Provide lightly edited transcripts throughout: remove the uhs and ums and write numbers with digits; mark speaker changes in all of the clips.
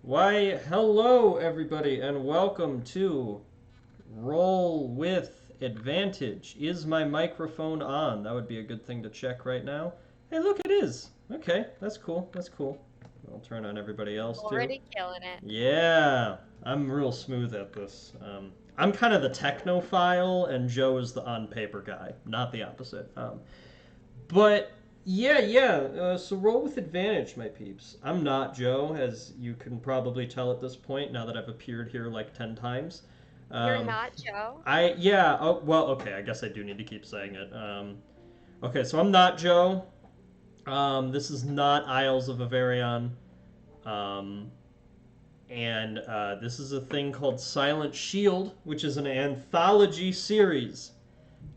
Speaker 1: Why, hello everybody, and welcome to Roll with Advantage. Is my microphone on? That would be a good thing to check right now. Hey, look, it is. Okay, that's cool. That's cool. I'll turn on everybody else too.
Speaker 2: Already killing it.
Speaker 1: Yeah, I'm real smooth at this. I'm kind of the technophile, and Joe is the on-paper guy, not the opposite. But yeah. So roll with advantage, my peeps. I'm not Joe, as you can probably tell at this point. Now that I've appeared here like 10 times.
Speaker 2: You're
Speaker 1: Um,
Speaker 2: not Joe?
Speaker 1: yeah. Oh well. Okay. I guess I do need to keep saying it. Okay. So I'm not Joe. This is not Isles of Avarion. Um, and this is a thing called Silent Shield, which is an anthology series.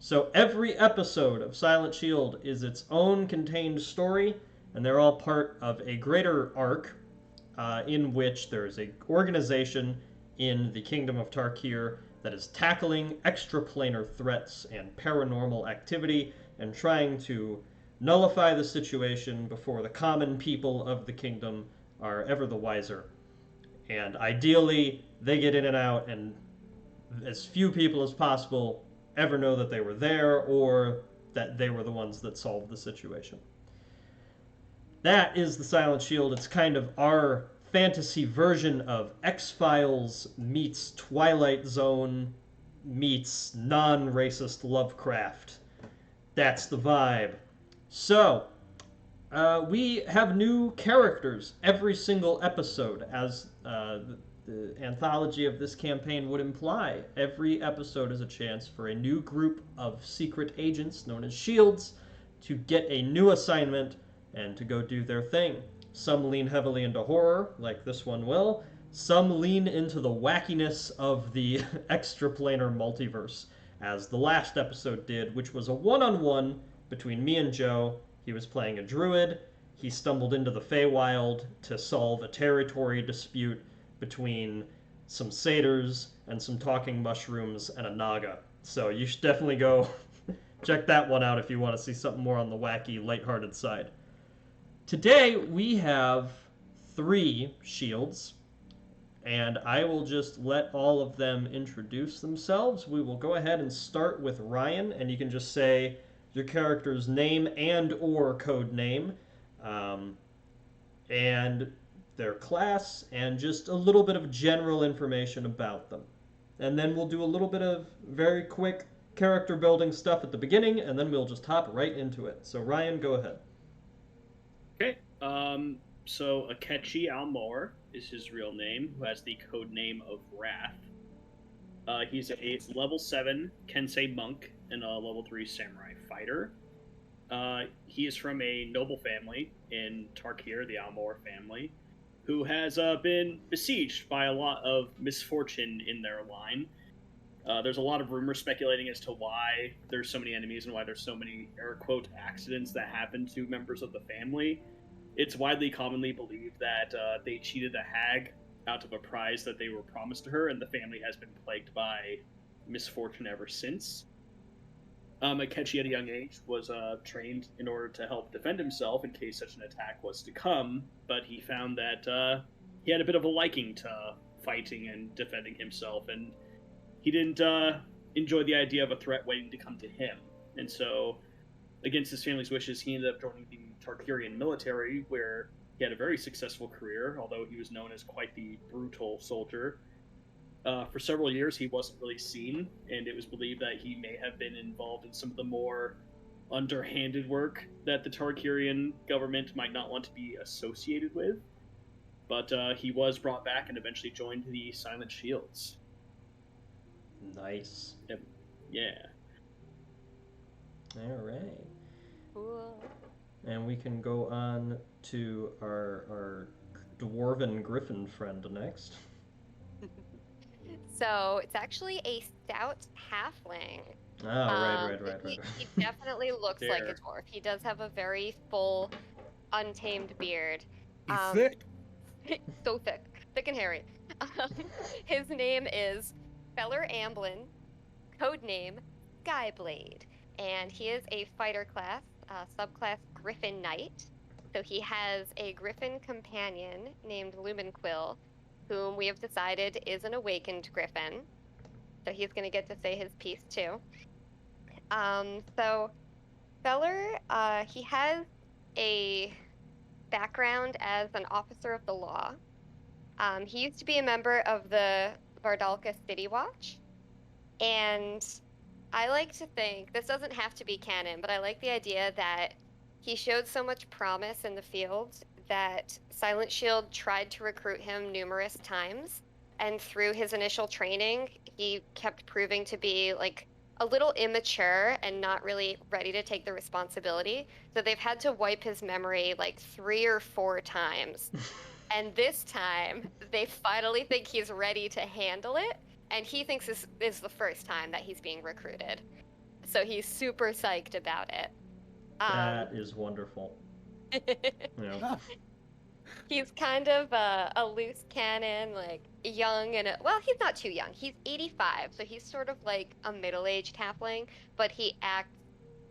Speaker 1: So every episode of Silent Shield is its own contained story, and they're all part of a greater arc in which there is a organization in the Kingdom of Tarkir that is tackling extraplanar threats and paranormal activity and trying to nullify the situation before the common people of the kingdom are ever the wiser. And ideally, they get in and out, and as few people as possible ever know that they were there or that they were the ones that solved the situation. That is the Silent Shield. It's kind of our fantasy version of X Files meets Twilight Zone meets non racist Lovecraft. That's the vibe. So, we have new characters every single episode, as the anthology of this campaign would imply. Every episode is a chance for a new group of secret agents known as shields to get a new assignment and to go do their thing. Some lean heavily into horror, like this one will. Some lean into the wackiness of the extraplanar multiverse, as the last episode did, which was a one-on-one between me and Joe. He was playing a druid. He stumbled into the Feywild to solve a territory dispute between some satyrs and some talking mushrooms and a naga. So you should definitely go check that one out if you want to see something more on the wacky, lighthearted side. Today we have three shields, and I will just let all of them introduce themselves. We will go ahead and start with Ryan, and you can just say your character's name and or code name, um, and their class, and just a little bit of general information about them. And then we'll do a little bit of very quick character building stuff at the beginning, and then we'll just hop right into it. So Ryan, go ahead.
Speaker 3: Okay. So Akechi Almor is his real name, who has the code name of Wrath. He's a level 7 Kensei monk and a level 3 samurai fighter. He is from a noble family in Tarkir, the Almor family, who has been besieged by a lot of misfortune in their line. There's a lot of rumors speculating as to why there's so many enemies and why there's so many air quote accidents that happen to members of the family. It's widely commonly believed that they cheated a hag out of a prize that they were promised to her, and the family has been plagued by misfortune ever since. Akechi at a young age was trained in order to help defend himself in case such an attack was to come, but he found that he had a bit of a liking to fighting and defending himself, and he didn't enjoy the idea of a threat waiting to come to him. And so, against his family's wishes, he ended up joining the Tarkirian military, where he had a very successful career, although he was known as quite the brutal soldier. For several years, he wasn't really seen, and it was believed that he may have been involved in some of the more underhanded work that the Tarkirian government might not want to be associated with. But he was brought back and eventually joined the Silent Shields.
Speaker 1: Nice.
Speaker 3: Yeah.
Speaker 1: All right.
Speaker 2: Cool.
Speaker 1: And we can go on to our Dwarven Griffin friend next.
Speaker 2: So it's actually a stout halfling.
Speaker 1: Oh, right.
Speaker 2: He definitely looks like a dwarf. He does have a very full, untamed beard.
Speaker 3: He's thick.
Speaker 2: So thick and hairy. His name is Feller Amblin, codename Skyblade, and he is a fighter class, subclass Griffin Knight. So he has a Griffin companion named Lumenquill, whom we have decided is an awakened griffin. So he's going to get to say his piece too. So Feller, he has a background as an officer of the law. He used to be a member of the Vardalka City Watch, and I like to think, this doesn't have to be canon, but I like the idea that he showed so much promise in the field that Silent Shield tried to recruit him numerous times, and through his initial training, he kept proving to be like a little immature and not really ready to take the responsibility. So they've had to wipe his memory like 3 or 4 times. And this time, they finally think he's ready to handle it, and he thinks this is the first time that he's being recruited. So he's super psyched about it.
Speaker 1: That is wonderful. Yeah.
Speaker 2: He's kind of a loose cannon, like young and well, he's not too young. He's 85, so he's sort of like a middle-aged halfling, but he acts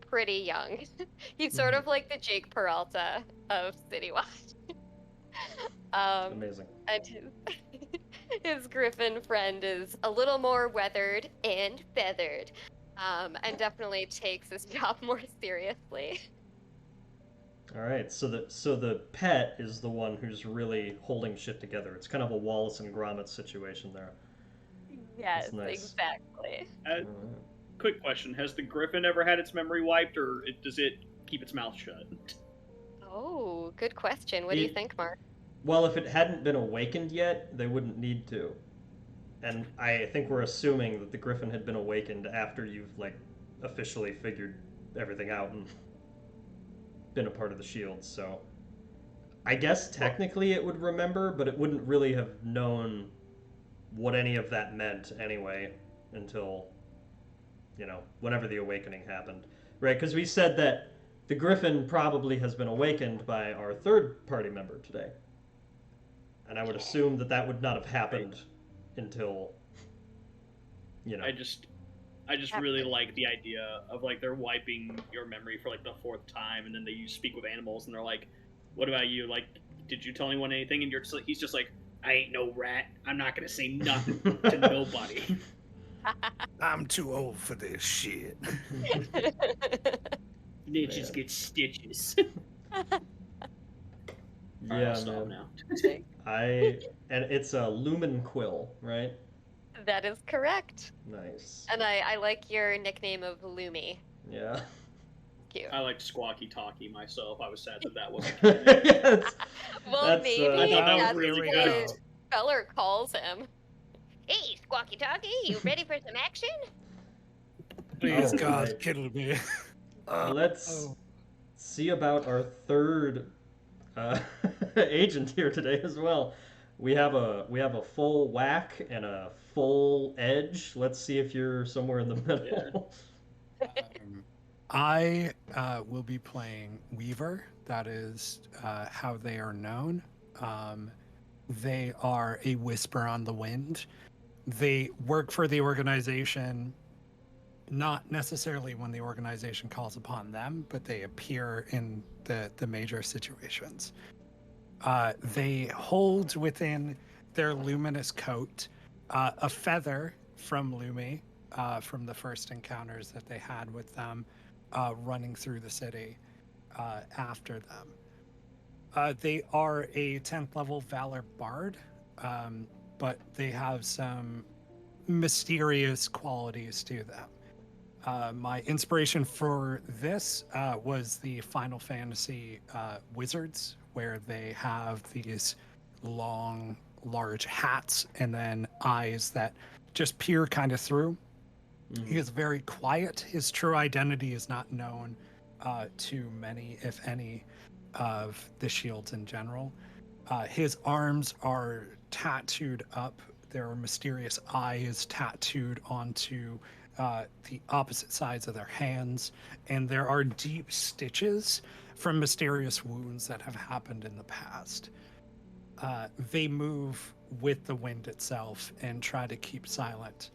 Speaker 2: pretty young. He's sort of like the Jake Peralta of City Watch.
Speaker 1: Amazing.
Speaker 2: And his griffin friend is a little more weathered and feathered, and definitely takes his job more seriously.
Speaker 1: All right, so the pet is the one who's really holding shit together. It's kind of a Wallace and Gromit situation there.
Speaker 2: Yes,
Speaker 1: nice.
Speaker 2: exactly.
Speaker 3: Quick question: has the griffin ever had its memory wiped, or does it keep its mouth shut?
Speaker 2: Oh, good question. What do you think, Mark?
Speaker 1: Well, if it hadn't been awakened yet, they wouldn't need to. And I think we're assuming that the griffin had been awakened after you've like officially figured everything out and been a part of the shield. So I guess technically it would remember, but it wouldn't really have known what any of that meant anyway until, whenever the awakening happened. Right? Because we said that the griffin probably has been awakened by our third party member today. And I would assume that would not have happened until,
Speaker 3: I just really like the idea of like they're wiping your memory for like the 4th time, and then you speak with animals, and they're like, "What about you? Like, did you tell anyone anything?" And he's just like, "I ain't no rat. I'm not gonna say nothing to nobody."
Speaker 4: I'm too old for this shit.
Speaker 3: Snitches get stitches.
Speaker 1: Yeah,
Speaker 3: stop
Speaker 1: man.
Speaker 3: now.
Speaker 1: And it's a lumen quill, right?
Speaker 2: That is correct.
Speaker 1: Nice.
Speaker 2: And I like your nickname of Lumi.
Speaker 1: Yeah.
Speaker 2: Cute.
Speaker 3: I liked Squawky Talkie myself. I was sad that wasn't.
Speaker 2: Well, maybe
Speaker 3: I thought that
Speaker 2: that's
Speaker 3: was really
Speaker 2: what
Speaker 3: good.
Speaker 2: Feller calls him. Hey, Squawky Talkie, you ready for some action?
Speaker 4: Please,
Speaker 1: Oh,
Speaker 4: God,
Speaker 1: right.
Speaker 4: kill me.
Speaker 1: Let's see about our third agent here today as well. We have a full whack and a full edge. Let's see if you're somewhere in the middle.
Speaker 4: I will be playing Weaver. That is how they are known. They are a whisper on the wind. They work for the organization, not necessarily when the organization calls upon them, but they appear in the major situations. They hold within their luminous coat a feather from Lumi, from the first encounters that they had with them, running through the city after them. They are a 10th level Valor Bard, but they have some mysterious qualities to them. My inspiration for this was the Final Fantasy Wizards, where they have these long, large hats and then eyes that just peer kind of through. Mm-hmm. He is very quiet. His true identity is not known to many, if any, of the shields in general. His arms are tattooed up. There are mysterious eyes tattooed onto the opposite sides of their hands, and there are deep stitches from mysterious wounds that have happened in the past. They move with the wind itself and try to keep silent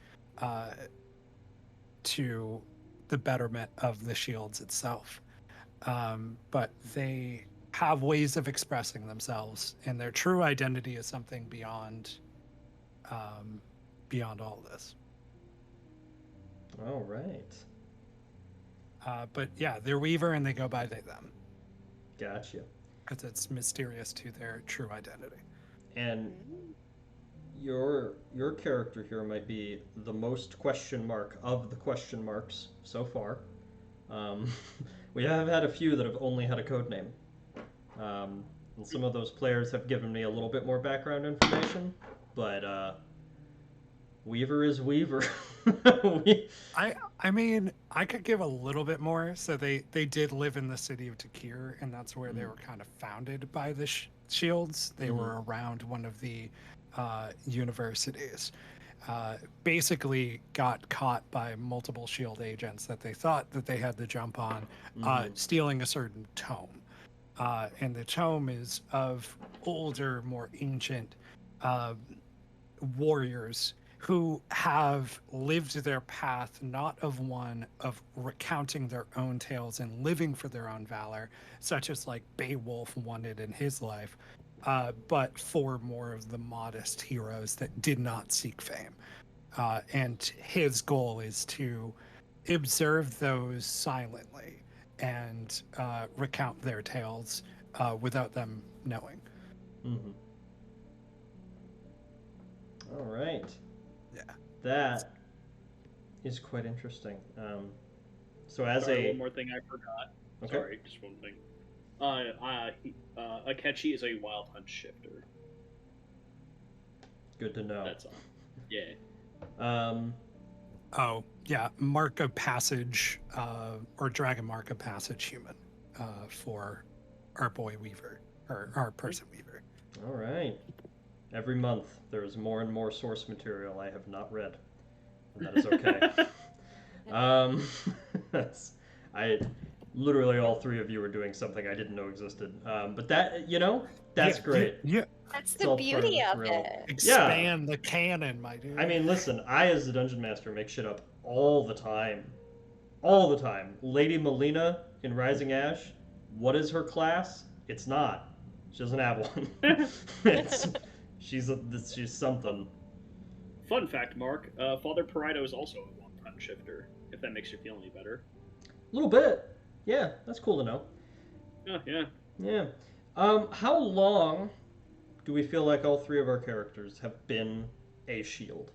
Speaker 4: to the betterment of the shields itself. But they have ways of expressing themselves, and their true identity is something beyond beyond all this.
Speaker 1: All right.
Speaker 4: But yeah, they're Weaver and they go by they them
Speaker 1: Gotcha.
Speaker 4: because it's mysterious to their true identity.
Speaker 1: And your character here might be the most question mark of the question marks so far. We have had a few that have only had a code name. And some of those players have given me a little bit more background information, but Weaver is Weaver.
Speaker 4: I mean, I could give a little bit more. So they did live in the city of Takir, and that's where they were kind of founded by the shields. They were around one of the universities. Basically got caught by multiple shield agents that they thought that they had the jump on, stealing a certain tome. And the tome is of older, more ancient warriors who have lived their path, not of one of recounting their own tales and living for their own valor, such as like Beowulf wanted in his life, but for more of the modest heroes that did not seek fame. And his goal is to observe those silently and recount their tales without them knowing.
Speaker 1: All right.
Speaker 4: Yeah.
Speaker 1: That is quite interesting. So as
Speaker 3: Sorry, one more thing I forgot.
Speaker 1: Okay.
Speaker 3: Sorry, just one thing. Akechi is a wild hunt shifter.
Speaker 1: Good to know.
Speaker 3: That's all. Yeah.
Speaker 4: Oh, yeah, Mark of Passage, or Dragon Mark of Passage human for our boy Weaver, or our person Weaver.
Speaker 1: All right. Every month there is more and more source material I have not read, and that is okay. Literally all three of you are doing something I didn't know existed. But that, that's great.
Speaker 4: Yeah.
Speaker 2: That's
Speaker 1: It's
Speaker 2: the
Speaker 1: all part of
Speaker 2: beauty
Speaker 1: the
Speaker 2: of
Speaker 1: thrill.
Speaker 2: it.
Speaker 4: Expand the canon, my dude.
Speaker 1: I mean, listen, I as the dungeon master make shit up all the time. All the time. Lady Melina in Rising Ash, what is her class? It's not. She doesn't have one. She's something.
Speaker 3: Fun fact, Mark. Father Paraido is also a wild hunt shifter. If that makes you feel any better.
Speaker 1: A little bit. Yeah, that's cool to know.
Speaker 3: Oh yeah.
Speaker 1: Yeah. How long do we feel like all three of our characters have been a shield?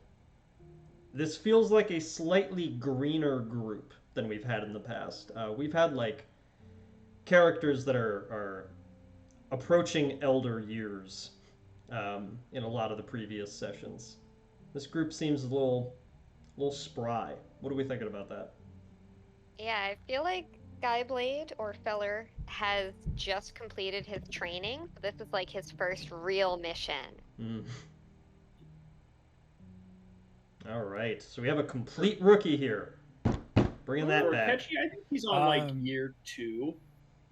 Speaker 1: This feels like a slightly greener group than we've had in the past. We've had like characters that are approaching elder years in a lot of the previous sessions. This group seems a little spry. What are we thinking about that?
Speaker 2: Yeah, I feel like Skyblade or Feller has just completed his training. This is like his first real mission.
Speaker 1: All right, so we have a complete rookie here. Bringing that back.
Speaker 3: Akechi, I think he's on like year 2.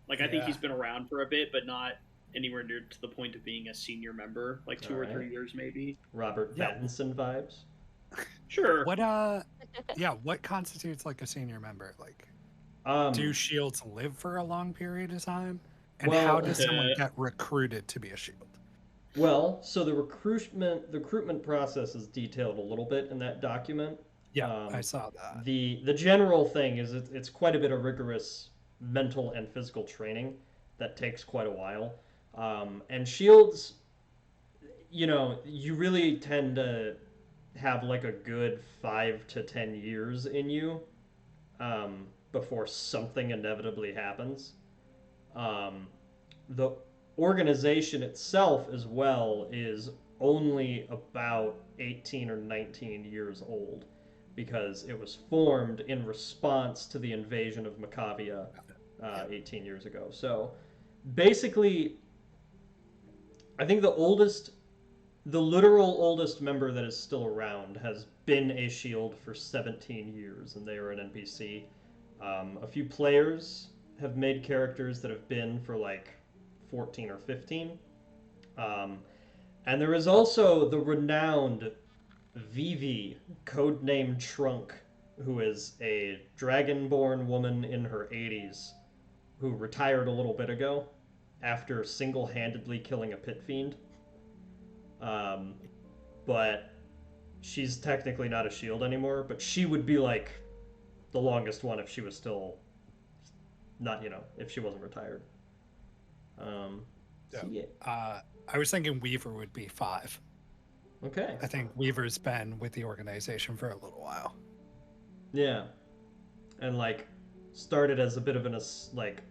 Speaker 3: Like I think he's been around for a bit, but not anywhere near to the point of being a senior member. Like 2 or 3 years maybe.
Speaker 1: Robert Pattinson vibes.
Speaker 3: Sure.
Speaker 4: What constitutes like a senior member? Like, do shields live for a long period of time? And how does someone get recruited to be a shield?
Speaker 1: Well, so the recruitment process is detailed a little bit in that document.
Speaker 4: Yeah, I saw that.
Speaker 1: The general thing is it's quite a bit of rigorous mental and physical training that takes quite a while. And shields, you really tend to have like a good 5 to 10 years in you before something inevitably happens. The organization itself as well is only about 18 or 19 years old because it was formed in response to the invasion of Macavia 18 years ago. So basically, I think the literal oldest member that is still around has been a shield for 17 years, and they are an NPC. A few players have made characters that have been for like 14 or 15. And there is also the renowned Vivi, codename Trunk, who is a dragonborn woman in her 80s who retired a little bit ago after single-handedly killing a pit fiend. But she's technically not a shield anymore, but she would be like the longest one if she was still not, if she wasn't retired. So yeah.
Speaker 4: I was thinking Weaver would be 5.
Speaker 1: Okay.
Speaker 4: I think Weaver's been with the organization for a little while.
Speaker 1: Yeah. And like started as a bit of an like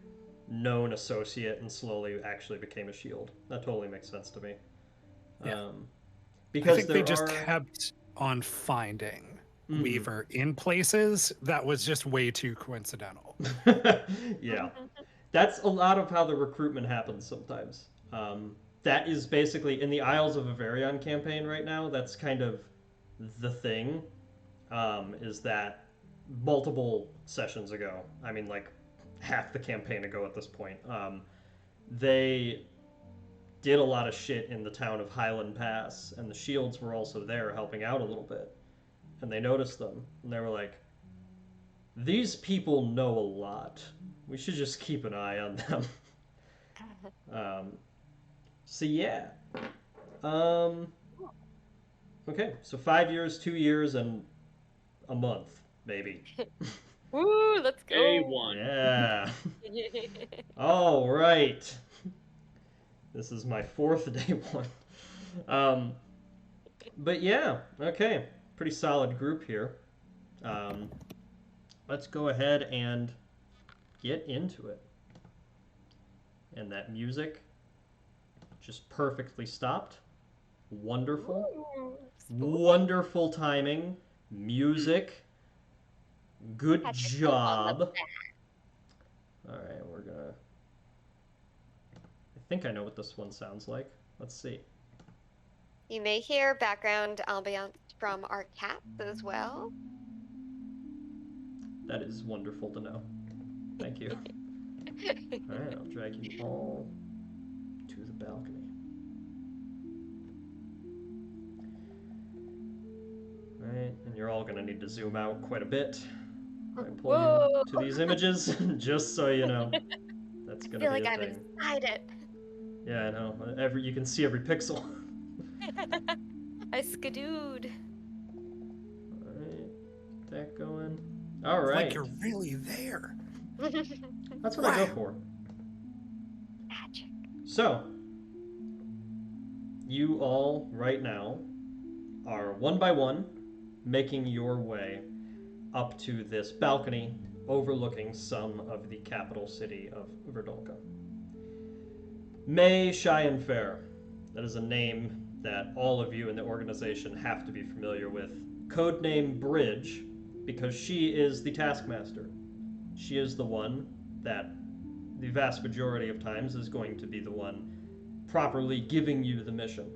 Speaker 1: known associate and slowly actually became a shield. That totally makes sense to me.
Speaker 4: Yeah.
Speaker 1: Because
Speaker 4: I think they just kept on finding Weaver in places that was just way too coincidental.
Speaker 1: Yeah. That's a lot of how the recruitment happens sometimes. That is basically in the Isles of Averion campaign right now. That's kind of the thing, is that multiple sessions ago, I mean, like half the campaign ago at this point, they did a lot of shit in the town of Highland Pass, and the shields were also there helping out a little bit. And they noticed them, and they were like, these people know a lot. We should just keep an eye on them. So yeah. Okay, so 5 years, 2 years, and a month, maybe.
Speaker 2: Woo, let's go.
Speaker 3: A1.
Speaker 1: Yeah. All right. This is my 4th day one. But yeah, okay. Pretty solid group here. Let's go ahead and get into it. And that music just perfectly stopped. Wonderful.
Speaker 2: Ooh,
Speaker 1: Wonderful timing. Music. Good
Speaker 2: pat yourself on the
Speaker 1: job. Alright, we're gonna... I think I know what this one sounds like. Let's see.
Speaker 2: You may hear background ambiance from our cats as well.
Speaker 1: That is wonderful to know. Thank you. Alright, I'll drag you all to the balcony. Alright, and you're all gonna need to zoom out quite a bit. I pull
Speaker 2: Whoa.
Speaker 1: you to these images, just so you know. That's
Speaker 2: I
Speaker 1: gonna
Speaker 2: feel
Speaker 1: be
Speaker 2: like
Speaker 1: a
Speaker 2: I'm
Speaker 1: thing.
Speaker 2: inside it.
Speaker 1: Yeah, I know. You can see every pixel.
Speaker 2: I skidooed.
Speaker 1: Alright, get that going. Alright.
Speaker 4: Like you're really there.
Speaker 1: That's what I go for.
Speaker 2: Magic.
Speaker 1: So, you all right now are one by one making your way up to this balcony overlooking some of the capital city of Verdolka. May Shy and Fair. That is a name that all of you in the organization have to be familiar with. Codename Bridge, because she is the taskmaster. She is the one that the vast majority of times is going to be the one properly giving you the mission,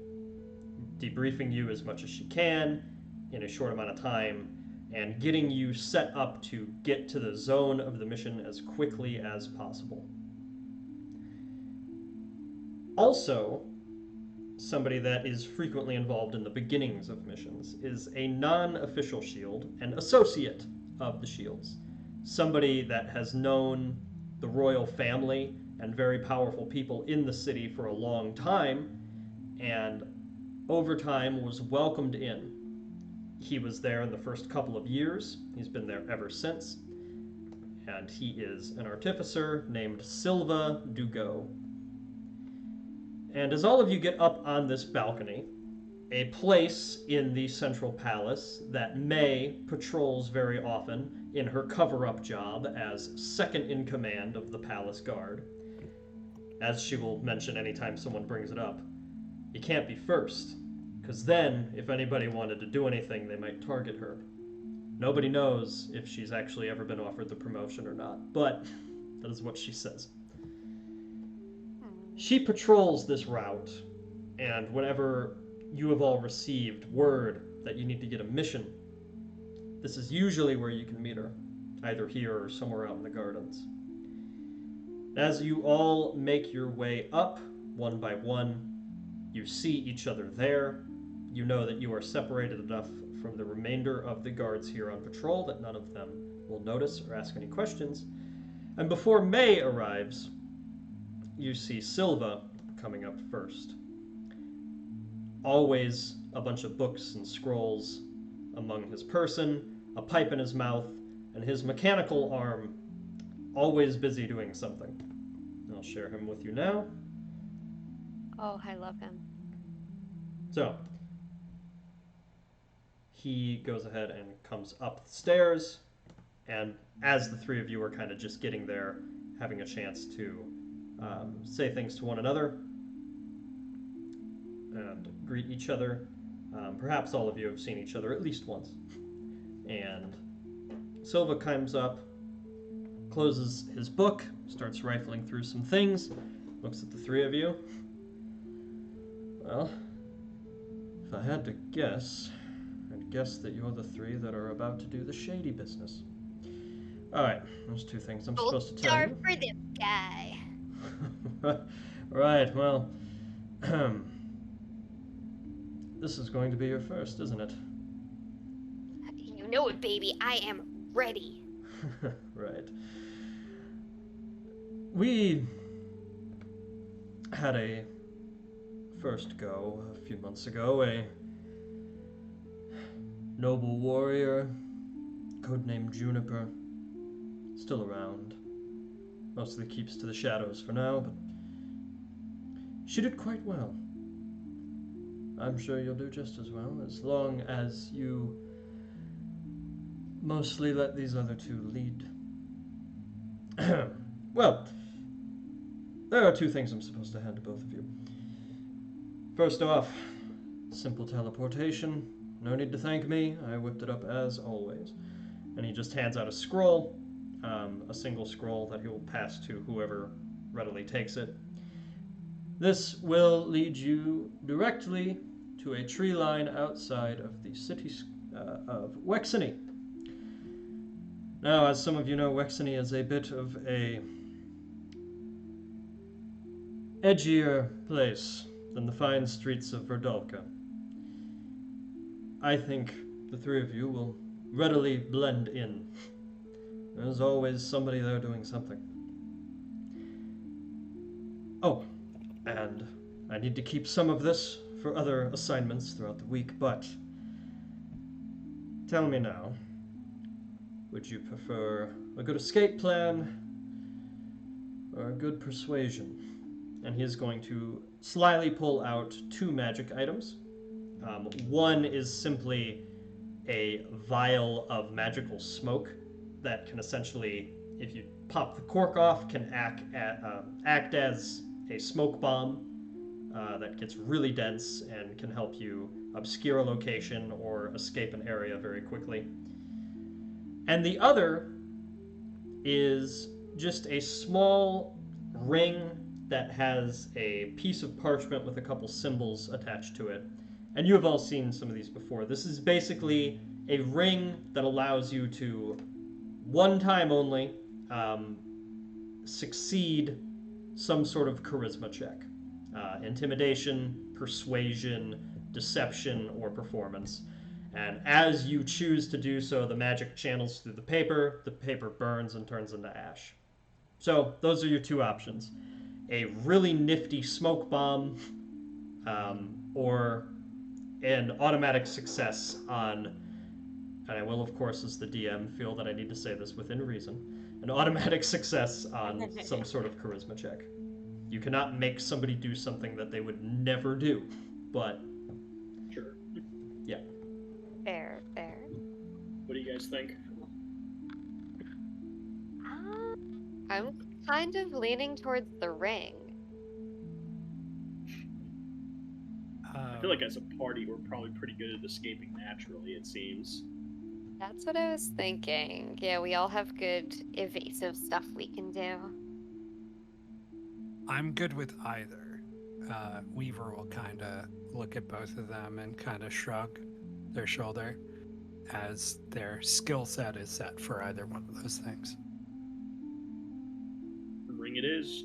Speaker 1: debriefing you as much as she can in a short amount of time, and getting you set up to get to the zone of the mission as quickly as possible. Also, somebody that is frequently involved in the beginnings of missions is a non-official shield, an associate of the shields. Somebody that has known the royal family and very powerful people in the city for a long time, and over time was welcomed in. He was there in the first couple of years. He's been there ever since. And he is an artificer named Silva Dugo. And as all of you get up on this balcony, a place in the central palace that May patrols very often in her cover-up job as second in command of the palace guard, as she will mention anytime someone brings it up, you can't be first, because then, if anybody wanted to do anything, they might target her. Nobody knows if she's actually ever been offered the promotion or not, but that is what she says. She patrols this route, and whenever you have all received word that you need to get a mission, this is usually where you can meet her, either here or somewhere out in the gardens. As you all make your way up, one by one, you see each other there. You know that you are separated enough from the remainder of the guards here on patrol that none of them will notice or ask any questions. And before May arrives, you see Silva coming up first. Always a bunch of books and scrolls among his person, a pipe in his mouth, and his mechanical arm always busy doing something. I'll share him with you now.
Speaker 2: Oh, I love him.
Speaker 1: So, he goes ahead and comes up the stairs, and as the three of you are kind of just getting there, having a chance to say things to one another and greet each other, perhaps all of you have seen each other at least once. And Silva comes up, closes his book, starts rifling through some things, looks at the three of you. Well, if I had to guess, I'd guess that you're the three that are about to do the shady business. Alright, there's two things I'm supposed to tell
Speaker 2: Star
Speaker 1: you.
Speaker 2: for this guy.
Speaker 1: Right, well, this is going to be your first, isn't it?
Speaker 2: You know it, baby. I am ready.
Speaker 1: Right. We had a first go a few months ago, a noble warrior, codenamed Juniper, still around. Mostly keeps to the shadows for now, but she did quite well. I'm sure you'll do just as well, as long as you mostly let these other two lead. Well, there are two things I'm supposed to hand to both of you. First off, simple teleportation. No need to thank me, I whipped it up as always. And he just hands out a scroll, a single scroll that he will pass to whoever readily takes it. This will lead you directly to a tree line outside of the city of Wexany. Now, as some of you know, Wexany is a bit of a edgier place than the fine streets of Verdalka. I think the three of you will readily blend in. There's always somebody there doing something. Oh, and I need to keep some of this for other assignments throughout the week, but tell me now, would you prefer a good escape plan or a good persuasion? And he is going to slyly pull out two magic items. One is simply a vial of magical smoke that can essentially, if you pop the cork off, can act as a smoke bomb that gets really dense and can help you obscure a location or escape an area very quickly. And the other is just a small ring that has a piece of parchment with a couple symbols attached to it. And you have all seen some of these before. This is basically a ring that allows you to, one time only, succeed some sort of charisma check. Intimidation, persuasion, deception, or performance. And as you choose to do so, the magic channels through the paper burns and turns into ash. So those are your two options. A really nifty smoke bomb, or an automatic success on, and I will, of course, as the DM, feel that I need to say this within reason, an automatic success on some sort of charisma check. You cannot make somebody do something that they would never do, but...
Speaker 3: Sure.
Speaker 1: Yeah.
Speaker 2: Fair, fair.
Speaker 3: What do you guys think?
Speaker 2: I'm kind of leaning towards the ring.
Speaker 3: I feel like as a party, we're probably pretty good at escaping naturally, it seems.
Speaker 2: That's what I was thinking. Yeah, we all have good evasive stuff we can do.
Speaker 4: I'm good with either. Weaver will kind of look at both of them and kind of shrug their shoulder as their skill set is set for either one of those things.
Speaker 3: Ring it is.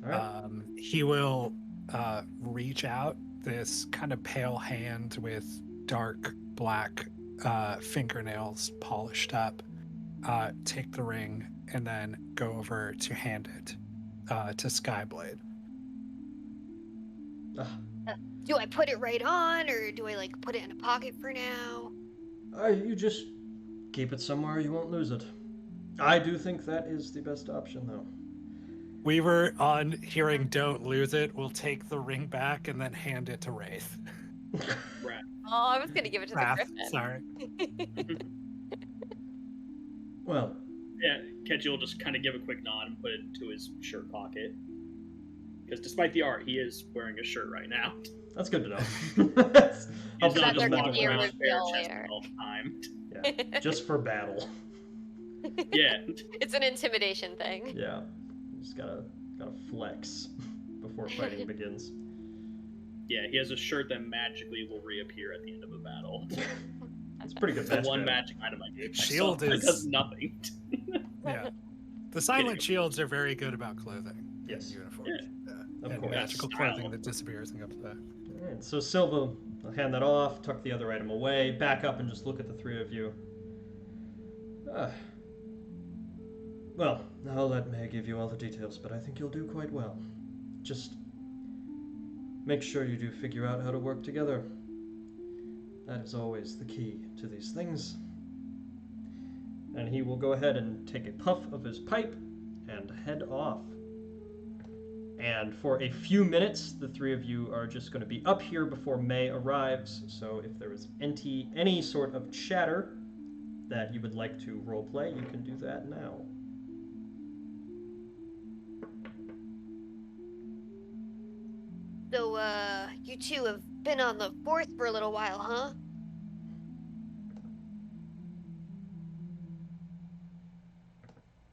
Speaker 1: All right.
Speaker 4: He will reach out, this kind of pale hand with dark black fingernails polished up, take the ring, and then go over to hand it to Skyblade.
Speaker 1: Ah,
Speaker 2: Do I put it right on, or do I like put it in a pocket for now?
Speaker 1: you just keep it somewhere you won't lose it. I do think that is the best option, though.
Speaker 4: Weaver, on hearing "Don't lose it," will take the ring back and then hand it to Wraith.
Speaker 3: Rat.
Speaker 2: Oh, I was gonna give it to the
Speaker 4: Wrath,
Speaker 2: Griffin.
Speaker 4: sorry.
Speaker 1: Well,
Speaker 3: Yeah, Ketchy will just kind of give a quick nod and put it into his shirt pocket. Because despite the art, he is wearing a shirt right now.
Speaker 1: that's good to know.
Speaker 3: He's
Speaker 2: So
Speaker 3: not
Speaker 2: that there
Speaker 3: just
Speaker 2: can
Speaker 3: walking
Speaker 2: be a
Speaker 3: around
Speaker 2: reveal
Speaker 3: bare-chested
Speaker 2: later.
Speaker 3: all the time.
Speaker 1: Yeah, just for battle.
Speaker 3: Yeah.
Speaker 2: It's an intimidation thing.
Speaker 1: Yeah, just gotta flex before fighting begins.
Speaker 3: Yeah, he has a shirt that magically will reappear at the end of a battle.
Speaker 1: It's pretty good.
Speaker 3: The
Speaker 1: match
Speaker 3: one
Speaker 1: bed.
Speaker 3: magic item I gave myself
Speaker 4: Shield
Speaker 3: that
Speaker 4: is-
Speaker 3: does nothing.
Speaker 4: Yeah. The silent shields are very good about clothing.
Speaker 1: Yes.
Speaker 4: Uniforms.
Speaker 3: Yeah.
Speaker 1: Of
Speaker 4: and
Speaker 1: course.
Speaker 4: magical
Speaker 3: Style.
Speaker 4: clothing that disappears and comes back.
Speaker 1: Alright, so Silva will hand that off, tuck the other item away, back up and just look at the three of you. Well, I'll let May give you all the details, but I think you'll do quite well. Just make sure you do figure out how to work together. That is always the key to these things. And he will go ahead and take a puff of his pipe and head off. And for a few minutes, the three of you are just going to be up here before May arrives. So if there is any sort of chatter that you would like to roleplay, you can do that now.
Speaker 2: So, you two have been on the force for a little while, huh?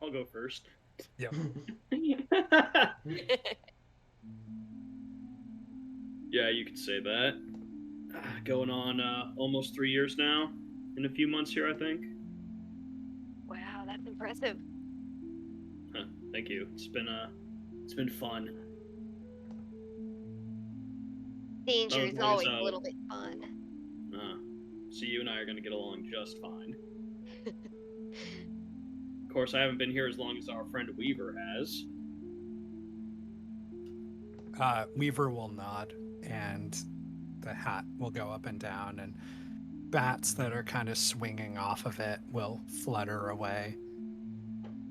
Speaker 3: I'll go first.
Speaker 4: Yep.
Speaker 3: Yeah, you could say that. Going on almost 3 years now. In a few months here, I think.
Speaker 2: Wow, that's impressive.
Speaker 3: Huh, thank you. It's been fun.
Speaker 2: Danger is
Speaker 3: long as,
Speaker 2: always a little bit fun.
Speaker 3: So you and I are gonna get along just fine. Of course, I haven't been here as long as our friend Weaver has.
Speaker 4: Weaver will nod, and the hat will go up and down, and bats that are kind of swinging off of it will flutter away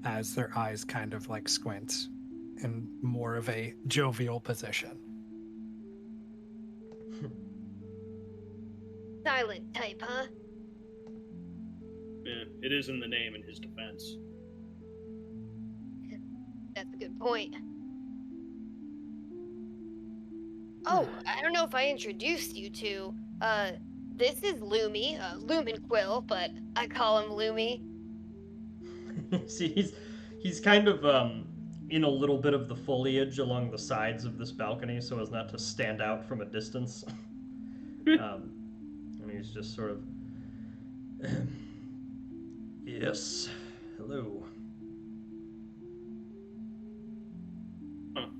Speaker 4: as their eyes kind of like squint in more of a jovial position.
Speaker 2: Silent type, huh?
Speaker 3: Yeah, it is in the name in his defense.
Speaker 2: That's a good point. Oh, I don't know if I introduced you to, this is Lumi, Lumen Quill, but I call him Lumi.
Speaker 1: See, he's kind of in a little bit of the foliage along the sides of this balcony so as not to stand out from a distance. And he's just sort of, yes, hello.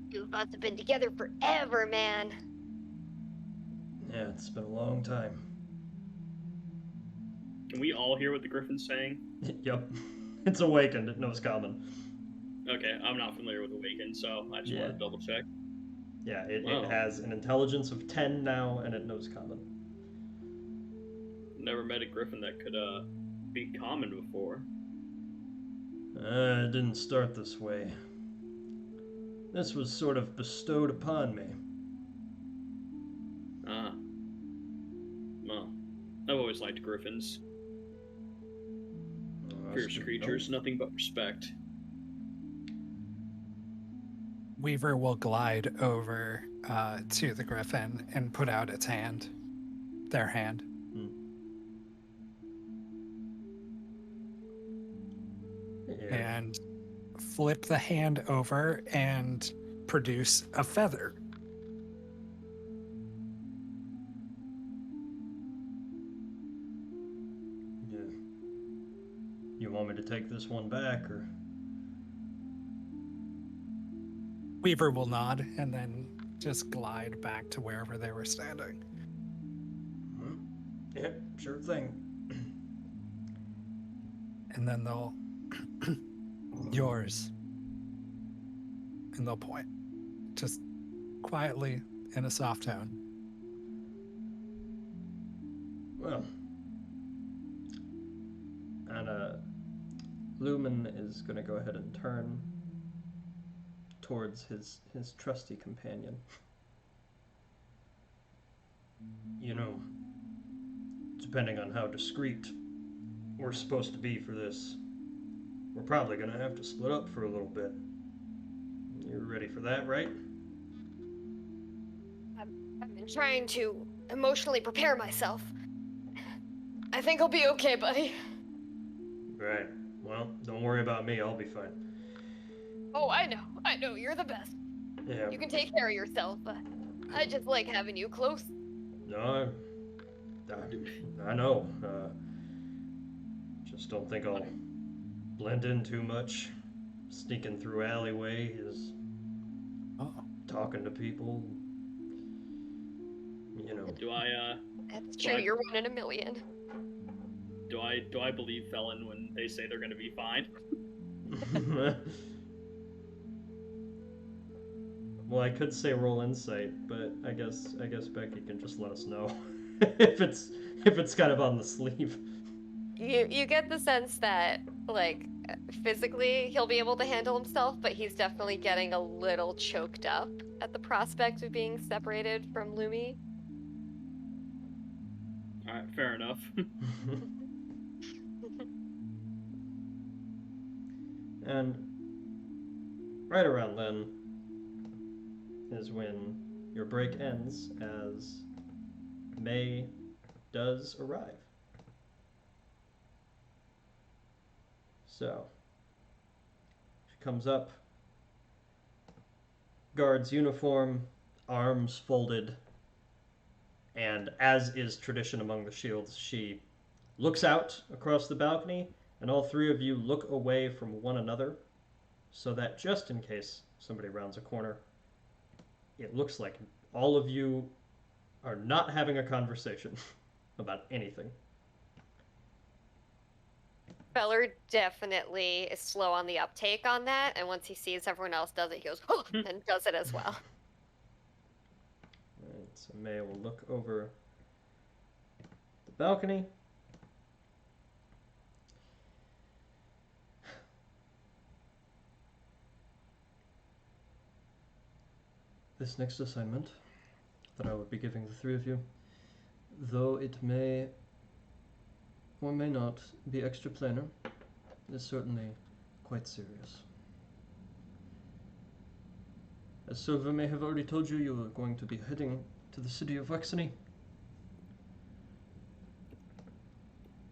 Speaker 2: You lots have been together forever, man.
Speaker 1: Yeah, it's been a long time.
Speaker 3: Can we all hear what the Griffin's saying?
Speaker 1: Yep, it's awakened. It knows common.
Speaker 3: Okay, I'm not familiar with Awaken, so I just
Speaker 1: Yeah.
Speaker 3: want to double check.
Speaker 1: Yeah, it
Speaker 3: Wow.
Speaker 1: has an intelligence of 10 now, and it knows common.
Speaker 3: Never met a Griffin that could be common before.
Speaker 1: It didn't start this way. This was sort of bestowed upon me.
Speaker 3: Ah. Well, I've always liked Griffins.
Speaker 1: Oh, that's
Speaker 3: Fierce
Speaker 1: good to
Speaker 3: creatures,
Speaker 1: know.
Speaker 3: nothing but respect.
Speaker 4: Weaver will glide over to the griffin and put out its hand, their hand.
Speaker 1: Yeah.
Speaker 4: And flip the hand over and produce a feather.
Speaker 1: Yeah. You want me to take this one back, or?
Speaker 4: Weaver will nod and then just glide back to wherever they were standing.
Speaker 1: Yeah, sure thing.
Speaker 4: And then they'll yours. And they'll point just quietly in a soft tone.
Speaker 1: Well, and Lumen is going to go ahead and turn towards his trusty companion. You know, depending on how discreet we're supposed to be for this, we're probably going to have to split up for a little bit. You're ready for that, right?
Speaker 2: I've been trying to emotionally prepare myself. I think I'll be okay, buddy.
Speaker 1: Right. Well, don't worry about me. I'll be fine.
Speaker 2: Oh, I know, you're the best.
Speaker 1: Yeah.
Speaker 2: You can take care of yourself, but I just like having you close.
Speaker 1: No, I know. Just don't think I'll blend in too much. Sneaking through alleyways, talking to people. You know.
Speaker 2: That's true, you're one in a million.
Speaker 3: Do I believe Felon when they say they're gonna be fine?
Speaker 1: Well, I could say roll insight, but I guess Becky can just let us know if it's kind of on the sleeve.
Speaker 2: You get the sense that, like, physically he'll be able to handle himself, but he's definitely getting a little choked up at the prospect of being separated from Lumi.
Speaker 3: Alright, fair enough.
Speaker 1: And right around then is when your break ends, as May does arrive. So she comes up, guard's uniform, arms folded, and as is tradition among the shields, she looks out across the balcony, and all three of you look away from one another, so that just in case somebody rounds a corner, it looks like all of you are not having a conversation about anything.
Speaker 2: Feller definitely is slow on the uptake on that, and once he sees everyone else does it, he goes, oh, and does it as well.
Speaker 1: Alright, so May will look over the balcony. This next assignment that I will be giving the three of you, though it may or may not be extraplanar, is certainly quite serious. As Silva may have already told you, you are going to be heading to the city of Wexany.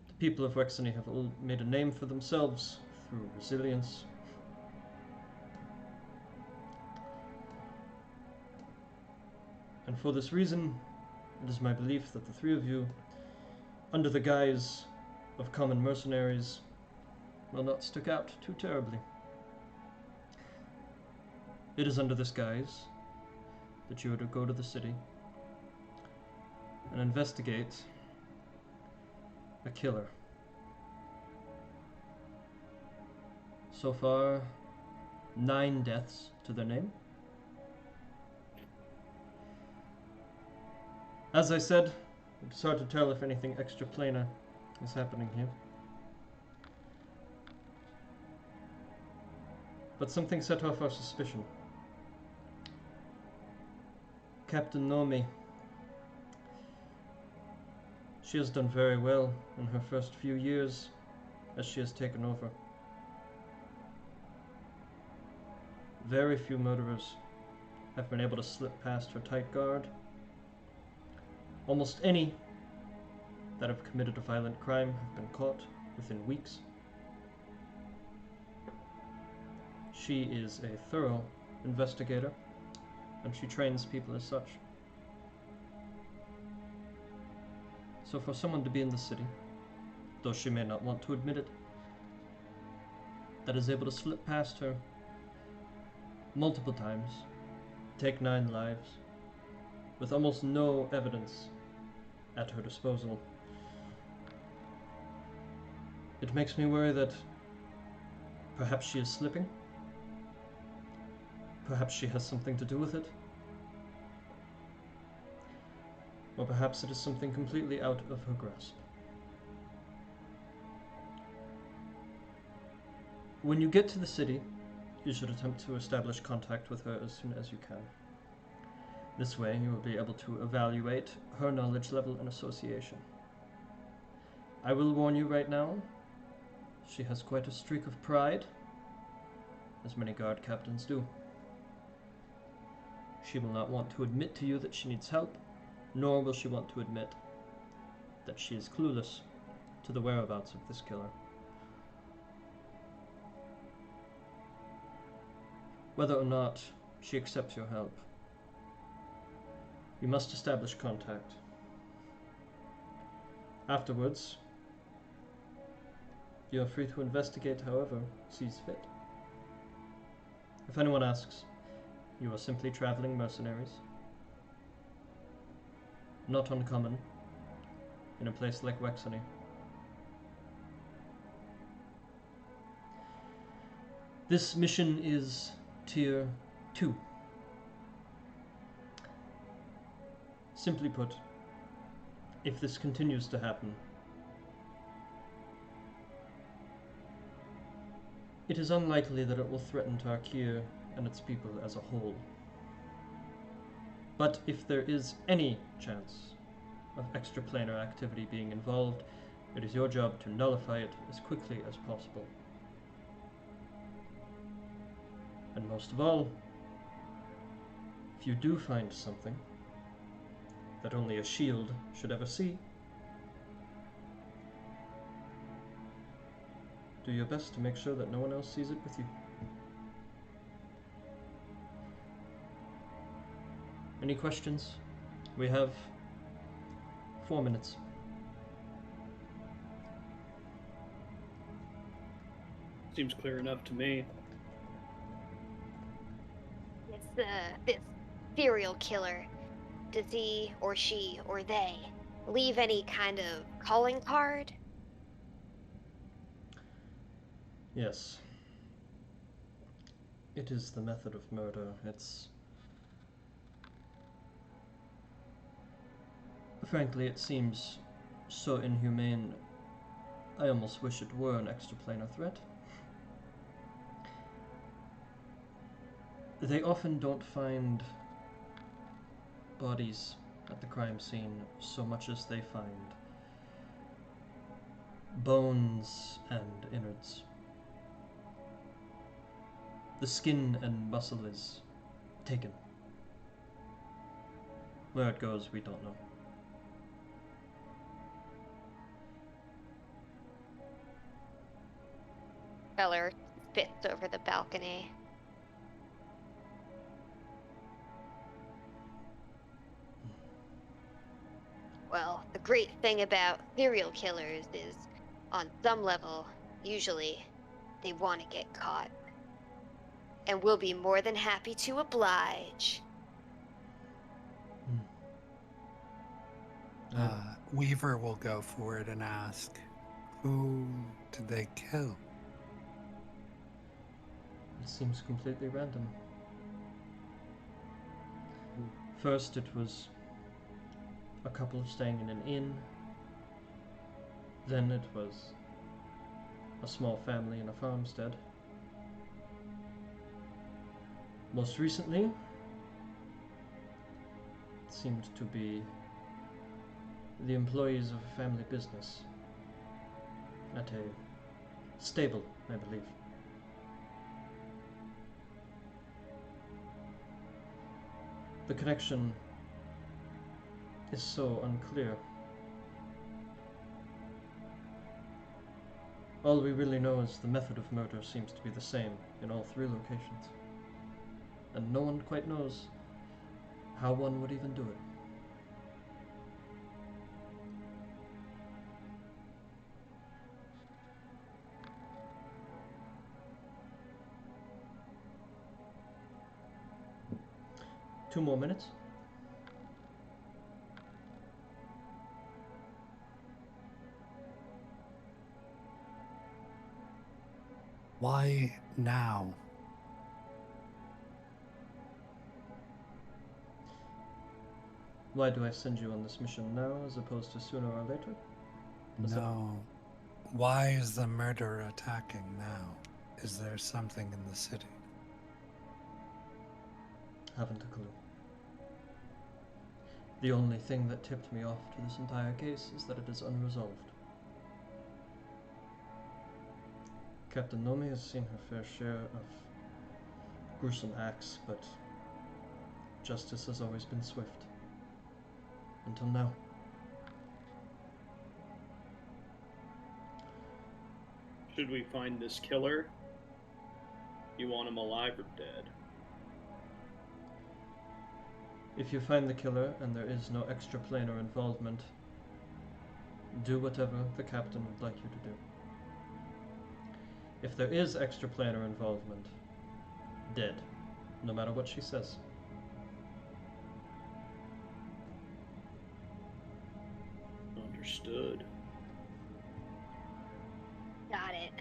Speaker 1: The people of Wexany have all made a name for themselves through resilience. And for this reason, it is my belief that the three of you, under the guise of common mercenaries, will not stick out too terribly. It is under this guise that you are to go to the city and investigate a killer. So far, 9 deaths to their name. As I said, it's hard to tell if anything extraplanar is happening here. But something set off our suspicion. Captain Nomi. She has done very well in her first few years as she has taken over. Very few murderers have been able to slip past her tight guard. Almost any that have committed a violent crime have been caught within weeks. She is a thorough investigator, and she trains people as such. So for someone to be in the city, though she may not want to admit it, that is able to slip past her multiple times, take 9 lives, with almost no evidence at her disposal, it makes me worry that perhaps she is slipping. Perhaps she has something to do with it. Or perhaps it is something completely out of her grasp. When you get to the city, you should attempt to establish contact with her as soon as you can. This way, you will be able to evaluate her knowledge level and association. I will warn you right now, she has quite a streak of pride, as many guard captains do. She will not want to admit to you that she needs help, nor will she want to admit that she is clueless to the whereabouts of this killer. Whether or not she accepts your help, you must establish contact. Afterwards, you are free to investigate however sees fit. If anyone asks, you are simply traveling mercenaries. Not uncommon in a place like Wexany. This mission is Tier 2. Simply put, if this continues to happen, it is unlikely that it will threaten Tarkir and its people as a whole. But if there is any chance of extraplanar activity being involved, it is your job to nullify it as quickly as possible. And most of all, if you do find something that only a shield should ever see, do your best to make sure that no one else sees it with you. Any questions? We have 4 minutes.
Speaker 3: Seems clear enough to me.
Speaker 2: This serial killer, does he or she or they leave any kind of calling card?
Speaker 1: Yes. It is the method of murder. Frankly, it seems so inhumane, I almost wish it were an extraplanar threat. They often don't find bodies at the crime scene so much as they find bones and innards. The skin and muscle is taken. Where it goes, we don't know.
Speaker 2: Feller spits over the balcony. Well, the great thing about serial killers is, on some level, usually, they want to get caught. And we'll be more than happy to oblige.
Speaker 4: Weaver will go forward and ask, who did they kill?
Speaker 1: It seems completely random. First, it was a couple staying in an inn. Then it was a small family in a farmstead. Most recently, it seemed to be the employees of a family business at a stable, I believe. The connection is so unclear. All we really know is the method of murder seems to be the same in all 3 locations. And no one quite knows how one would even do it. Two more minutes.
Speaker 4: Why now?
Speaker 1: Why do I send you on this mission now as opposed to sooner or later? What's up?
Speaker 4: No. Why is the murderer attacking now? Is there something in the city?
Speaker 1: Haven't a clue. The only thing that tipped me off to this entire case is that it is unresolved. Captain Nomi has seen her fair share of gruesome acts, but justice has always been swift. Until now.
Speaker 3: Should we find this killer? You want him alive or dead?
Speaker 1: If you find the killer and there is no extraplanar involvement, do whatever the captain would like you to do. If there is extraplanar involvement, dead, no matter what she says.
Speaker 3: Understood.
Speaker 2: Got it.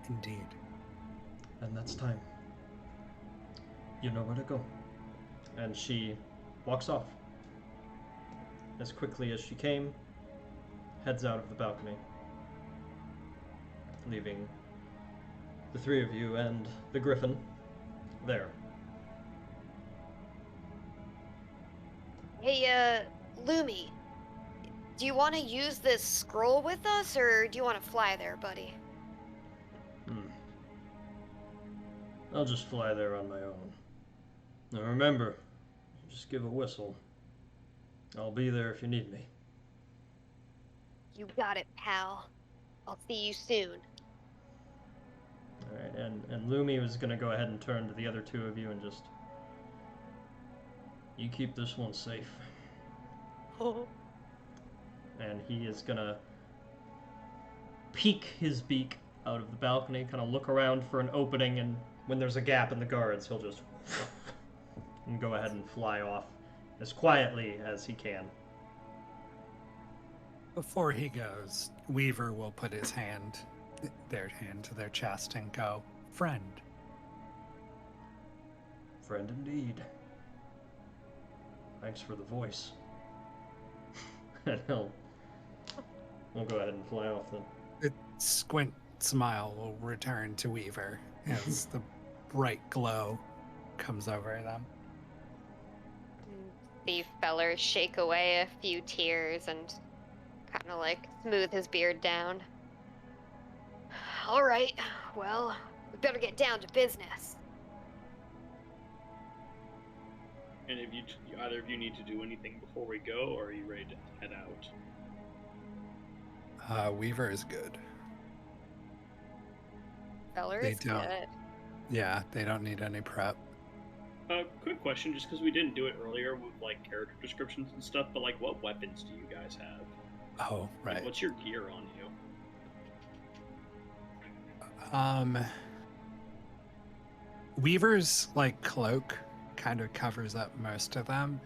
Speaker 4: Indeed.
Speaker 1: And that's time. You know where to go. And she walks off. As quickly as she came, heads out of the balcony, leaving the three of you and the Griffin there.
Speaker 2: Hey, Lumi, do you want to use this scroll with us, or do you want to fly there, buddy?
Speaker 1: I'll just fly there on my own. Now remember, just give a whistle. I'll be there if you need me.
Speaker 2: You got it, pal. I'll see you soon.
Speaker 1: Alright, and Lumi was gonna go ahead and turn to the other two of you and just... You keep this one safe. And he is gonna peek his beak out of the balcony, kind of look around for an opening, and when there's a gap in the guards, he'll just and go ahead and fly off as quietly as he can.
Speaker 4: Before he goes, Weaver will put his hand, their hand to their chest and go, "Friend."
Speaker 1: Friend indeed. Thanks for the voice. And we'll go ahead and fly off then.
Speaker 4: The squint smile will return to Weaver as the bright glow comes over them.
Speaker 2: The feller shake away a few tears and kind of like smooth his beard down. All right, well, we better get down to business.
Speaker 3: And if you either of you need to do anything before we go, or are you ready to head out?
Speaker 4: Weaver is good.
Speaker 2: Feller
Speaker 4: They
Speaker 2: is
Speaker 4: don't.
Speaker 2: good.
Speaker 4: Yeah, they don't need any prep.
Speaker 3: Quick question, just because we didn't do it earlier with like character descriptions and stuff, but like, what weapons do you guys have?
Speaker 4: Oh,
Speaker 3: Like,
Speaker 4: right.
Speaker 3: what's your gear on you?
Speaker 4: Weaver's like cloak kind of covers up most of them,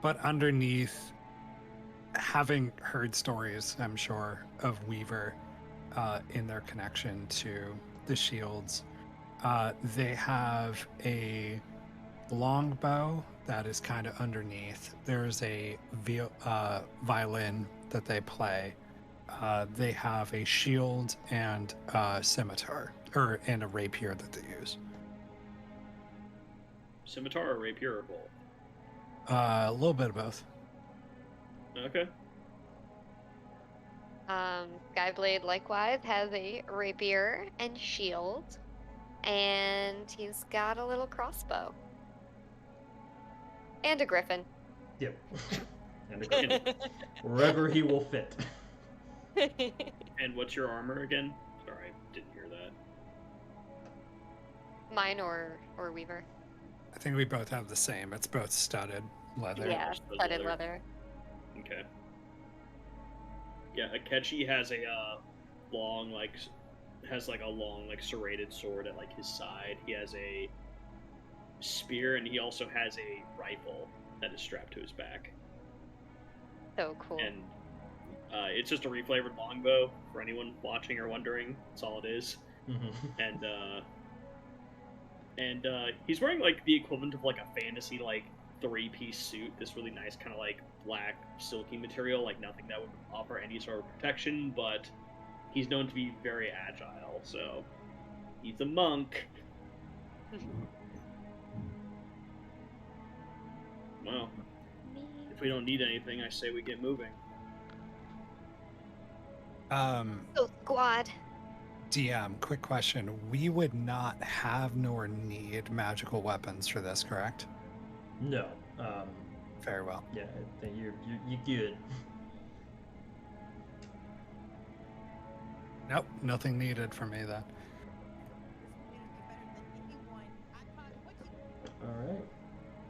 Speaker 4: but underneath, having heard stories, I'm sure, of Weaver in their connection to the shields, they have a longbow that is kind of underneath. There's a violin that they play. They have a shield and a scimitar, and a rapier that they use.
Speaker 3: Scimitar or rapier or both?
Speaker 4: A little bit of both.
Speaker 3: Okay.
Speaker 2: Skyblade likewise has a rapier and shield, and he's got a little crossbow. And a griffin.
Speaker 1: Yep. And again, wherever he will fit.
Speaker 3: And what's your armor again? Sorry, I didn't hear that.
Speaker 2: Mine or Weaver.
Speaker 4: I think we both have the same. It's both studded leather.
Speaker 2: Yeah,
Speaker 3: Studded
Speaker 2: studded
Speaker 3: leather.
Speaker 2: leather.
Speaker 3: Okay. Yeah, Akechi has a long, like, serrated sword at like his side. He has a spear, and he also has a rifle that is strapped to his back.
Speaker 2: So cool.
Speaker 3: And it's just a reflavored longbow for anyone watching or wondering. That's all it is. And he's wearing like the equivalent of like a fantasy like three-piece suit, this really nice kind of like black silky material, like nothing that would offer any sort of protection, but he's known to be very agile, so he's a monk. Well, if we don't need anything, I say we get moving.
Speaker 2: So squad.
Speaker 4: DM, quick question. We would not have nor need magical weapons for this, correct?
Speaker 1: No.
Speaker 4: Very well.
Speaker 1: Yeah, I think you're good.
Speaker 4: Nope, nothing needed for me then.
Speaker 1: All right.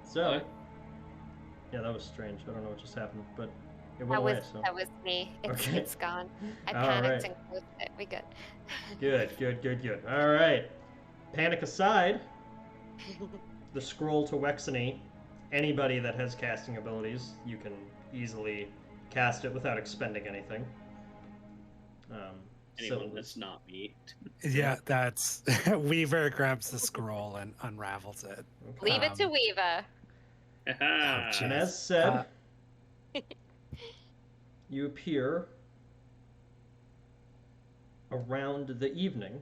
Speaker 1: So,
Speaker 3: What?
Speaker 1: yeah, that was strange. I don't know what just happened, but it went away. So
Speaker 2: That was me.
Speaker 1: Okay.
Speaker 2: It's gone. I
Speaker 1: All
Speaker 2: panicked
Speaker 1: right.
Speaker 2: and closed it. We good.
Speaker 1: good. All right. Panic aside, the scroll to Wexany. Anybody that has casting abilities, you can easily cast it without expending anything.
Speaker 3: Anyone that's not me.
Speaker 4: Yeah, that's Weaver grabs the scroll and unravels it.
Speaker 1: Okay.
Speaker 2: Leave it to Weeva.
Speaker 1: And as said, you appear around the evening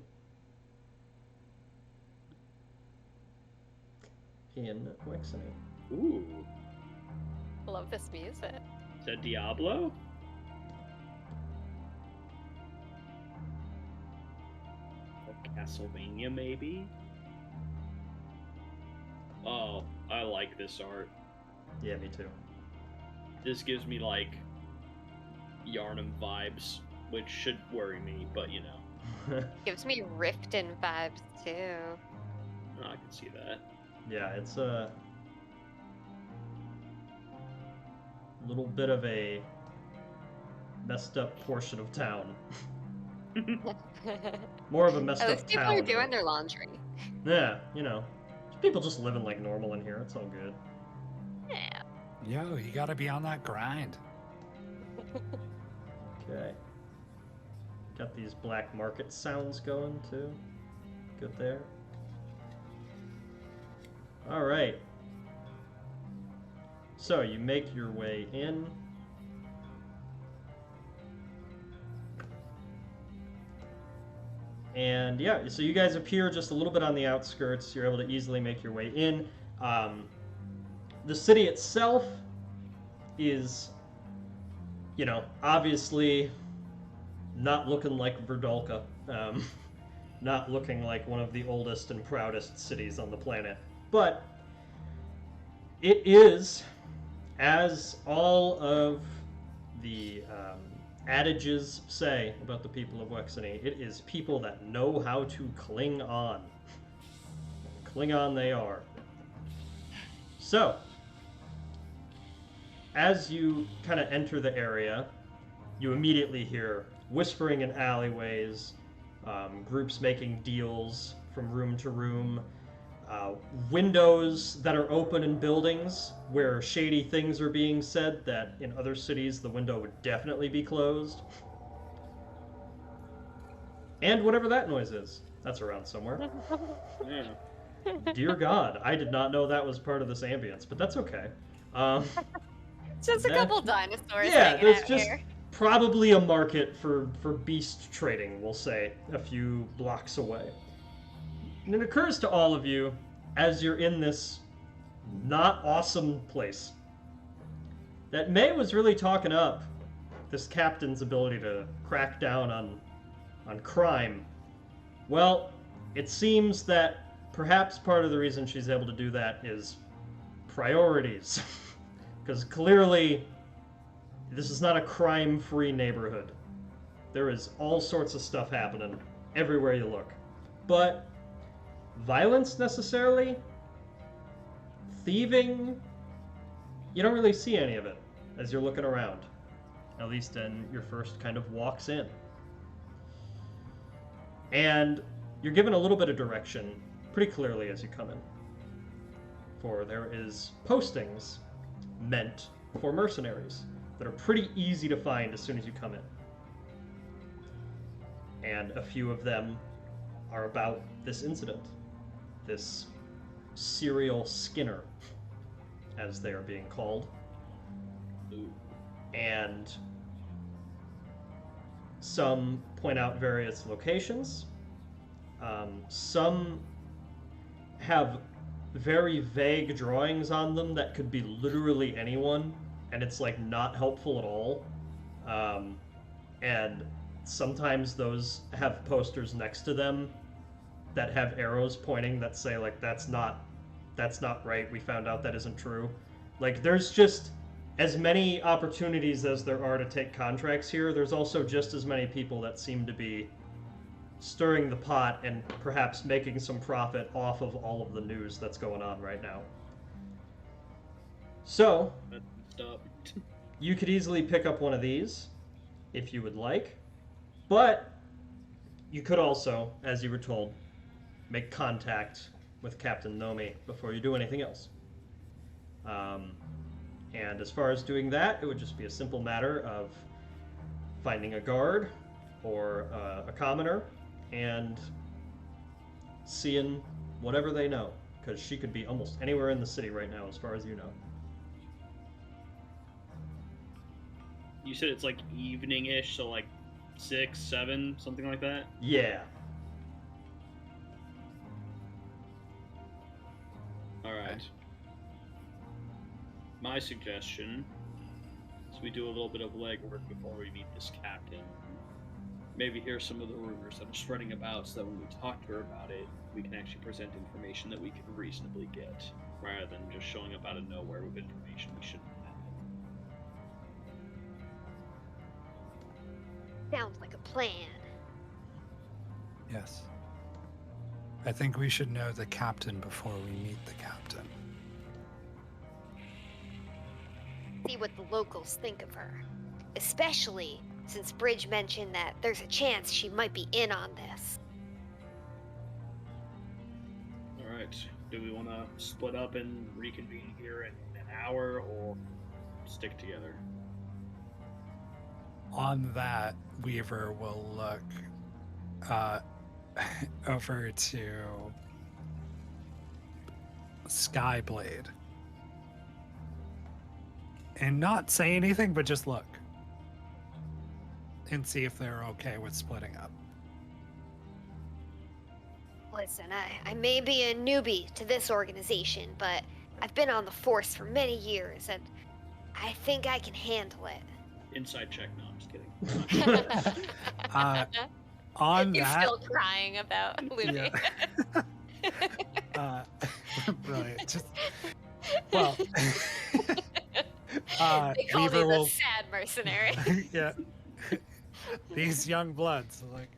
Speaker 1: in Wexany.
Speaker 3: Ooh,
Speaker 2: Love this music.
Speaker 3: is that Diablo? Or Castlevania, maybe? Oh, I like this art.
Speaker 1: Yeah, me too.
Speaker 3: This gives me, like, Yarnum vibes, which should worry me, but, you know.
Speaker 2: Gives me Riften vibes too.
Speaker 3: Oh, I can see that.
Speaker 1: Yeah, it's a little bit of a messed up portion of town. More of a messed
Speaker 2: At
Speaker 1: up
Speaker 2: least people
Speaker 1: town.
Speaker 2: are doing their laundry.
Speaker 1: Yeah, you know. People just living like normal in here. It's all good.
Speaker 2: Yeah.
Speaker 4: Yo, you gotta be on that grind.
Speaker 1: Okay. Got these black market sounds going too. Good there. All right. So you make your way in. And yeah, so you guys appear just a little bit on the outskirts. You're able to easily make your way in. The city itself is, you know, obviously not looking like Verdolka. Not looking like one of the oldest and proudest cities on the planet. But it is, as all of the adages say about the people of Wexany, it is people that know how to cling on. Cling on they are. So, as you kind of enter the area, you immediately hear whispering in alleyways, groups making deals from room to room, windows that are open in buildings where shady things are being said that in other cities the window would definitely be closed. And whatever that noise is, that's around somewhere.
Speaker 3: Yeah.
Speaker 1: Dear God, I did not know that was part of this ambience, but that's okay.
Speaker 2: Just a
Speaker 1: That-
Speaker 2: couple dinosaurs
Speaker 1: Yeah,
Speaker 2: hanging
Speaker 1: there's
Speaker 2: out
Speaker 1: just
Speaker 2: here.
Speaker 1: probably a market for beast trading, we'll say, a few blocks away. And it occurs to all of you, as you're in this not awesome place, that May was really talking up this captain's ability to crack down on crime. Well, it seems that perhaps part of the reason she's able to do that is priorities. Because clearly, this is not a crime-free neighborhood. There is all sorts of stuff happening everywhere you look. But violence necessarily, thieving, you don't really see any of it as you're looking around. At least in your first kind of walks in. And you're given a little bit of direction pretty clearly as you come in. For there is postings meant for mercenaries that are pretty easy to find as soon as you come in. And a few of them are about this incident. This serial skinner as they are being called.
Speaker 3: Ooh.
Speaker 1: And some point out various locations. Some have very vague drawings on them that could be literally anyone, and it's like not helpful at all. And sometimes those have posters next to them that have arrows pointing that say like that's not right. We found out that isn't true. Like there's just as many opportunities as there are to take contracts here. There's also just as many people that seem to be stirring the pot and perhaps making some profit off of all of the news that's going on right now. So, you could easily pick up one of these if you would like, but you could also, as you were told, make contact with Captain Nomi before you do anything else. And as far as doing that, it would just be a simple matter of finding a guard or a commoner and seeing whatever they know, because she could be almost anywhere in the city right now, as far as you know.
Speaker 3: You said it's like evening-ish, so like 6, 7, something like that?
Speaker 1: Yeah.
Speaker 3: Alright. My suggestion is we do a little bit of legwork before we meet this captain. Maybe hear some of the rumors that are spreading about, so that when we talk to her about it, we can actually present information that we can reasonably get, rather than just showing up out of nowhere with information we shouldn't have.
Speaker 2: Sounds like a plan.
Speaker 4: Yes. I think we should know the captain before we meet the captain.
Speaker 2: See what the locals think of her. Especially since Bridge mentioned that there's a chance she might be in on this.
Speaker 3: Alright, do we want to split up and reconvene here in an hour, or stick together?
Speaker 4: On that, Weaver will look over to Skyblade and not say anything, but just look and see if they're okay with splitting up.
Speaker 2: Listen, I may be a newbie to this organization, but I've been on the force for many years, and I think I can handle it.
Speaker 3: Inside check, no, I'm just kidding.
Speaker 4: On
Speaker 2: You're
Speaker 4: that,
Speaker 2: still crying about Looney.
Speaker 4: Yeah. Brilliant. Just well,
Speaker 2: They call me
Speaker 4: Weaver
Speaker 2: the
Speaker 4: will.
Speaker 2: sad mercenary.
Speaker 4: Yeah. These young bloods, like.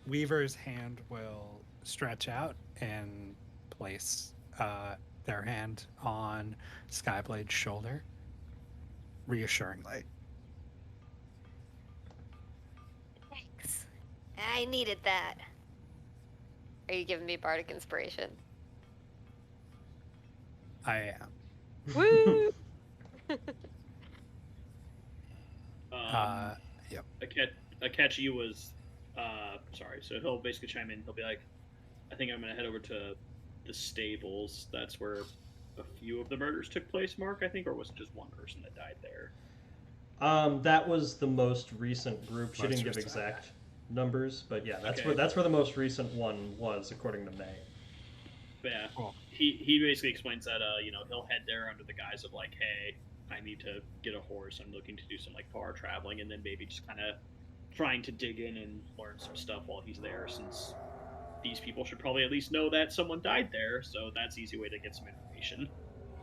Speaker 4: Weaver's hand will stretch out and place their hand on Skyblade's shoulder, reassuringly.
Speaker 2: Thanks. I needed that. Are you giving me bardic inspiration?
Speaker 4: I am.
Speaker 2: Woo!
Speaker 4: Yep.
Speaker 3: Akachi was, sorry, so he'll basically chime in. He'll be like, I think I'm going to head over to the stables. That's where a few of the murders took place, Mark, I think, or was it just one person that died there?
Speaker 1: That was the most recent group. She didn't give
Speaker 4: recent.
Speaker 1: exact numbers, but yeah,
Speaker 3: Okay.
Speaker 1: that's where the most recent one was, according to May.
Speaker 3: But yeah,
Speaker 4: Cool.
Speaker 3: he basically explains that, he'll head there under the guise of like, hey, I need to get a horse. I'm looking to do some like far traveling, and then maybe just kind of trying to dig in and learn some stuff while he's there, since these people should probably at least know that someone died there, so that's an easy way to get some information.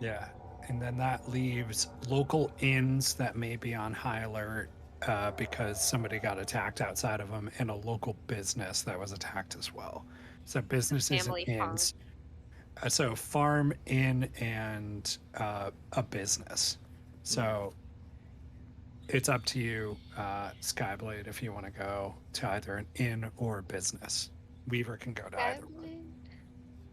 Speaker 4: Yeah. And then that leaves local inns that may be on high alert because somebody got attacked outside of them, and a local business that was attacked as well. So businesses
Speaker 2: Family
Speaker 4: and
Speaker 2: farm.
Speaker 4: inns. So farm, inn, and a business. So it's up to you, Skyblade, if you want to go to either an inn or a business. Weaver can go to either one.
Speaker 2: Skyblade.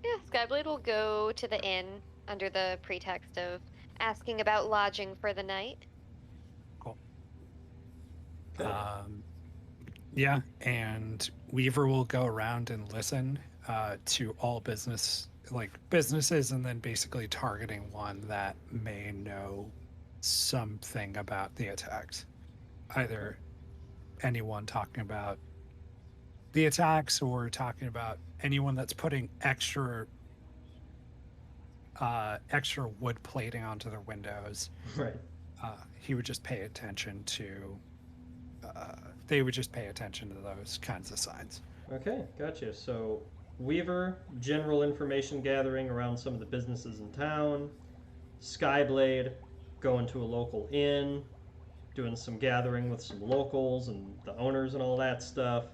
Speaker 2: Yeah, Skyblade will go to the inn under the pretext of asking about lodging for the night.
Speaker 4: Yeah, and Weaver will go around and listen to all business like businesses, and then basically targeting one that may know something about the attacks. Either anyone talking about the attacks or talking about anyone that's putting extra wood plating onto their windows.
Speaker 1: Right.
Speaker 4: He would just pay attention to they would just pay attention to those kinds of signs.
Speaker 1: Okay, gotcha. So Weaver, general information gathering around some of the businesses in town. Skyblade, going to a local inn, doing some gathering with some locals and the owners and all that stuff.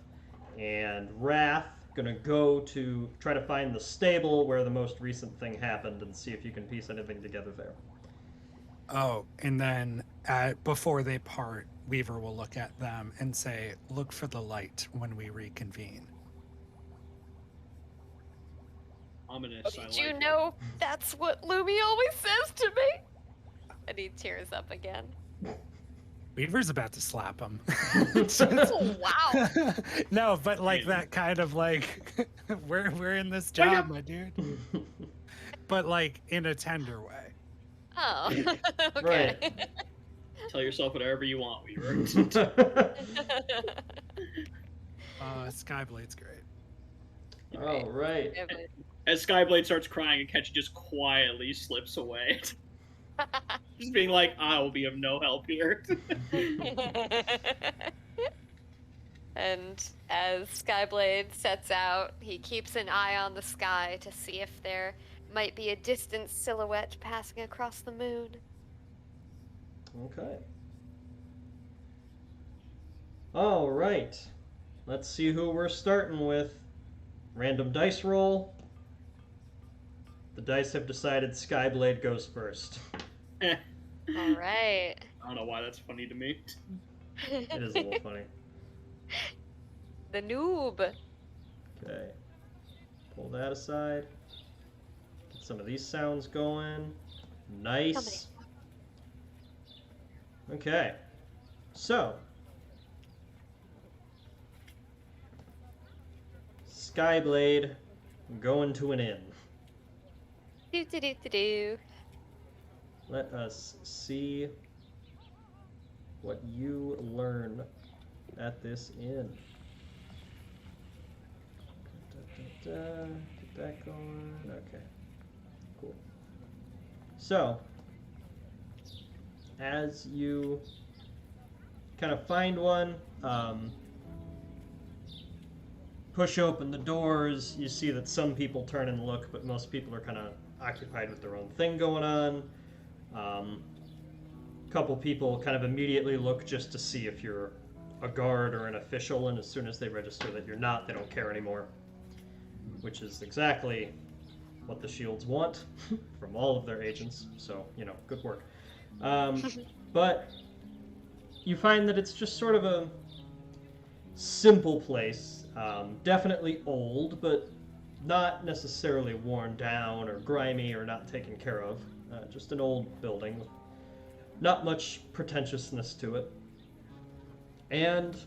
Speaker 1: And Wrath, gonna go to try to find the stable where the most recent thing happened and see if you can piece anything together there.
Speaker 4: Oh, and then before they part, Weaver will look at them and say, "Look for the light when we reconvene."
Speaker 3: Ominous. I
Speaker 2: Did you
Speaker 3: like
Speaker 2: know that's what Lumi always says to me? And he tears up again.
Speaker 4: Weaver's about to slap him.
Speaker 2: Oh, wow.
Speaker 4: No, but like that kind of like, we're in this job, my dude. But like in a tender way.
Speaker 2: Oh, okay.
Speaker 1: Right.
Speaker 3: Tell yourself whatever you want, Weaver.
Speaker 4: Skyblade's great.
Speaker 1: All right.
Speaker 3: As Skyblade starts crying, and Ketchy just quietly slips away. Just being like, I will be of no help here.
Speaker 2: And as Skyblade sets out, he keeps an eye on the sky to see if there might be a distant silhouette passing across the moon.
Speaker 1: Okay. All right. Let's see who we're starting with. Random dice roll. The dice have decided Skyblade goes first.
Speaker 2: All right.
Speaker 3: I don't know why that's funny to me.
Speaker 1: It is a little funny.
Speaker 2: The noob.
Speaker 1: Okay. Pull that aside. Get some of these sounds going. Nice. Okay. So. Skyblade going to an inn.
Speaker 2: Do.
Speaker 1: Let us see what you learn at this inn. Get that going. Okay. Cool. So, as you kind of find one, push open the doors, you see that some people turn and look, but most people are kind of occupied with their own thing going on. Couple people kind of immediately look just to see if you're a guard or an official, and as soon as they register that you're not, they don't care anymore. Which is exactly what the Shields want from all of their agents, so, you know, good work. But you find that it's just sort of a simple place. Definitely old, but not necessarily worn down or grimy or not taken care of. Just an old building with not much pretentiousness to it. And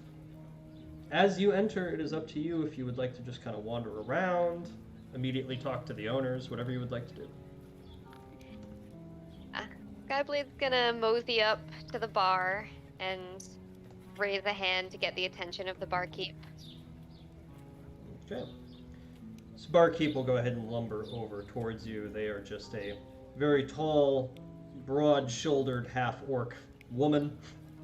Speaker 1: as you enter, it is up to you if you would like to just kind of wander around, immediately talk to the owners, whatever you would like to do.
Speaker 2: Skyblade's gonna mosey up to the bar and raise a hand to get the attention of the barkeep.
Speaker 1: Okay. So barkeep will go ahead and lumber over towards you. They are just a very tall, broad-shouldered half-orc woman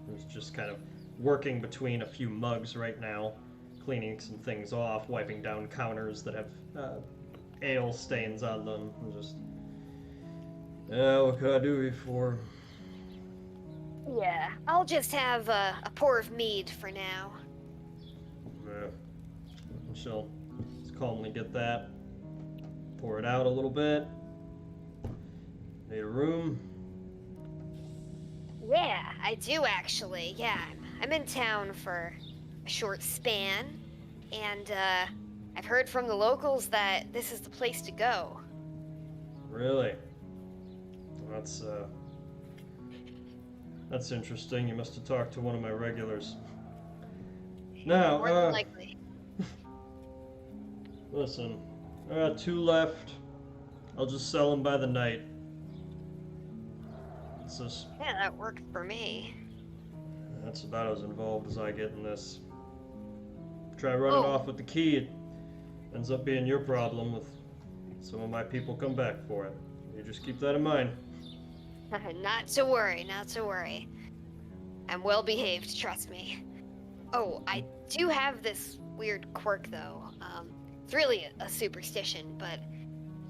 Speaker 1: who's just kind of working between a few mugs right now, cleaning some things off, wiping down counters that have ale stains on them, and just, what can I do you for?
Speaker 2: Yeah, I'll just have a pour of mead for now.
Speaker 1: She'll just calmly get that, pour it out a little bit. Need a room?
Speaker 2: Yeah, I do actually. Yeah, I'm in town for a short span, and I've heard from the locals that this is the place to go.
Speaker 1: Really? That's interesting. You must have talked to one of my regulars. Now,
Speaker 2: More than likely.
Speaker 1: listen, I got 2 left. I'll just sell them by the night. It's just,
Speaker 2: Yeah, that works for me.
Speaker 1: that's about as involved as I get in this. Try running
Speaker 2: Oh.
Speaker 1: off with the key, it ends up being your problem with some of my people come back for it. You just keep that in mind.
Speaker 2: Not to worry, not to worry. I'm well behaved, trust me. Oh, I do have this weird quirk though. It's really a superstition, but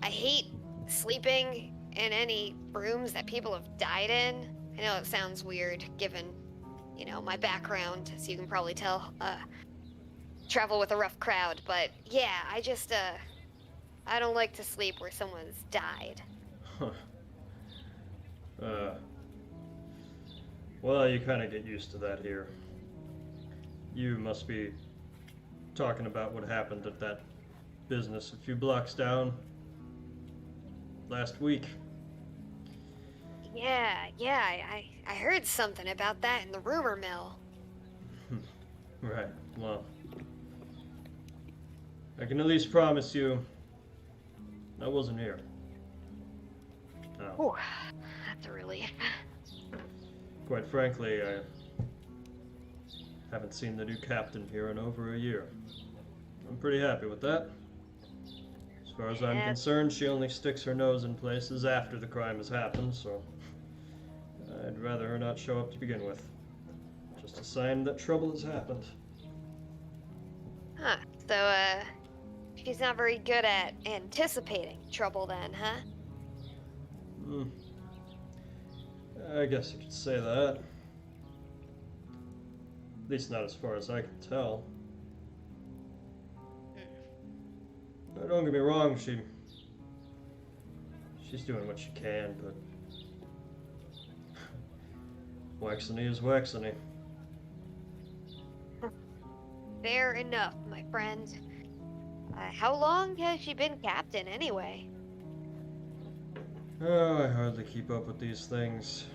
Speaker 2: I hate sleeping in any rooms that people have died in. I know it sounds weird given, you know, my background, so you can probably tell, travel with a rough crowd, but yeah, I don't like to sleep where someone's died.
Speaker 1: Huh. Well, you kind of get used to that here. You must be talking about what happened at that business a few blocks down last week.
Speaker 2: Yeah, I heard something about that in the rumor mill.
Speaker 1: Right, well, I can at least promise you I wasn't here. No.
Speaker 2: Ooh, that's a relief.
Speaker 1: Quite frankly, I haven't seen the new captain here in over a year. I'm pretty happy with that. As far as I'm
Speaker 2: Yeah.
Speaker 1: concerned, she only sticks her nose in places after the crime has happened, so I'd rather her not show up to begin with. Just a sign that trouble has happened.
Speaker 2: Huh, so, she's not very good at anticipating trouble then, huh?
Speaker 1: Hmm. I guess you could say that. At least not as far as I can tell. Now, don't get me wrong, she's doing what she can, but Wexany is Wexany.
Speaker 2: Fair enough, my friend. How long has she been captain, anyway?
Speaker 1: Oh, I hardly keep up with these things.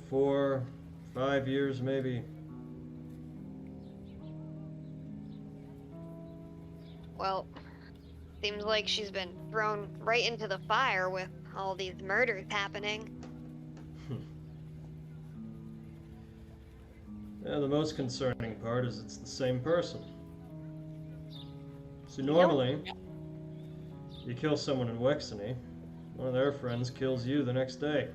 Speaker 1: 4, 5 years, maybe.
Speaker 2: Well, seems like she's been thrown right into the fire with all these murders happening.
Speaker 1: Yeah, the most concerning part is it's the same person. See, normally, you kill someone in Wexany, one of their friends kills you the next day.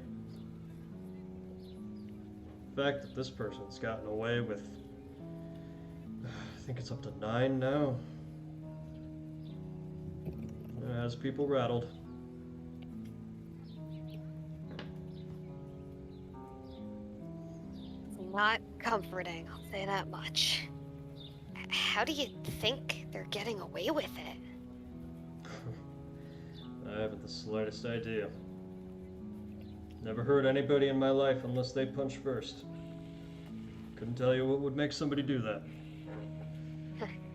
Speaker 1: The fact that this person's gotten away with, I think it's up to 9 now, it has people rattled.
Speaker 2: It's not comforting, I'll say that much. How do you think they're getting away with it?
Speaker 1: I haven't the slightest idea. Never hurt anybody in my life unless they punch first. Couldn't tell you what would make somebody do that.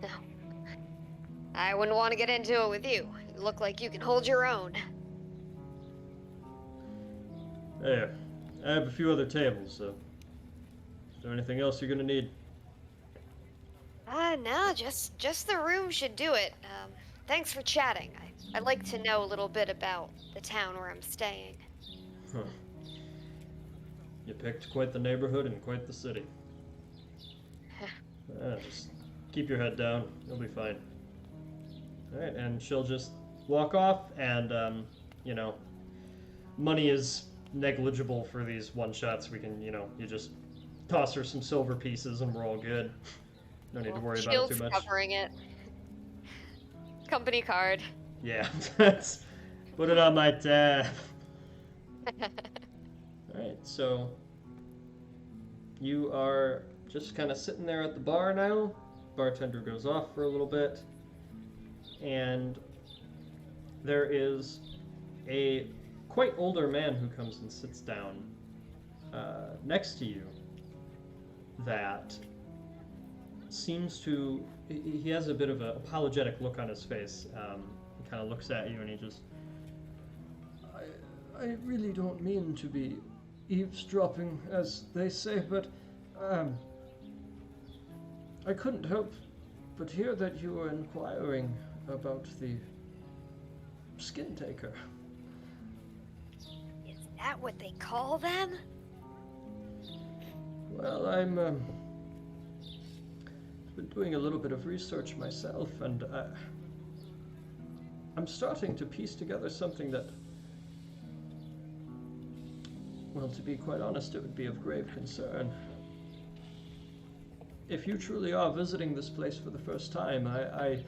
Speaker 2: No. I wouldn't want to get into it with you. You look like you can hold your own.
Speaker 1: Hey, I have a few other tables, so is there anything else you're gonna need?
Speaker 2: No, just the room should do it. Thanks for chatting. I'd like to know a little bit about the town where I'm staying.
Speaker 1: Huh. You picked quite the neighborhood and quite the city. Just keep your head down. You'll be fine. Alright, and she'll just walk off, and, you know, money is negligible for these one-shots. We can, you know, you just toss her some silver pieces and we're all good. No need to worry about it
Speaker 2: Shield's
Speaker 1: too much.
Speaker 2: covering it. Company card.
Speaker 1: Yeah, that's... Put it on my tab. Alright, so... You are just kind of sitting there at the bar now. Bartender goes off for a little bit. And there is a quite older man who comes and sits down next to you that seems to... He has a bit of an apologetic look on his face. He kind of looks at you and he just... I really don't mean to be eavesdropping, as they say, but I couldn't help but hear that you were inquiring about the skin taker.
Speaker 2: that what they call them?
Speaker 1: Well, I'm been doing a little bit of research myself, and I'm starting to piece together something that, well, to be quite honest, it would be of grave concern. If you truly are visiting this place for the first time, I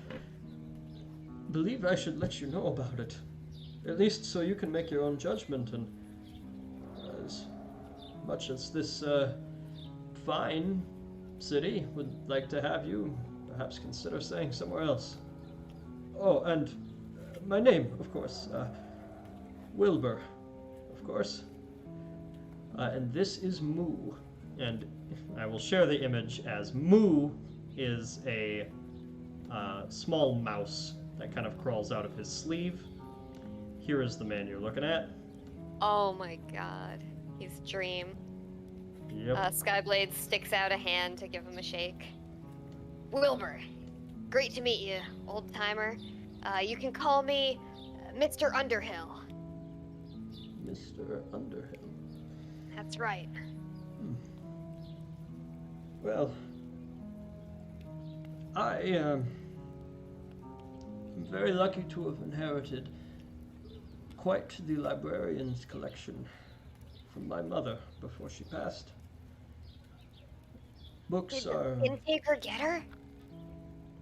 Speaker 1: believe I should let you know about it. At least so you can make your own judgment, and as much as this fine city would like to have you, perhaps consider staying somewhere else. Oh, and my name, of course, Wilbur, of course. And this is Moo, and I will share the image as Moo is a small mouse that kind of crawls out of his sleeve. Here is the man you're looking at.
Speaker 2: Oh my god. He's Dream.
Speaker 1: Yep.
Speaker 2: Skyblade sticks out a hand to give him a shake. Wilbur, great to meet you, old timer. You can call me Mr. Underhill.
Speaker 1: Mr. Underhill.
Speaker 2: That's right.
Speaker 1: Well, I am very lucky to have inherited quite the librarian's collection from my mother before she passed. Books
Speaker 2: Did
Speaker 1: are...
Speaker 2: the Intaker get her?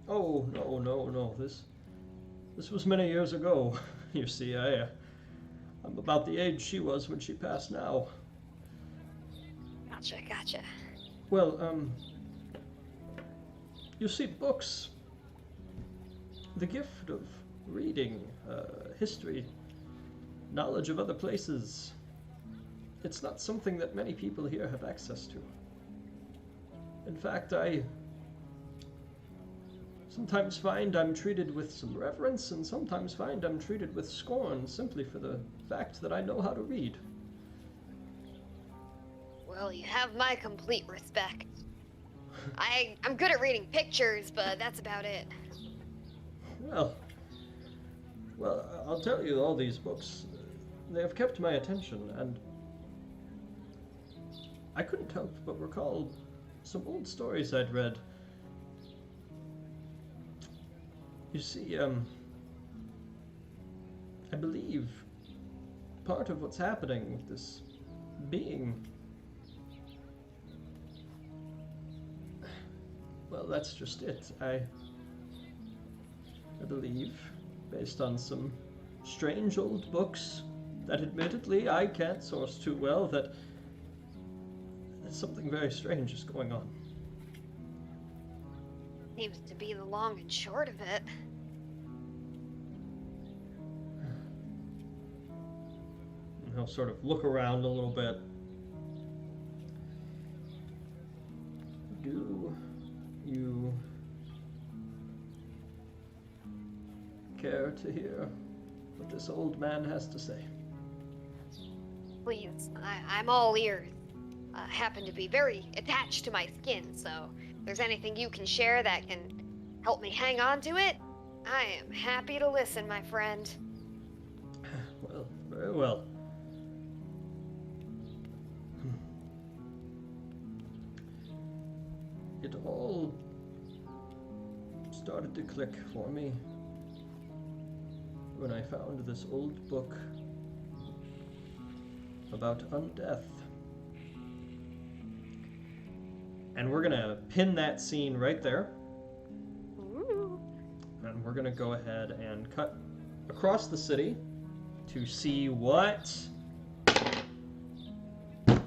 Speaker 1: Oh, no. This was many years ago. You see, I'm about the age she was when she passed now.
Speaker 2: Gotcha.
Speaker 1: Well, you see, books, the gift of reading, history, knowledge of other places, it's not something that many people here have access to. In fact, I sometimes find I'm treated with some reverence, and sometimes find I'm treated with scorn, simply for the fact that I know how to read.
Speaker 2: Well, you have my complete respect. I'm good at reading pictures, but that's about it.
Speaker 1: Well, I'll tell you, all these books, they have kept my attention, and I couldn't help but recall some old stories I'd read. You see, I believe part of what's happening with this being, well, that's just it. I believe, based on some strange old books that admittedly I can't source too well, that something very strange is going on.
Speaker 2: Seems to be the long and short of it.
Speaker 1: And he'll sort of look around a little bit. Do you care to hear what this old man has to say?
Speaker 2: Please, I'm all ears. I happen to be very attached to my skin, so if there's anything you can share that can help me hang on to it, I am happy to listen, my friend.
Speaker 1: Well, very well. It all started to click for me when I found this old book about undeath. And we're gonna pin that scene right there.
Speaker 2: Ooh.
Speaker 1: And we're gonna go ahead and cut across the city to see what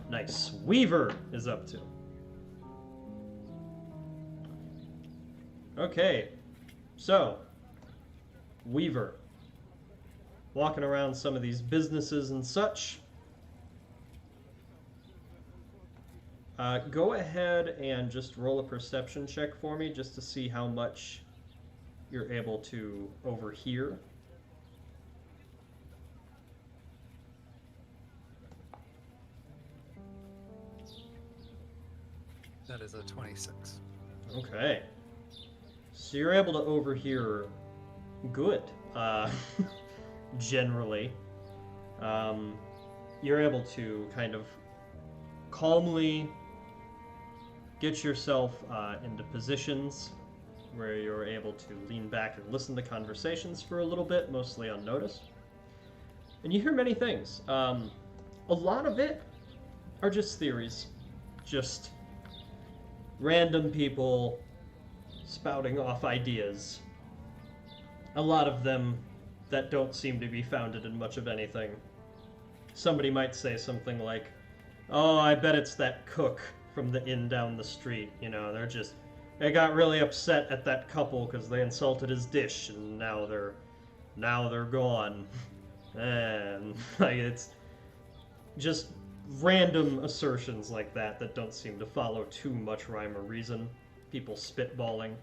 Speaker 1: nice Weaver is up to. Okay, so Weaver walking around some of these businesses and such. Go ahead and just roll a perception check for me just to see how much you're able to overhear.
Speaker 4: That is a 26.
Speaker 1: Okay. So you're able to overhear good, generally. you're able to kind of calmly get yourself into positions where you're able to lean back and listen to conversations for a little bit, mostly unnoticed. And you hear many things. A lot of it are just theories. Just random people spouting off ideas. A lot of them that don't seem to be founded in much of anything. Somebody might say something like, "Oh, I bet it's that cook from the inn down the street. You know, they got really upset at that couple because they insulted his dish, and now they're gone." And like, it's just random assertions like that don't seem to follow too much rhyme or reason. People spitballing.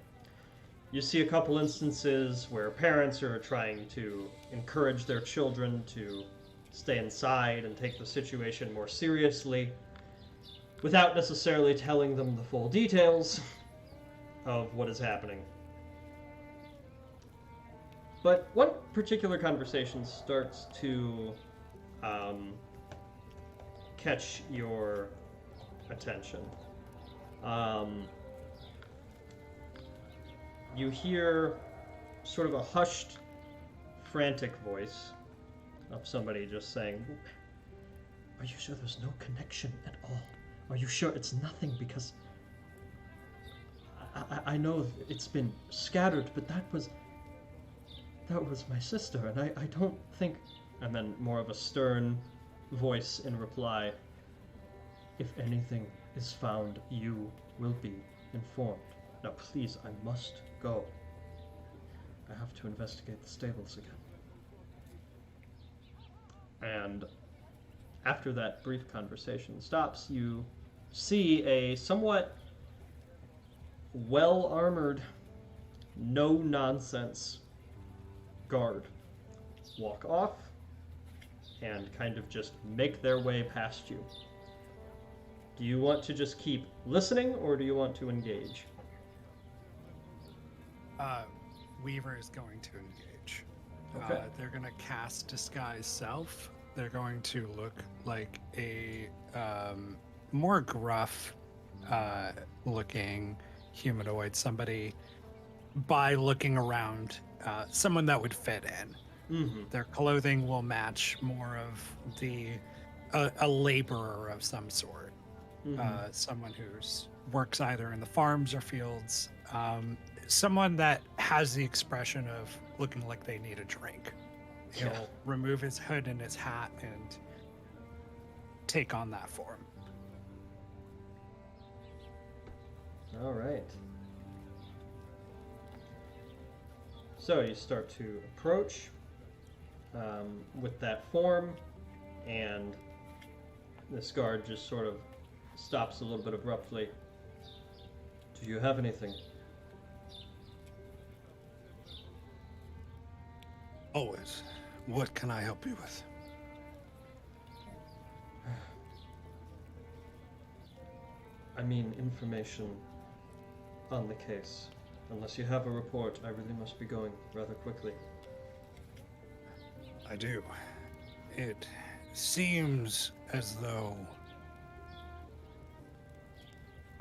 Speaker 1: You see a couple instances where parents are trying to encourage their children to stay inside and take the situation more seriously without necessarily telling them the full details of what is happening. But one particular conversation starts to catch your attention. You hear sort of a hushed, frantic voice of somebody just saying, "Are you sure there's no connection at all? Are you sure it's nothing? Because I know it's been scattered, but that was my sister, and I don't think..." And then more of a stern voice in reply, "If anything is found, you will be informed. Now please, I must go. I have to investigate the stables again." And after that brief conversation stops, you see a somewhat well-armored, no-nonsense guard walk off and kind of just make their way past you. Do you want to just keep listening, or do you want to engage?
Speaker 4: Weaver is going to engage.
Speaker 1: Okay.
Speaker 4: They're going to cast Disguise Self. They're going to look like a more gruff looking humanoid, somebody, by looking around, someone that would fit in.
Speaker 1: Mm-hmm.
Speaker 4: Their clothing will match more of a laborer of some sort.
Speaker 1: Mm-hmm.
Speaker 4: Someone who works either in the farms or fields. Someone that has the expression of looking like they need a drink. He'll
Speaker 1: Yeah.
Speaker 4: remove his hood and his hat and take on that form.
Speaker 1: All right. So you start to approach with that form, and this guard just sort of stops a little bit abruptly. "Do you have anything?"
Speaker 4: Always. What can I help you with?
Speaker 1: I mean, information on the case. Unless you have a report, I really must be going rather quickly.
Speaker 4: I do. It seems as though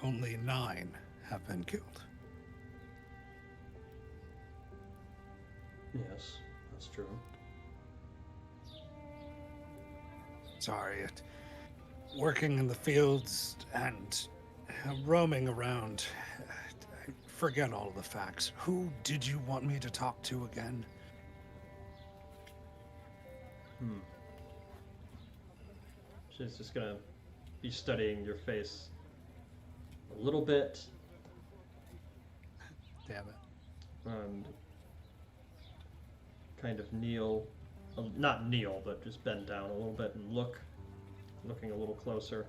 Speaker 4: only 9 have been killed.
Speaker 1: Yes, that's true.
Speaker 4: Sorry, working in the fields and roaming around, I forget all the facts. Who did you want me to talk to again?
Speaker 1: She's just gonna be studying your face a little bit,
Speaker 4: Damn it.
Speaker 1: and kind of kneel, not kneel, but just bend down a little bit and looking a little closer.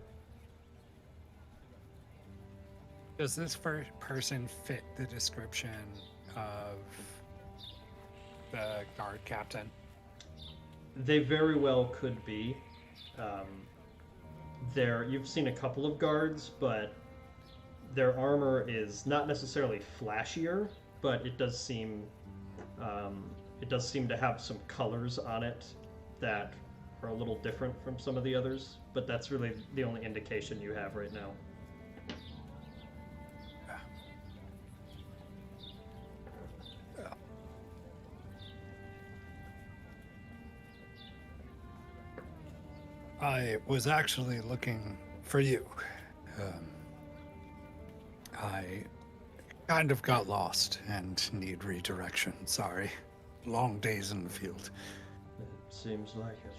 Speaker 4: Does this person fit the description of the guard captain?
Speaker 1: They very well could be. You've seen a couple of guards, but their armor is not necessarily flashier, but it does seem to have some colors on it that are a little different from some of the others, but that's really the only indication you have right now.
Speaker 4: I was actually looking for you. I kind of got lost and need redirection. Sorry. Long days in the field.
Speaker 1: It seems like it.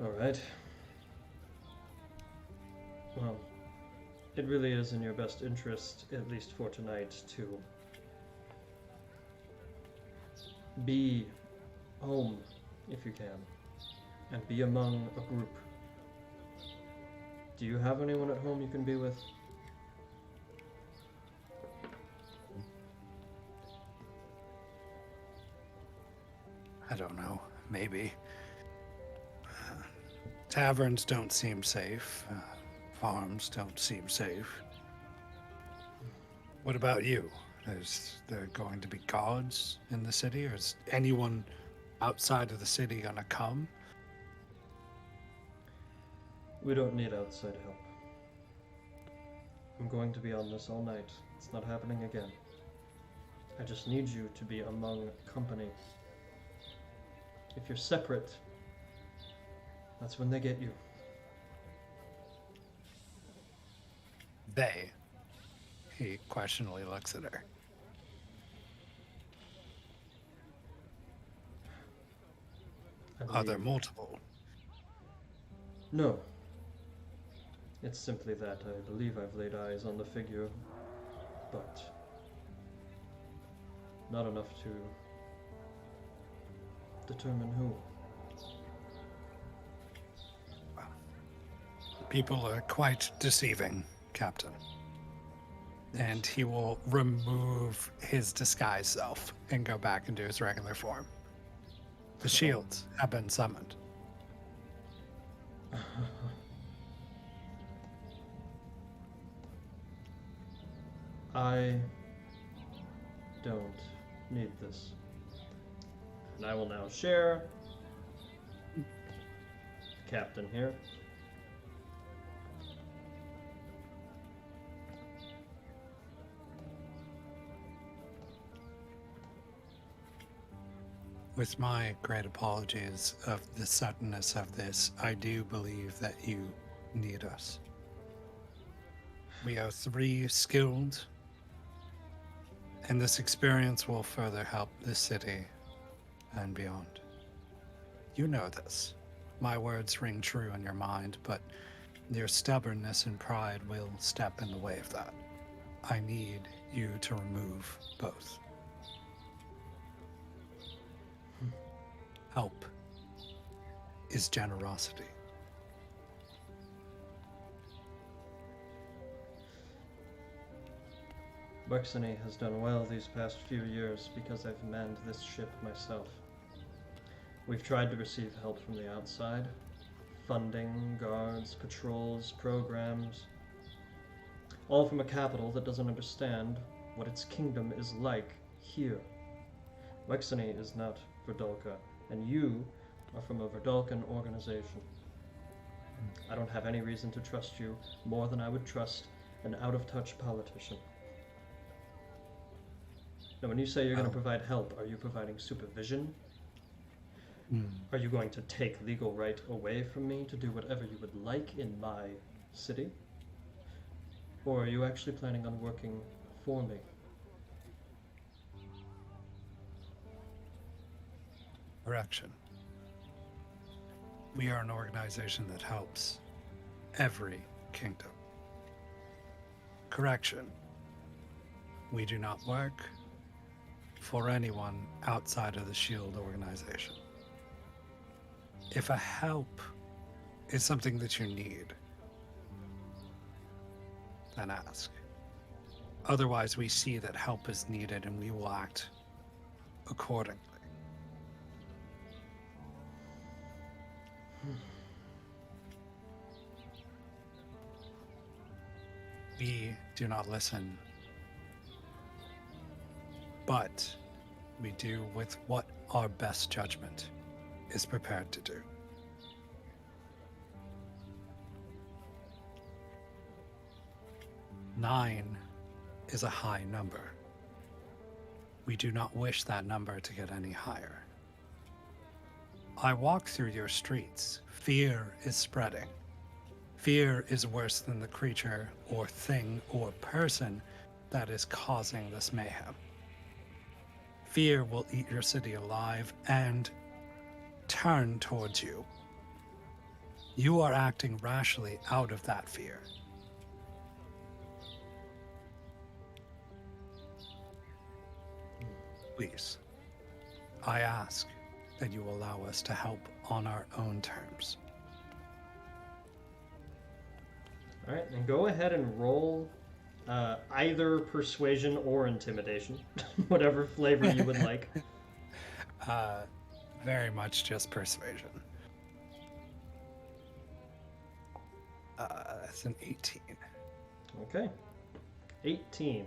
Speaker 1: All right. Well, it really is in your best interest, at least for tonight, to be home if you can, and be among a group. Do you have anyone at home you can be with?
Speaker 4: I don't know. Maybe. Taverns don't seem safe. Farms don't seem safe. What about you? Is there going to be guards in the city, or is anyone outside of the city gonna come?
Speaker 1: We don't need outside help. I'm going to be on this all night. It's not happening again. I just need you to be among company. If you're separate, that's when they get you.
Speaker 4: They. He questioningly looks at her. Are there multiple?
Speaker 1: No. It's simply that I believe I've laid eyes on the figure, but not enough to determine who.
Speaker 4: People are quite deceiving, Captain. And he will remove his disguise self and go back into his regular form. The shields have been summoned.
Speaker 1: I don't need this. And I will now share the captain here.
Speaker 4: With my great apologies of the suddenness of this, I do believe that you need us. We are 3 skilled, and this experience will further help this city and beyond. You know this. My words ring true in your mind, but your stubbornness and pride will step in the way of that. I need you to remove both. Help is generosity.
Speaker 1: Wexany has done well these past few years because I've manned this ship myself. We've tried to receive help from the outside. Funding, guards, patrols, programs. All from a capital that doesn't understand what its kingdom is like here. Wexany is not Verdolka, and you are from a Verdolkan organization. I don't have any reason to trust you more than I would trust an out-of-touch politician. Now, when you say you're going to provide help, are you providing supervision? Are you going to take legal right away from me to do whatever you would like in my city? Or are you actually planning on working for me?
Speaker 4: Correction. We are an organization that helps every kingdom. Correction. We do not work for anyone outside of the SHIELD organization. If a help is something that you need, then ask. Otherwise, we see that help is needed and we will act accordingly. We do not listen, but We do with what our best judgment is prepared to do. Nine is a high number. We do not wish that number to get any higher. I walk through your streets. Fear is spreading. Fear is worse than the creature or thing or person that is causing this mayhem. Fear will eat your city alive and turn towards you. You are acting rashly out of that fear. Please, I ask that you allow us to help on our own terms.
Speaker 1: All right, and go ahead and roll either persuasion or intimidation, whatever flavor you would like.
Speaker 4: Very much just persuasion. That's an 18.
Speaker 1: Okay, 18.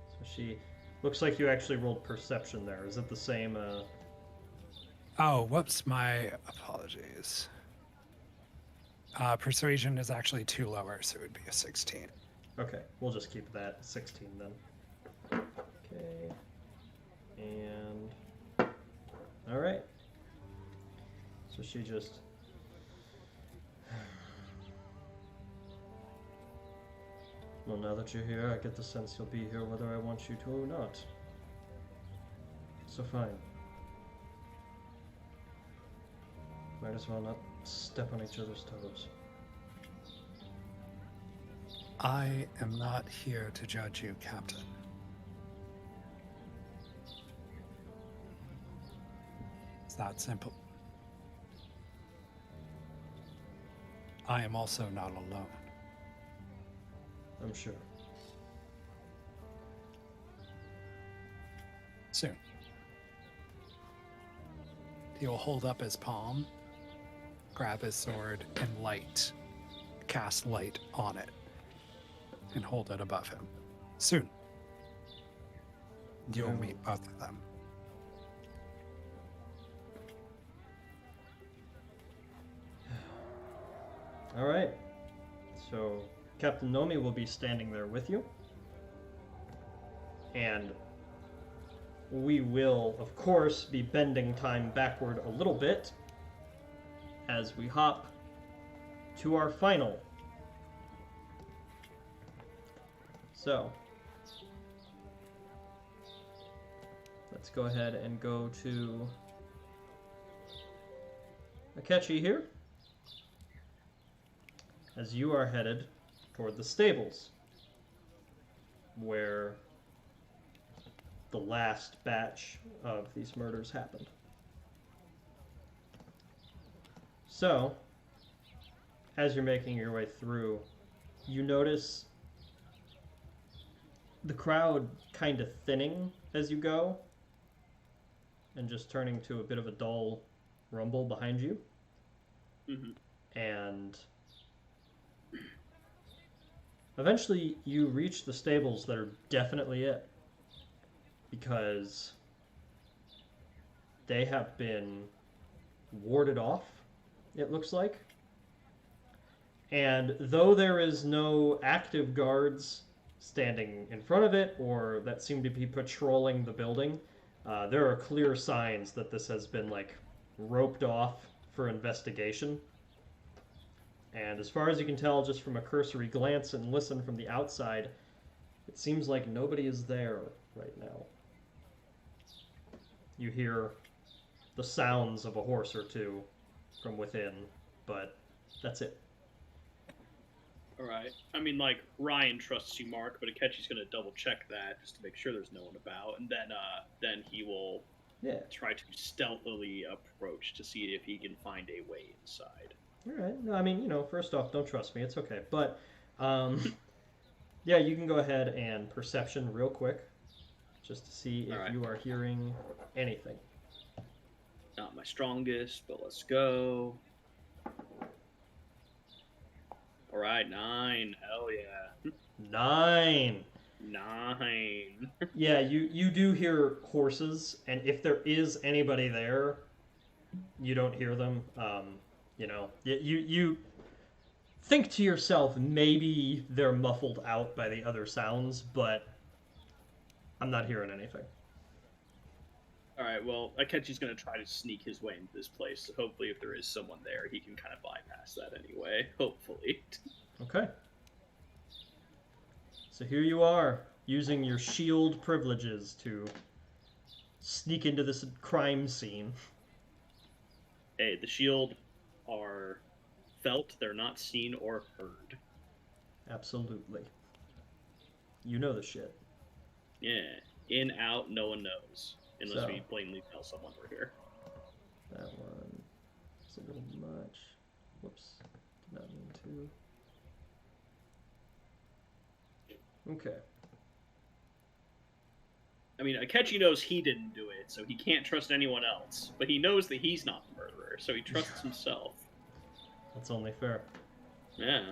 Speaker 1: So she looks like you actually rolled perception there. Is it the same?
Speaker 4: Oh, whoops, my apologies. Persuasion is actually 2 lower, so it would be a 16.
Speaker 1: Okay, we'll just keep that 16 then. Okay, and all right. So she just. Well, now that you're here, I get the sense you'll be here whether I want you to or not. So fine. Might as well not step on each other's toes.
Speaker 4: I am not here to judge you, Captain. It's that simple. I am also not alone.
Speaker 1: I'm sure.
Speaker 4: Soon. He will hold up his palm, grab his sword, and cast light on it, and hold it above him. Soon. You'll meet both of them.
Speaker 1: All right. So Captain Nomi will be standing there with you. And we will, of course, be bending time backward a little bit as we hop to our final. So, let's go ahead and go to Akechi here, as you are headed toward the stables, where the last batch of these murders happened. So, as you're making your way through, you notice the crowd kind of thinning as you go, and just turning to a bit of a dull rumble behind you. Mm-hmm. And eventually you reach the stables that are definitely it, because they have been warded off, it looks like. And though there is no active guards standing in front of it or that seem to be patrolling the building, there are clear signs that this has been roped off for investigation. And as far as you can tell just from a cursory glance and listen from the outside, it seems like nobody is there right now. You hear the sounds of a horse or two from within, but that's it.
Speaker 3: Alright. I mean, Ryan trusts you, Mark, but Akechi's going to double check that just to make sure there's no one about, and then he will try to stealthily approach to see if he can find a way inside.
Speaker 1: Alright. No, I mean, first off, don't trust me. It's okay. But, yeah, you can go ahead and perception real quick, just to see if you are hearing anything.
Speaker 3: Not my strongest, but let's go. Alright, 9. Hell yeah.
Speaker 1: 9.
Speaker 3: 9.
Speaker 1: Yeah, you do hear horses, and if there is anybody there, you don't hear them. You think to yourself, maybe they're muffled out by the other sounds, but I'm not hearing anything.
Speaker 3: Alright, well, Akechi's gonna try to sneak his way into this place, so hopefully if there is someone there, he can kind of bypass that anyway. Hopefully.
Speaker 1: Okay. So here you are, using your shield privileges to sneak into this crime scene.
Speaker 3: Hey, the shield are felt, they're not seen or heard.
Speaker 1: Absolutely. You know the shit.
Speaker 3: Yeah. In, out, no one knows. Unless
Speaker 1: So.
Speaker 3: we blatantly tell someone we're here.
Speaker 1: That one is a little much. Whoops. Did not mean to. Okay.
Speaker 3: I mean, Akechi knows he didn't do it, so he can't trust anyone else. But he knows that he's not the murderer, so he trusts himself.
Speaker 1: That's only fair.
Speaker 3: Yeah.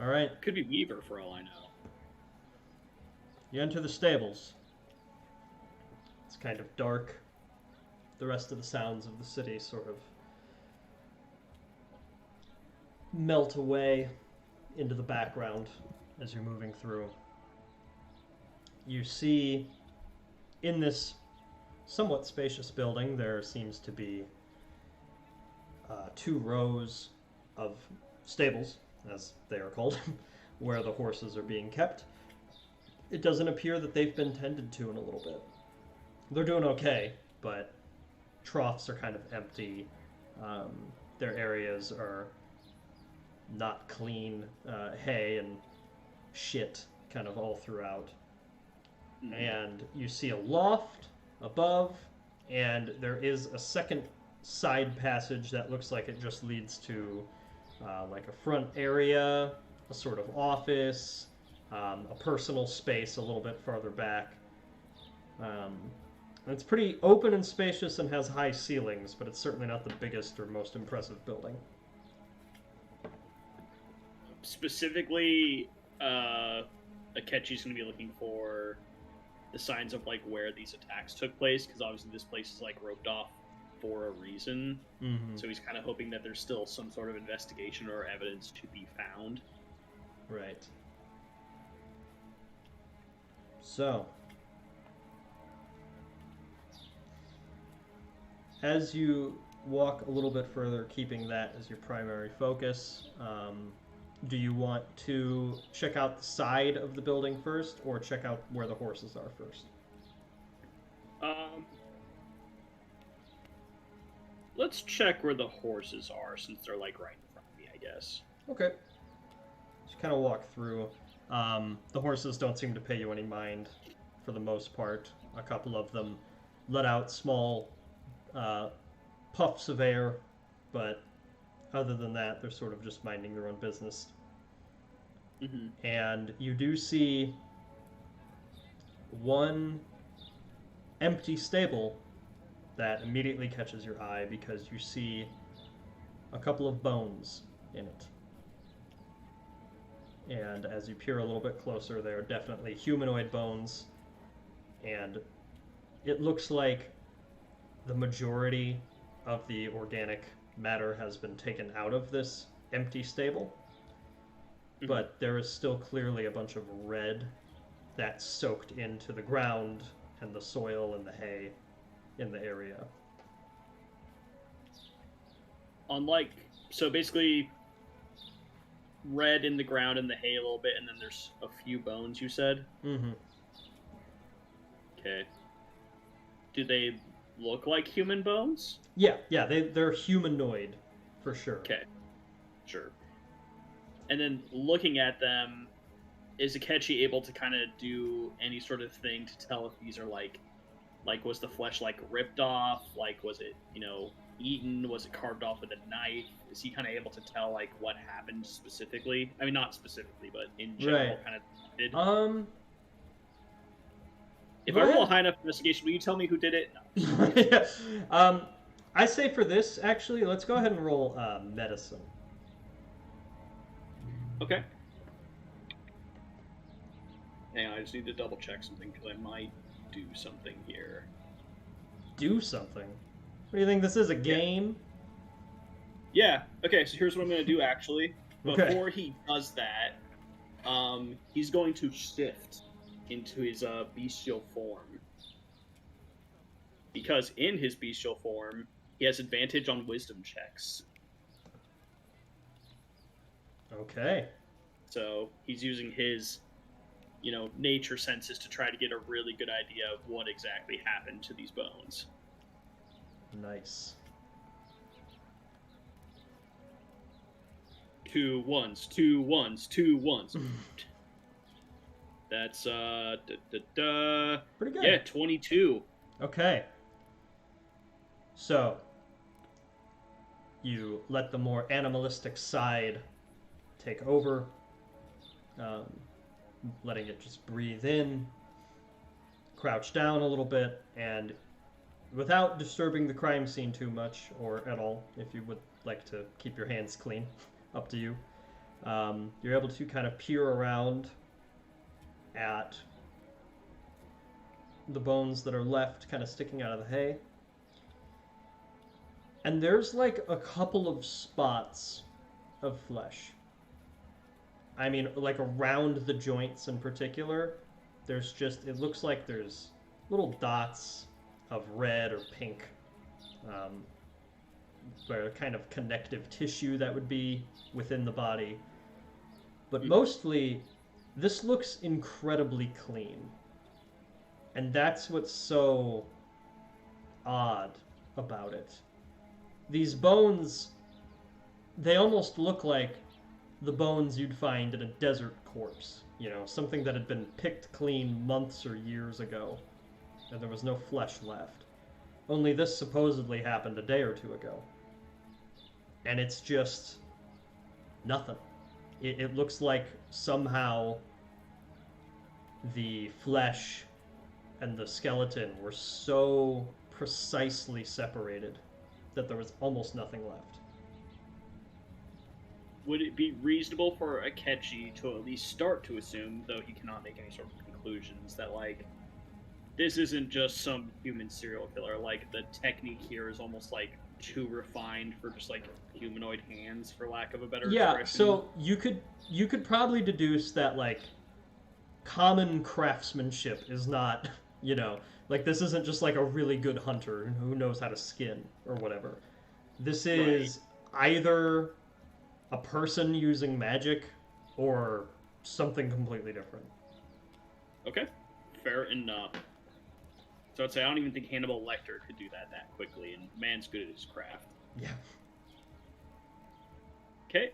Speaker 1: Alright.
Speaker 3: Could be Weaver for all I know.
Speaker 1: You enter the stables. It's kind of dark. The rest of the sounds of the city sort of melt away into the background as you're moving through. You see, in this somewhat spacious building, there seems to be 2 rows of stables, as they are called, where the horses are being kept. It doesn't appear that they've been tended to in a little bit. They're doing okay, but troughs are kind of empty. Their areas are not clean. Hay and shit kind of all throughout.
Speaker 3: Mm-hmm.
Speaker 1: And you see a loft above, and there is a second side passage that looks like it just leads to like a front area, a sort of office, a personal space a little bit farther back. It's pretty open and spacious and has high ceilings, but it's certainly not the biggest or most impressive building.
Speaker 3: Specifically, Akechi's going to be looking for the signs of like where these attacks took place, because obviously this place is like roped off for a reason.
Speaker 1: Mm-hmm.
Speaker 3: So he's kind of hoping that there's still some sort of investigation or evidence to be found.
Speaker 1: Right. So, as you walk a little bit further, keeping that as your primary focus, do you want to check out the side of the building first, or check out where the horses are first?
Speaker 3: Let's check where the horses are, since they're like right in front of me, I guess.
Speaker 1: Okay. Just kind of walk through. The horses don't seem to pay you any mind for the most part. A couple of them let out small puffs of air, but other than that, they're sort of just minding their own business.
Speaker 3: Mm-hmm.
Speaker 1: And you do see one empty stable that immediately catches your eye, because you see a couple of bones in it. And as you peer a little bit closer, they are definitely humanoid bones, and it looks like the majority of the organic matter has been taken out of this empty stable. Mm-hmm. But there is still clearly a bunch of red that's soaked into the ground and the soil and the hay in the area.
Speaker 3: So basically red in the ground and the hay a little bit, and then there's a few bones, you said?
Speaker 1: Mm-hmm.
Speaker 3: Okay. Do they look like human bones?
Speaker 1: Yeah, they're humanoid, for sure.
Speaker 3: Okay, sure. And then looking at them, is Akechi able to kind of do any sort of thing to tell if these are like was the flesh like ripped off? Like, was it, eaten? Was it carved off with a knife? Is he kind of able to tell like what happened specifically? I mean, not specifically, but in general,
Speaker 1: Right.
Speaker 3: kind of did. If
Speaker 1: Go
Speaker 3: I roll a
Speaker 1: ahead.
Speaker 3: high enough investigation, will you tell me who did it? No.
Speaker 1: I say for this, actually, let's go ahead and roll medicine.
Speaker 3: Okay. Hang on, I just need to double check something because I might do something here.
Speaker 1: Do something? What do you think this is, a game?
Speaker 3: Yeah. Okay. So here's what I'm gonna do. Actually,
Speaker 1: Okay.
Speaker 3: before he does that, he's going to shift into his bestial form, because in his bestial form he has advantage on wisdom checks.
Speaker 1: Okay.
Speaker 3: So he's using his, nature senses to try to get a really good idea of what exactly happened to these bones.
Speaker 1: Nice.
Speaker 3: 2 1s, 2 1s, 2 1s. That's
Speaker 1: Pretty good.
Speaker 3: Yeah, 22.
Speaker 1: Okay. So, you let the more animalistic side take over, letting it just breathe in, crouch down a little bit, and without disturbing the crime scene too much, or at all, if you would like to keep your hands clean, up to you, you're able to kind of peer around at the bones that are left kind of sticking out of the hay. And there's like a couple of spots of flesh. I mean, like around the joints in particular, there's just, it looks like there's little dots of red or pink, where kind of connective tissue that would be within the body. But mostly, this looks incredibly clean. And that's what's so odd about it. These bones, they almost look like the bones you'd find in a desert corpse. Something that had been picked clean months or years ago, and there was no flesh left. Only this supposedly happened a day or two ago. And it's just nothing. It looks like somehow the flesh and the skeleton were so precisely separated that there was almost nothing left.
Speaker 3: Would it be reasonable for Akechi to at least start to assume, though he cannot make any sort of conclusions, that, like, this isn't just some human serial killer? Like, the technique here is almost, like, too refined for just, like, humanoid hands, for lack of a better expression?
Speaker 1: So you could probably deduce that, like, common craftsmanship is not, like, this isn't just like a really good hunter who knows how to skin or whatever. This is either a person using magic or something completely different.
Speaker 3: Okay, fair enough. So I'd say I don't even think Hannibal Lecter could do that quickly, and man's good at his craft.
Speaker 1: Yeah.
Speaker 3: Okay,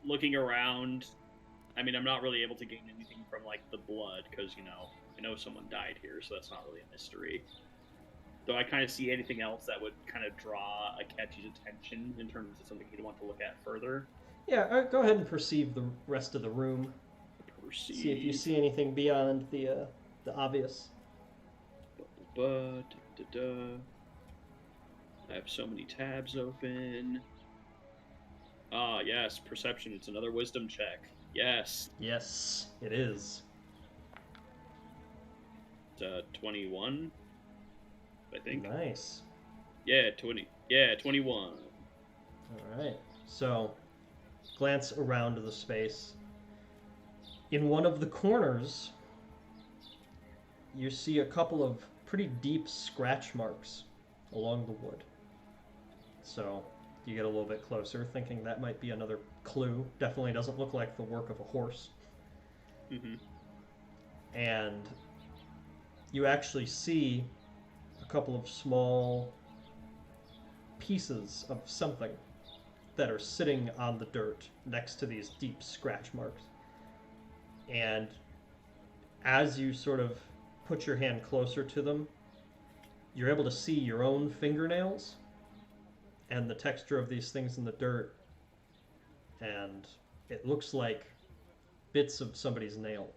Speaker 3: looking around, I mean, I'm not really able to gain anything from, like, the blood, because, I know someone died here, so that's not really a mystery. Do I kind of see anything else that would kind of draw Akechi's attention in terms of something he'd want to look at further?
Speaker 1: Yeah, go ahead and perceive the rest of the room.
Speaker 3: Perceive.
Speaker 1: See if you see anything beyond the obvious.
Speaker 3: I have so many tabs open. Ah, yes, perception. It's another wisdom check. Yes.
Speaker 1: Yes, it is.
Speaker 3: It's 21, I think.
Speaker 1: Nice.
Speaker 3: Yeah, 20. Yeah, 21.
Speaker 1: All right. So, glance around the space. In one of the corners, you see a couple of pretty deep scratch marks along the wood. So, you get a little bit closer, thinking that might be another clue. Definitely doesn't look like the work of a horse.
Speaker 3: Mm-hmm.
Speaker 1: And you actually see a couple of small pieces of something that are sitting on the dirt next to these deep scratch marks. And as you sort of put your hand closer to them, you're able to see your own fingernails and the texture of these things in the dirt. And it looks like bits of somebody's nail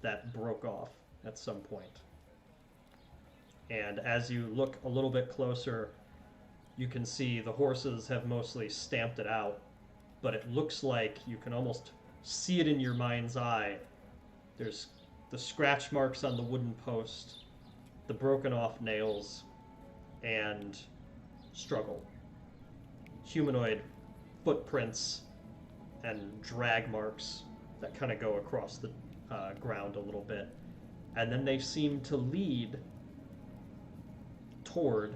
Speaker 1: that broke off at some point. And as you look a little bit closer, you can see the horses have mostly stamped it out, but it looks like you can almost see it in your mind's eye. There's the scratch marks on the wooden post, the broken off nails, and struggle. Humanoid footprints and drag marks that kind of go across the ground a little bit. And then they seem to lead toward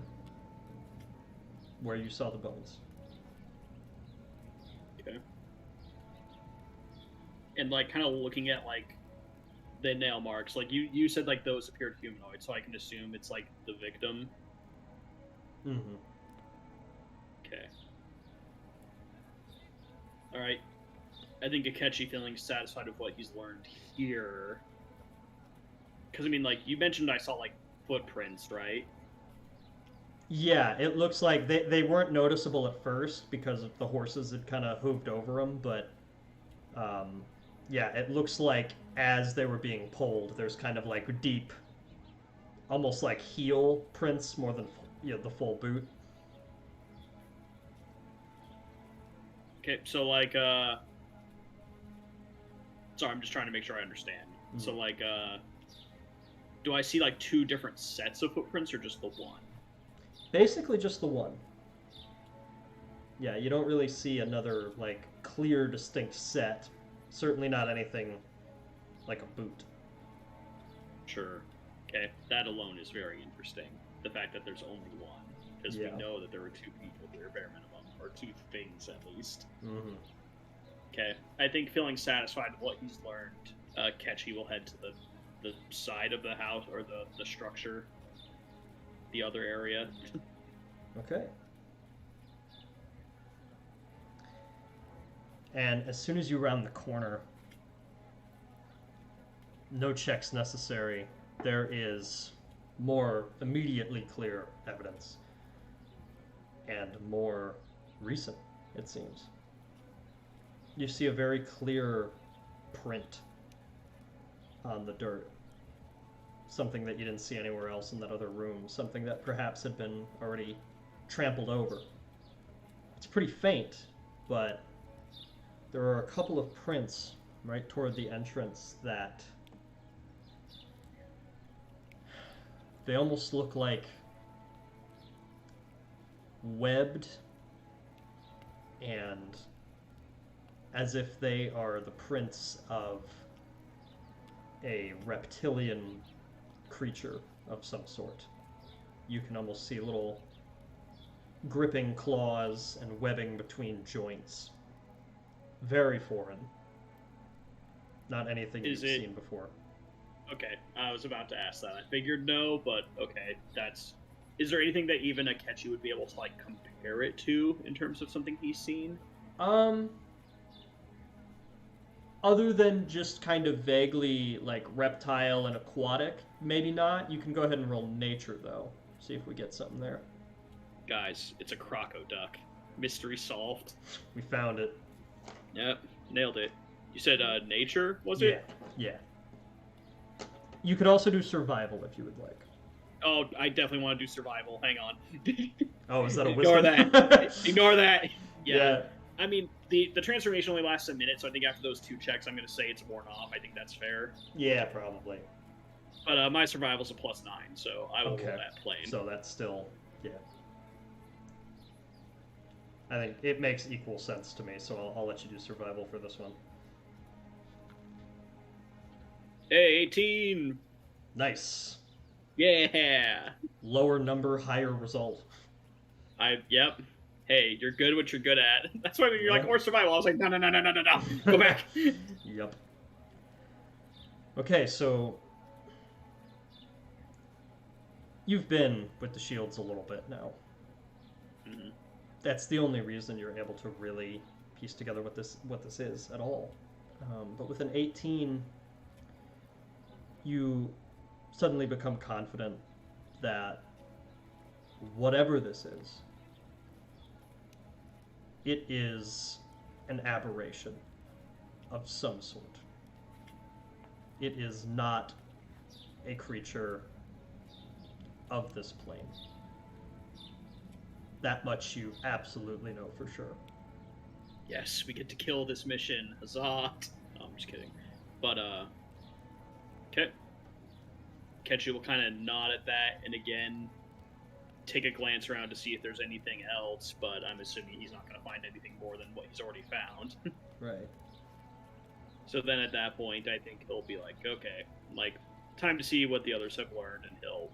Speaker 1: where you saw the bones.
Speaker 3: Okay. And like kind of looking at like the nail marks, like you said like those appeared humanoid, so I can assume it's like the victim.
Speaker 1: Mm-hmm.
Speaker 3: Okay. All right. I think Akechi feeling satisfied with what he's learned here. Because I mean, like you mentioned, I saw like footprints, right?
Speaker 1: Yeah, it looks like they weren't noticeable at first because the horses had kind of hooved over them, but yeah, it looks like as they were being pulled, there's kind of like deep, almost like heel prints more than the full boot.
Speaker 3: Okay, so like sorry, I'm just trying to make sure I understand.
Speaker 1: Mm.
Speaker 3: So like do I see like two different sets of footprints or just the one?
Speaker 1: Basically just the one. Yeah, you don't really see another like clear distinct set. Certainly not anything like a boot.
Speaker 3: Sure. Okay, that alone is very interesting. The fact that there's only one, because
Speaker 1: Yeah.
Speaker 3: we know that there were two people here, bare minimum, or two things at least.
Speaker 1: Mm-hmm.
Speaker 3: Okay, I think feeling satisfied with what he's learned, Ketchy will head to the side of the house, or the structure, the other area.
Speaker 1: Okay. And as soon as you round the corner, no checks necessary, there is more immediately clear evidence. And more recent, it seems. You see a very clear print on the dirt. Something that you didn't see anywhere else in that other room. Something that perhaps had been already trampled over. It's pretty faint, but there are a couple of prints right toward the entrance that they almost look like webbed, and as if they are the prints of a reptilian creature of some sort. You can almost see little gripping claws and webbing between joints. Very foreign. Not anything you've seen before.
Speaker 3: Okay, I was about to ask that. I figured no, but okay, that's... Is there anything that even Akechi would be able to, like, compare it to in terms of something he's seen?
Speaker 1: Other than just kind of vaguely, like, reptile and aquatic, maybe not. You can go ahead and roll nature, though. See if we get something there.
Speaker 3: Guys, it's a crocoduck. Mystery solved.
Speaker 1: We found it.
Speaker 3: Yep, nailed it. You said nature, was it?
Speaker 1: Yeah. You could also do survival if you would like.
Speaker 3: Oh, I definitely want to do survival. Hang on.
Speaker 1: Oh, is that a
Speaker 3: Ignore
Speaker 1: wisdom?
Speaker 3: that. Ignore that.
Speaker 1: Yeah.
Speaker 3: I mean, the transformation only lasts a minute, so I think after those 2 checks, I'm going to say it's worn off. I think that's fair.
Speaker 1: Yeah, probably.
Speaker 3: But my survival's a +9, so I will roll that plain.
Speaker 1: So that's still, yeah. I think it makes equal sense to me, so I'll let you do survival for this one.
Speaker 3: Hey, 18!
Speaker 1: Nice.
Speaker 3: Yeah!
Speaker 1: Lower number, higher result.
Speaker 3: Yep. Hey, you're good at what you're good at. That's why you're like, or survival. I was like, no. Go back.
Speaker 1: Yep. Okay, so you've been with the shields a little bit now.
Speaker 3: Mm-hmm.
Speaker 1: That's the only reason you're able to really piece together what this is at all. But with an 18, you suddenly become confident that whatever this is, it is an aberration of some sort. It is not a creature of this plane. That much you absolutely know for sure.
Speaker 3: yes, we get to kill this mission. Huzzah! No, I'm just kidding. But, okay. Ketchy will kind of nod at that, and again, take a glance around to see if there's anything else, but I'm assuming he's not going to find anything more than what he's already found.
Speaker 1: Right.
Speaker 3: So then at that point, I think he'll be like, okay, like, time to see what the others have learned, and he'll,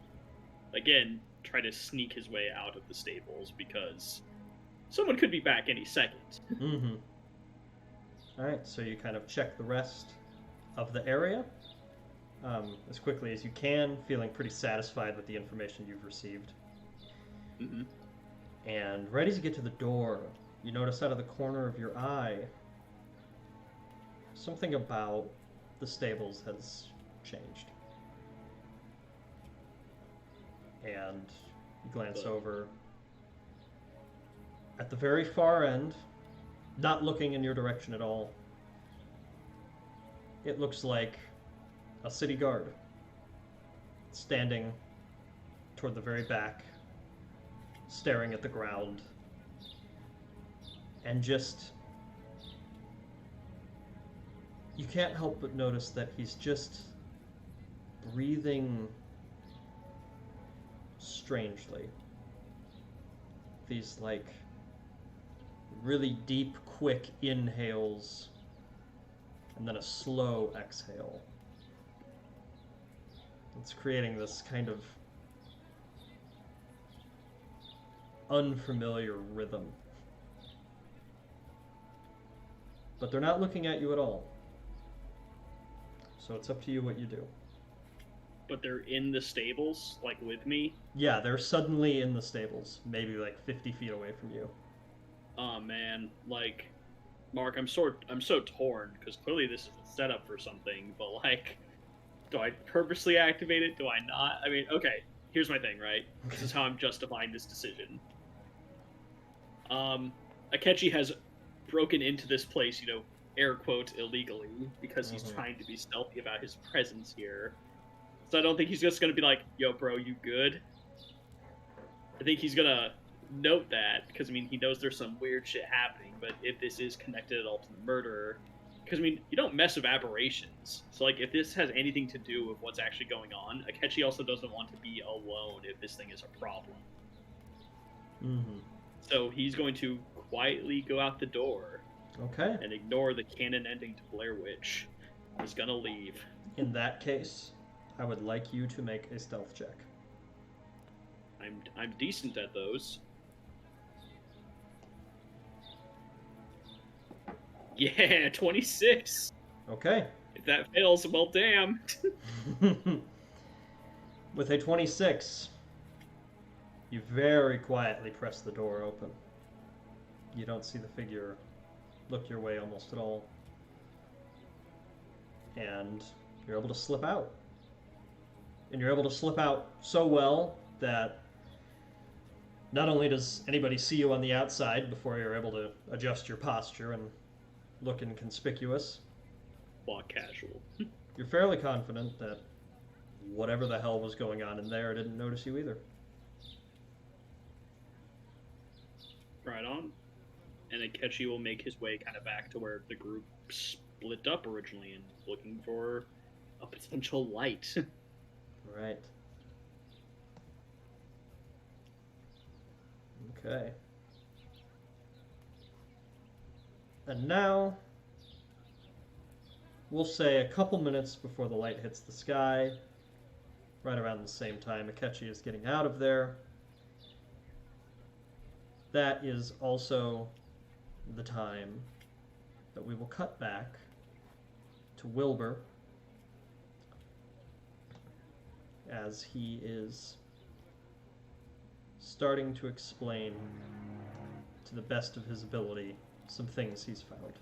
Speaker 3: again, try to sneak his way out of the stables, because someone could be back any second.
Speaker 1: Mm-hmm. Alright, so you kind of check the rest of the area as quickly as you can, feeling pretty satisfied with the information you've received.
Speaker 3: Mm-hmm.
Speaker 1: And right as you get to the door, you notice out of the corner of your eye, something about the stables has changed. And you glance over. At the very far end, not looking in your direction at all, it looks like a city guard standing toward the very back, staring at the ground, and just... You can't help but notice that he's just breathing strangely. These, like, really deep, quick inhales, and then a slow exhale. It's creating this kind of unfamiliar rhythm. But they're not looking at you at all. So it's up to you what you do.
Speaker 3: But they're in the stables, like, with me?
Speaker 1: Yeah, they're suddenly in the stables, maybe like 50 feet away from you.
Speaker 3: Oh man, like, Mark, I'm so torn, because clearly this is a setup for something, but like, do I purposely activate it? Do I not? I mean, okay, here's my thing, right? This is how I'm justifying this decision. Akechi has broken into this place, you know, air quotes, illegally, because he's trying to be stealthy about his presence here. So I don't think he's just gonna be like, yo, bro, you good? I think he's gonna note that, because, I mean, he knows there's some weird shit happening, but if this is connected at all to the murder, because, I mean, you don't mess with aberrations. So, like, if this has anything to do with what's actually going on, Akechi also doesn't want to be alone if this thing is a problem.
Speaker 1: Mm-hmm.
Speaker 3: So he's going to quietly go out the door.
Speaker 1: Okay.
Speaker 3: And ignore the canon ending to Blair Witch. He's gonna leave.
Speaker 1: In that case, I would like you to make a stealth check.
Speaker 3: I'm decent at those. Yeah, 26.
Speaker 1: Okay.
Speaker 3: If that fails, well, damn.
Speaker 1: With a 26, you very quietly press the door open. You don't see the figure look your way almost at all. And you're able to slip out. And you're able to slip out so well that not only does anybody see you on the outside before you're able to adjust your posture and look inconspicuous,
Speaker 3: Walk casual.
Speaker 1: you're fairly confident that whatever the hell was going on in there didn't notice you either.
Speaker 3: Right on. And Akechi will make his way kind of back to where the group split up originally and looking for a potential light.
Speaker 1: Right. Okay. And now, we'll say a couple minutes before the light hits the sky, right around the same time Akechi is getting out of there. That is also the time that we will cut back to Wilbur as he is starting to explain to the best of his ability some things he's found.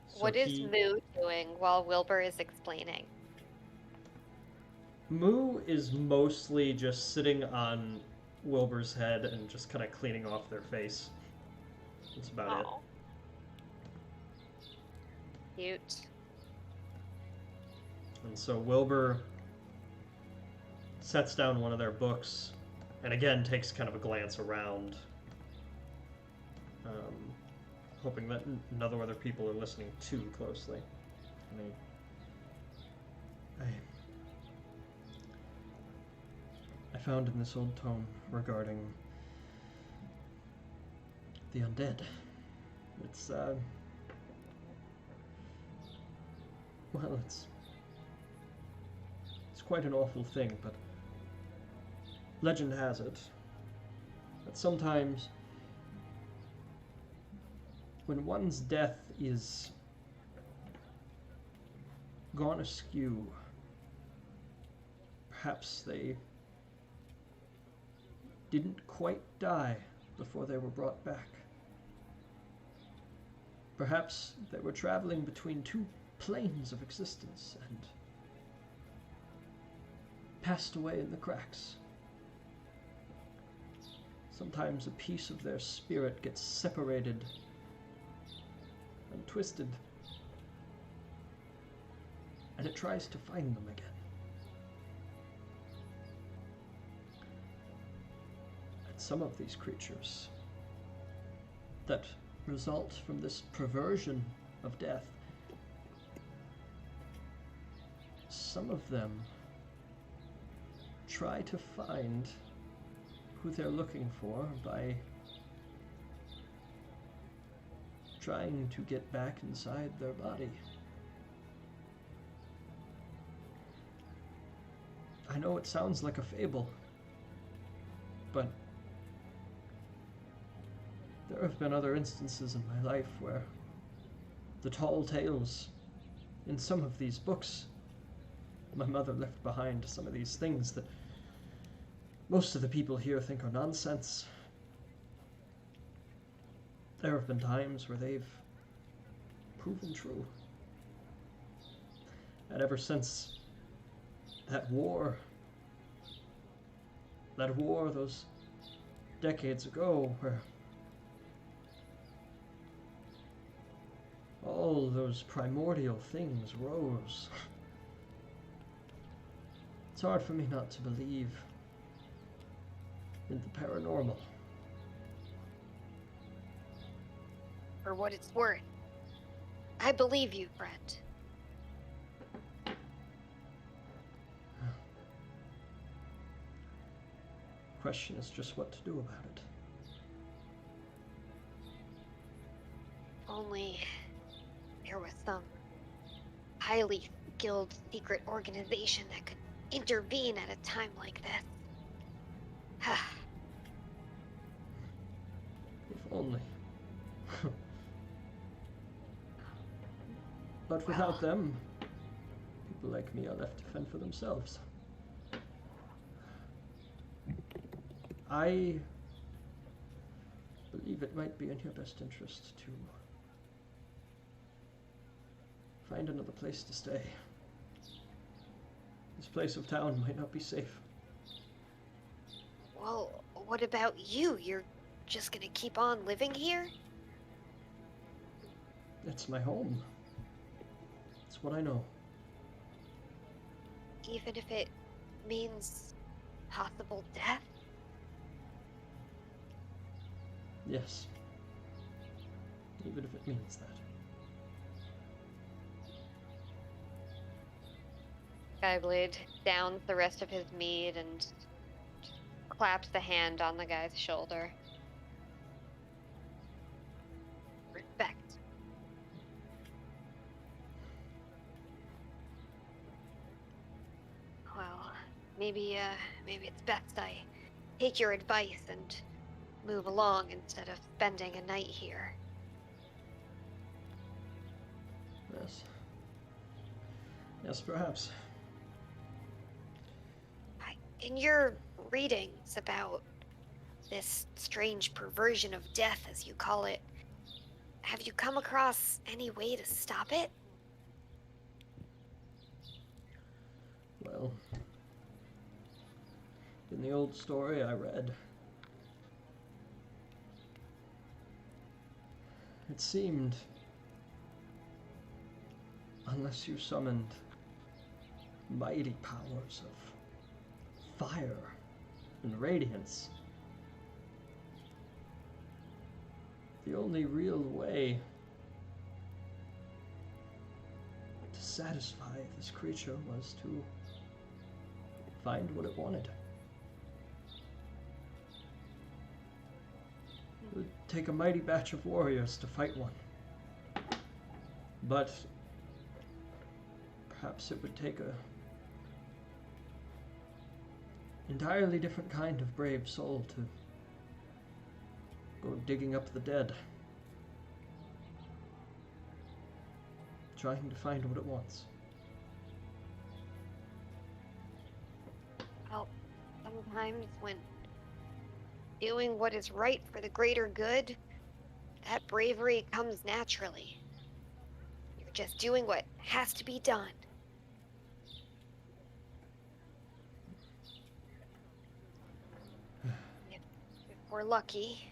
Speaker 1: So
Speaker 2: What is Moo doing while Wilbur is explaining?
Speaker 1: Moo is mostly just sitting on Wilbur's head and just kind of cleaning off their face. That's about it.
Speaker 2: Cute.
Speaker 1: And so Wilbur sets down one of their books and again takes kind of a glance around hoping that no other people are listening too closely. I found in this old tome regarding the undead. It's well, it's quite an awful thing, but legend has it that sometimes when one's death is gone askew, perhaps they didn't quite die before they were brought back. Perhaps they were traveling between two planes of existence and passed away in the cracks. Sometimes a piece of their spirit gets separated and twisted, and it tries to find them again. And some of these creatures that result from this perversion of death, some of them try to find who they're looking for by trying to get back inside their body. I know it sounds like a fable, but there have been other instances in my life where the tall tales in some of these books my mother left behind, some of these things that most of the people here think are nonsense. There have been times where they've proven true. And ever since that war those decades ago, where all those primordial things rose, it's hard for me not to believe in the paranormal.
Speaker 2: For what it's worth, I believe you, Brent.
Speaker 1: Question is just what to do about it.
Speaker 2: Only there was some highly skilled secret organization that could intervene at a time like this.
Speaker 1: If only. But without them, people like me are left to fend for themselves. I believe it might be in your best interest to find another place to stay. This place of town might not be safe.
Speaker 2: Well, what about you? You're just gonna keep on living here?
Speaker 1: It's my home. It's what I know.
Speaker 2: Even if it means possible death?
Speaker 1: Yes. Even if it means that.
Speaker 2: Skyblade downs the rest of his mead and claps the hand on the guy's shoulder. Respect. Well, maybe it's best I take your advice and move along instead of spending a night here.
Speaker 1: Yes. Yes, perhaps.
Speaker 2: In your readings about this strange perversion of death, as you call it, have you come across any way to stop it?
Speaker 1: Well, in the old story I read, it seemed, unless you summoned mighty powers of fire and radiance, The only real way to satisfy this creature was to find what it wanted. It would take a mighty batch of warriors to fight one. But perhaps it would take a entirely different kind of brave soul to go digging up the dead, trying to find what it wants.
Speaker 2: Well, sometimes when doing what is right for the greater good, that bravery comes naturally. You're just doing what has to be done. If we're lucky,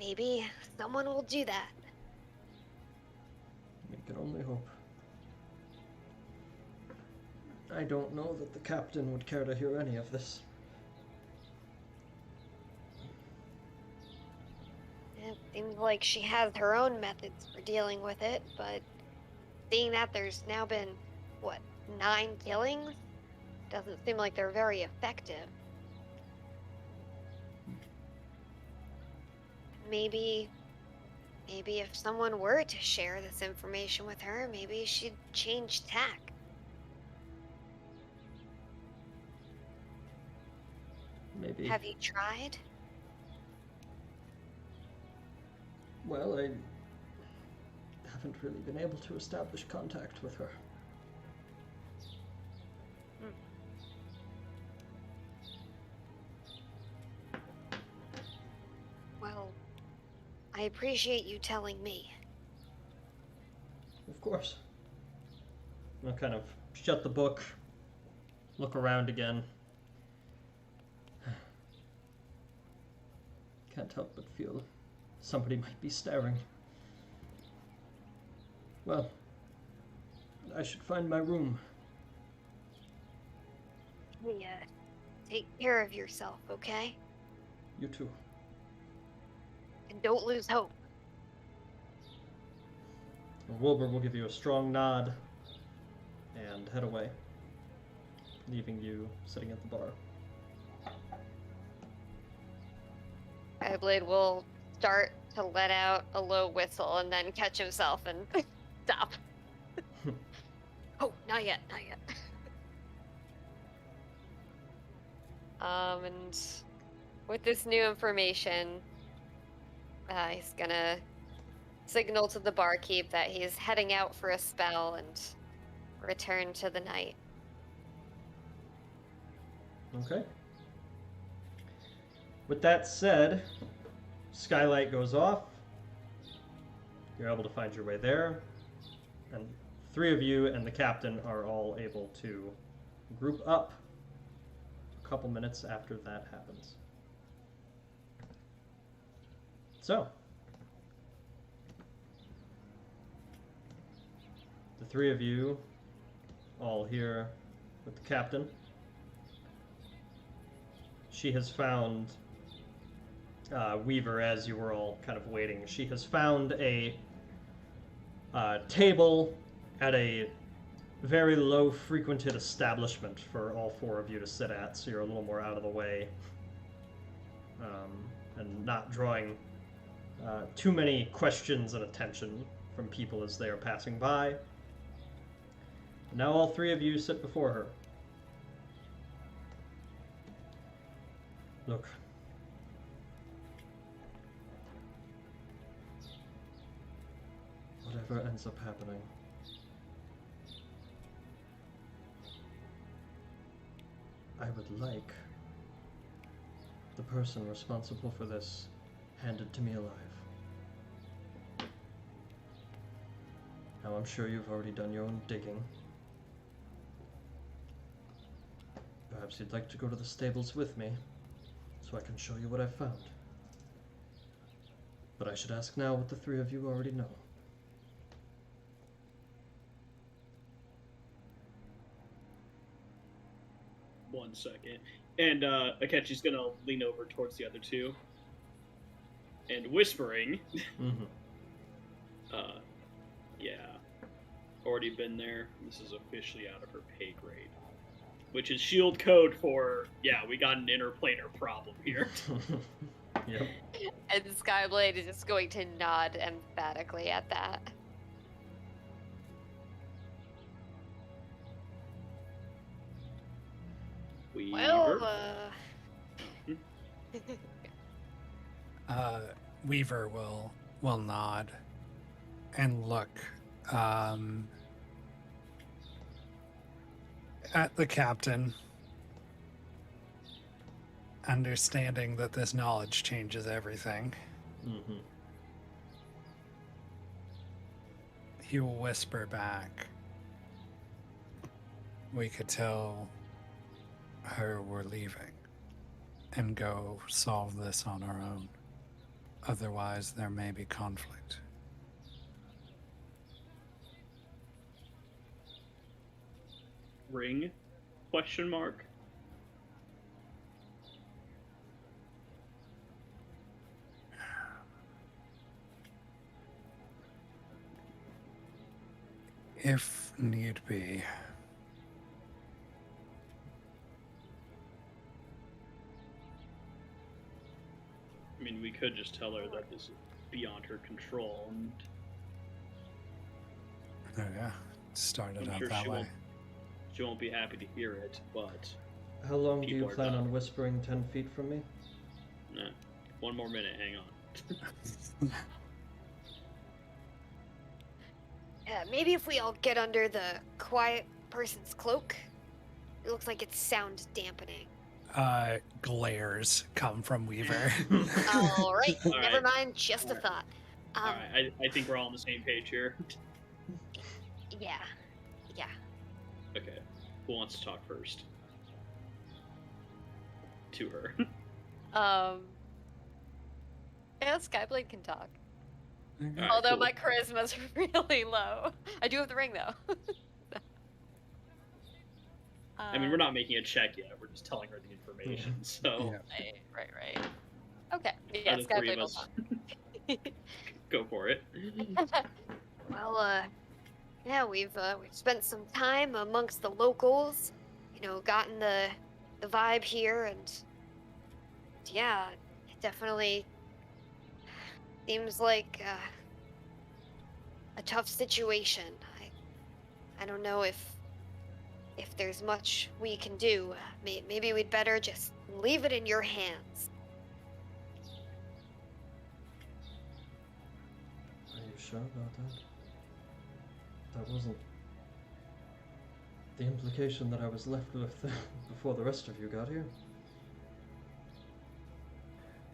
Speaker 2: maybe someone will do that.
Speaker 1: We can only hope. I don't know that the captain would care to hear any of this.
Speaker 2: It seems like she has her own methods for dealing with it, but seeing that there's now been, 9 killings? Doesn't seem like they're very effective. Maybe if someone were to share this information with her, maybe she'd change tack.
Speaker 1: Maybe.
Speaker 2: Have you tried?
Speaker 1: Well, I haven't really been able to establish contact with her.
Speaker 2: Well, I appreciate you telling me.
Speaker 1: Of course. I'll kind of shut the book, look around again. Can't help but feel somebody might be staring. Well, I should find my room.
Speaker 2: Take care of yourself, okay?
Speaker 1: You too.
Speaker 2: And don't lose hope.
Speaker 1: Wilbur will give you a strong nod and head away, leaving you sitting at the bar.
Speaker 2: Skyblade will start to let out a low whistle and then catch himself and stop. Oh, not yet, not yet. And with this new information, he's gonna signal to the barkeep that he's heading out for a spell and return to the night.
Speaker 1: Okay. With that said, skylight goes off. You're able to find your way there. And 3 of you and the captain are all able to group up a couple minutes after that happens. So, the 3 of you all here with the captain. She has found Weaver, as you were all kind of waiting. She has found a table at a very low frequented establishment for all 4 of you to sit at, so you're a little more out of the way and not drawing too many questions and attention from people as they are passing by. Now all 3 of you sit before her. Look. Whatever ends up happening, I would like the person responsible for this handed to me alive. Now I'm sure you've already done your own digging. Perhaps you'd like to go to the stables with me, so I can show you what I've found. But I should ask now what the 3 of you already know.
Speaker 3: One second. And Akechi's gonna lean over towards the other 2. And whispering.
Speaker 1: Mm-hmm.
Speaker 3: Yeah. Already been there. This is officially out of her pay grade. Which is shield code for, yeah, we got an interplanar problem here.
Speaker 1: Yep.
Speaker 2: And Skyblade is just going to nod emphatically at that.
Speaker 3: Weaver.
Speaker 4: Weaver will nod and look at the captain, understanding that this knowledge changes everything.
Speaker 1: Mm-hmm.
Speaker 4: He will whisper back, "We could tell her we're leaving and go solve this on our own. Otherwise, there may be conflict."
Speaker 3: Ring? Question mark.
Speaker 4: If need be.
Speaker 3: I mean, we could just tell her that this is beyond her control, and
Speaker 4: Oh yeah, started
Speaker 3: I'm
Speaker 4: out
Speaker 3: sure
Speaker 4: that way.
Speaker 3: she won't be happy to hear it, but
Speaker 1: How long do you
Speaker 3: People are
Speaker 1: plan
Speaker 3: dumb.
Speaker 1: on whispering 10 feet from me?
Speaker 3: nah, one more minute, hang on.
Speaker 2: Yeah, maybe if we all get under the quiet person's cloak. It looks like it's sound dampening.
Speaker 4: Glares come from Weaver.
Speaker 2: All right,
Speaker 3: All
Speaker 2: never
Speaker 3: right.
Speaker 2: mind. Just a
Speaker 3: All right.
Speaker 2: thought.
Speaker 3: Alright, I think we're all on the same page here.
Speaker 2: Yeah, yeah.
Speaker 3: Okay, who wants to talk first? To her.
Speaker 2: Yeah, Skyblade can talk.
Speaker 3: Alright,
Speaker 2: Although
Speaker 3: cool.
Speaker 2: my charisma's really low. I do have the ring though.
Speaker 3: I mean, we're not making a check yet. We're just telling her the information. So
Speaker 4: Yeah.
Speaker 2: Right. Okay. Yeah,
Speaker 3: Out of the three
Speaker 2: Skyblade
Speaker 3: of
Speaker 2: will
Speaker 3: us,
Speaker 2: talk.
Speaker 3: go for it.
Speaker 2: Well, yeah, we've spent some time amongst the locals, gotten the vibe here, and yeah, it definitely seems like a tough situation. I don't know if there's much we can do. Maybe we'd better just leave it in your hands.
Speaker 1: Are you sure about that? That wasn't the implication that I was left with before the rest of you got here.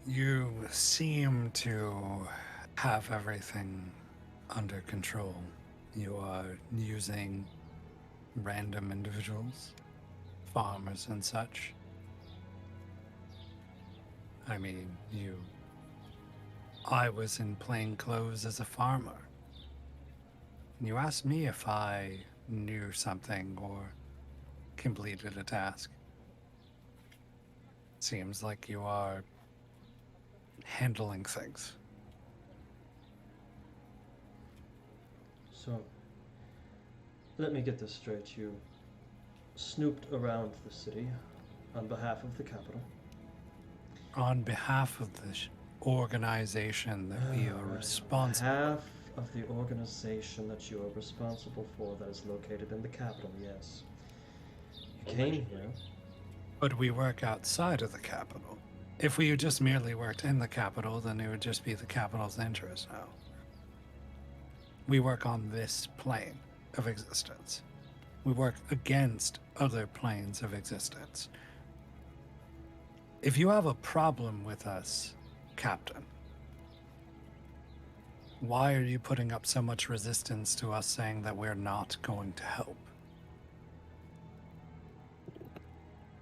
Speaker 4: You seem to have everything under control. You are using random individuals, farmers and such. I mean, I was in plain clothes as a farmer. And you asked me if I knew something or completed a task. Seems like you are handling things.
Speaker 1: So, let me get this straight. You snooped around the city on behalf of the capital.
Speaker 4: On behalf of the organization that we are responsible
Speaker 1: On behalf of the organization that you are responsible for that is located in the capital, yes. You came here.
Speaker 4: But we work outside of the capital. If we just merely worked in the capital, then it would just be the capital's interest now. We work on this plane of existence. We work against other planes of existence. If you have a problem with us, Captain, why are you putting up so much resistance to us saying that we're not going to help?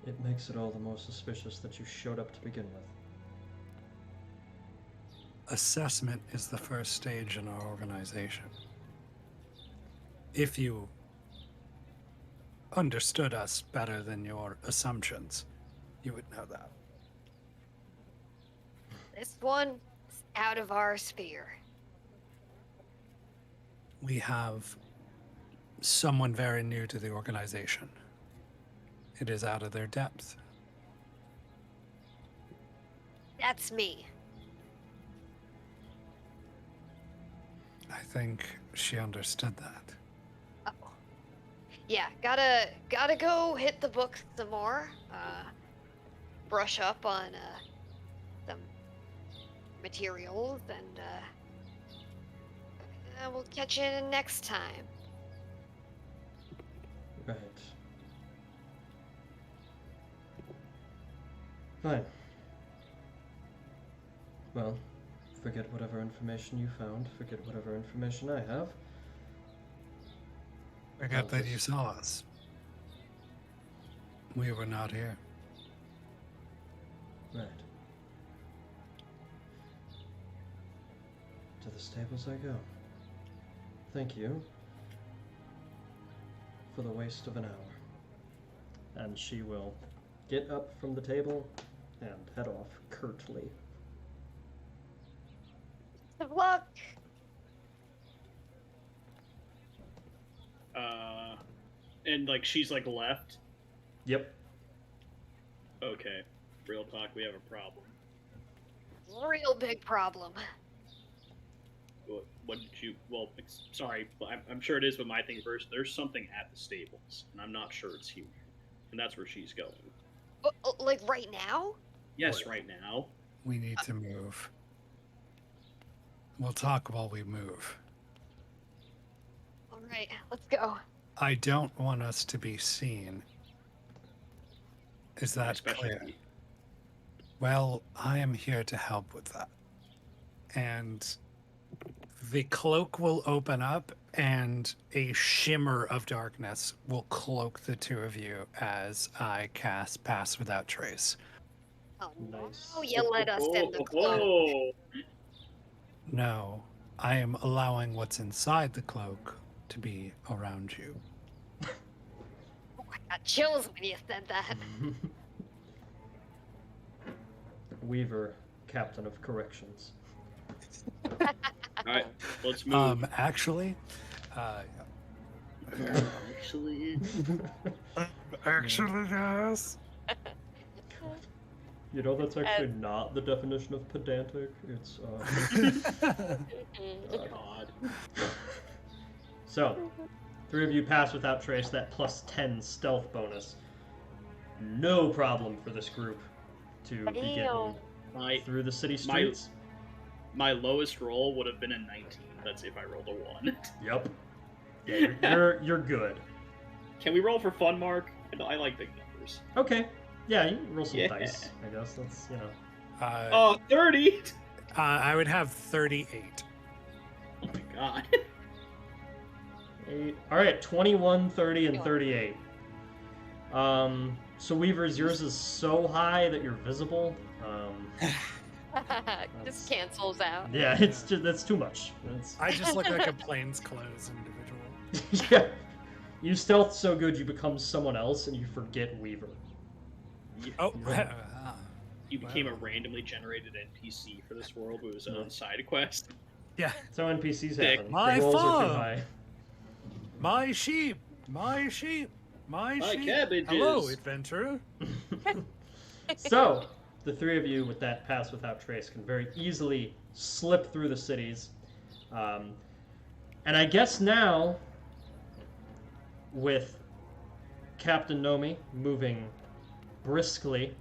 Speaker 1: It makes it all the more suspicious that you showed up to begin with.
Speaker 4: Assessment is the first stage in our organization. If you understood us better than your assumptions, you would know that.
Speaker 2: This one is out of our sphere.
Speaker 4: We have someone very new to the organization. It is out of their depth.
Speaker 2: That's me.
Speaker 4: I think she understood that.
Speaker 2: Oh. Yeah, gotta go hit the books some more. Brush up on some materials, and we'll catch you next time.
Speaker 1: Right. Fine. Well, forget whatever information you found. Forget whatever information I have.
Speaker 4: Forget that you saw us. We were not here.
Speaker 1: Right. To the stables I go. Thank you for the waste of an hour. And she will get up from the table and head off curtly.
Speaker 2: Good luck.
Speaker 3: And like she's like left.
Speaker 1: Yep.
Speaker 3: Okay. Real talk, we have a problem.
Speaker 2: Real big problem.
Speaker 3: What did you? Well, sorry, I'm sure it is. But my thing first. There's something at the stables, and I'm not sure it's here, and that's where she's going.
Speaker 2: Like right now?
Speaker 3: Yes, right now.
Speaker 4: We need to move. We'll talk while we move.
Speaker 2: All right, let's go.
Speaker 4: I don't want us to be seen. Is that clear? Well, I am here to help with that. And the cloak will open up, and a shimmer of darkness will cloak the two of you as I cast Pass Without Trace.
Speaker 2: Oh,
Speaker 1: Nice.
Speaker 2: no, you let us in the cloak.
Speaker 3: Whoa.
Speaker 4: No, I am allowing what's inside the cloak to be around you.
Speaker 2: Oh, I got chills when you said that.
Speaker 1: Weaver, Captain of Corrections.
Speaker 3: All right, let's move.
Speaker 4: Actually, actually, guys.
Speaker 1: You know, that's actually not the definition of pedantic. It's,
Speaker 3: God.
Speaker 1: So, three of you pass without trace, that plus 10 stealth bonus. No problem for this group to be getting through the city streets.
Speaker 3: My lowest roll would have been a 19. That's if I rolled a 1.
Speaker 1: Yep. Yeah, you're good.
Speaker 3: Can we roll for fun, Mark? I like big numbers.
Speaker 1: Okay. Yeah, you can roll some dice, I guess. That's,
Speaker 3: 30!
Speaker 4: I would have 38.
Speaker 3: Oh my god.
Speaker 1: 8. Alright, 21, 30, and 38. So Weavers, yours is so high that you're visible.
Speaker 2: Just cancels out.
Speaker 1: Yeah, it's just, that's too much.
Speaker 4: I just look like a plainclothes individual.
Speaker 1: Yeah. You stealth so good you become someone else and you forget Weaver.
Speaker 4: Oh,
Speaker 3: You became a randomly generated NPC for this world with his own side quest.
Speaker 4: yeah.
Speaker 1: So NPCs
Speaker 3: Dick.
Speaker 1: happen.
Speaker 4: My
Speaker 1: The rolls are too
Speaker 4: farm.
Speaker 1: high.
Speaker 4: My sheep, my sheep, my sheep.
Speaker 3: cabbages.
Speaker 4: Hello, adventurer.
Speaker 1: So, the three of you with that pass without trace can very easily slip through the cities. And I guess now, with Captain Nomi moving briskly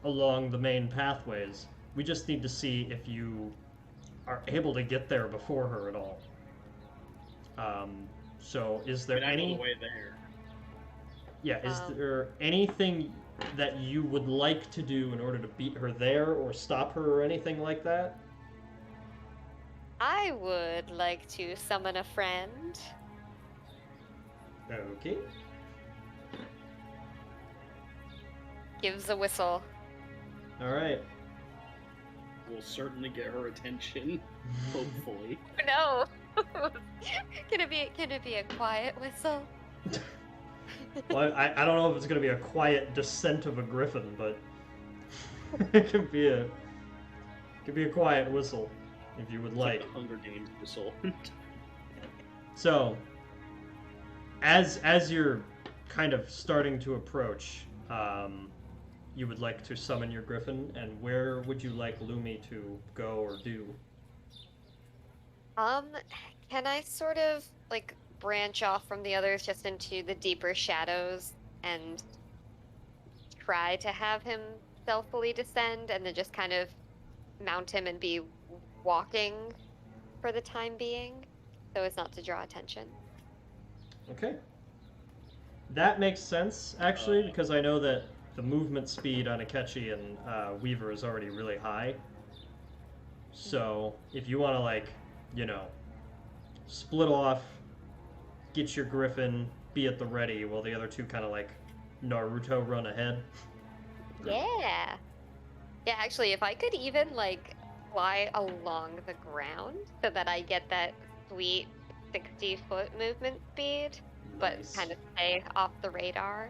Speaker 1: along the main pathways, we just need to see if you are able to get there before her at all. So is there
Speaker 3: I know
Speaker 1: any...
Speaker 3: the way there.
Speaker 1: Yeah, is there anything that you would like to do in order to beat her there or stop her or anything like that?
Speaker 2: I would like to summon a friend.
Speaker 1: Okay.
Speaker 2: Gives a whistle.
Speaker 1: Alright.
Speaker 3: We'll certainly get her attention, hopefully.
Speaker 2: No. Can it be a quiet whistle?
Speaker 1: Well, I don't know if it's going to be a quiet descent of a griffin, but it could be a quiet whistle. if you would
Speaker 3: It's
Speaker 1: like.
Speaker 3: the Hunger Games whistle.
Speaker 1: So, as you're kind of starting to approach, you would like to summon your griffin, and where would you like Lumi to go or do?
Speaker 2: Can I sort of like branch off from the others just into the deeper shadows and try to have him stealthily descend and then just kind of mount him and be walking for the time being so as not to draw attention?
Speaker 1: Okay. That makes sense, actually, because I know that the movement speed on Akechi and Weaver is already really high. So, if you want to, like, you know, split off, get your griffin, be at the ready, while the other two kind of, like, Naruto run ahead.
Speaker 2: Yeah. Yeah, actually, if I could even, like, fly along the ground so that I get that sweet 60-foot movement speed, but
Speaker 1: Nice.
Speaker 2: kind of stay off the radar.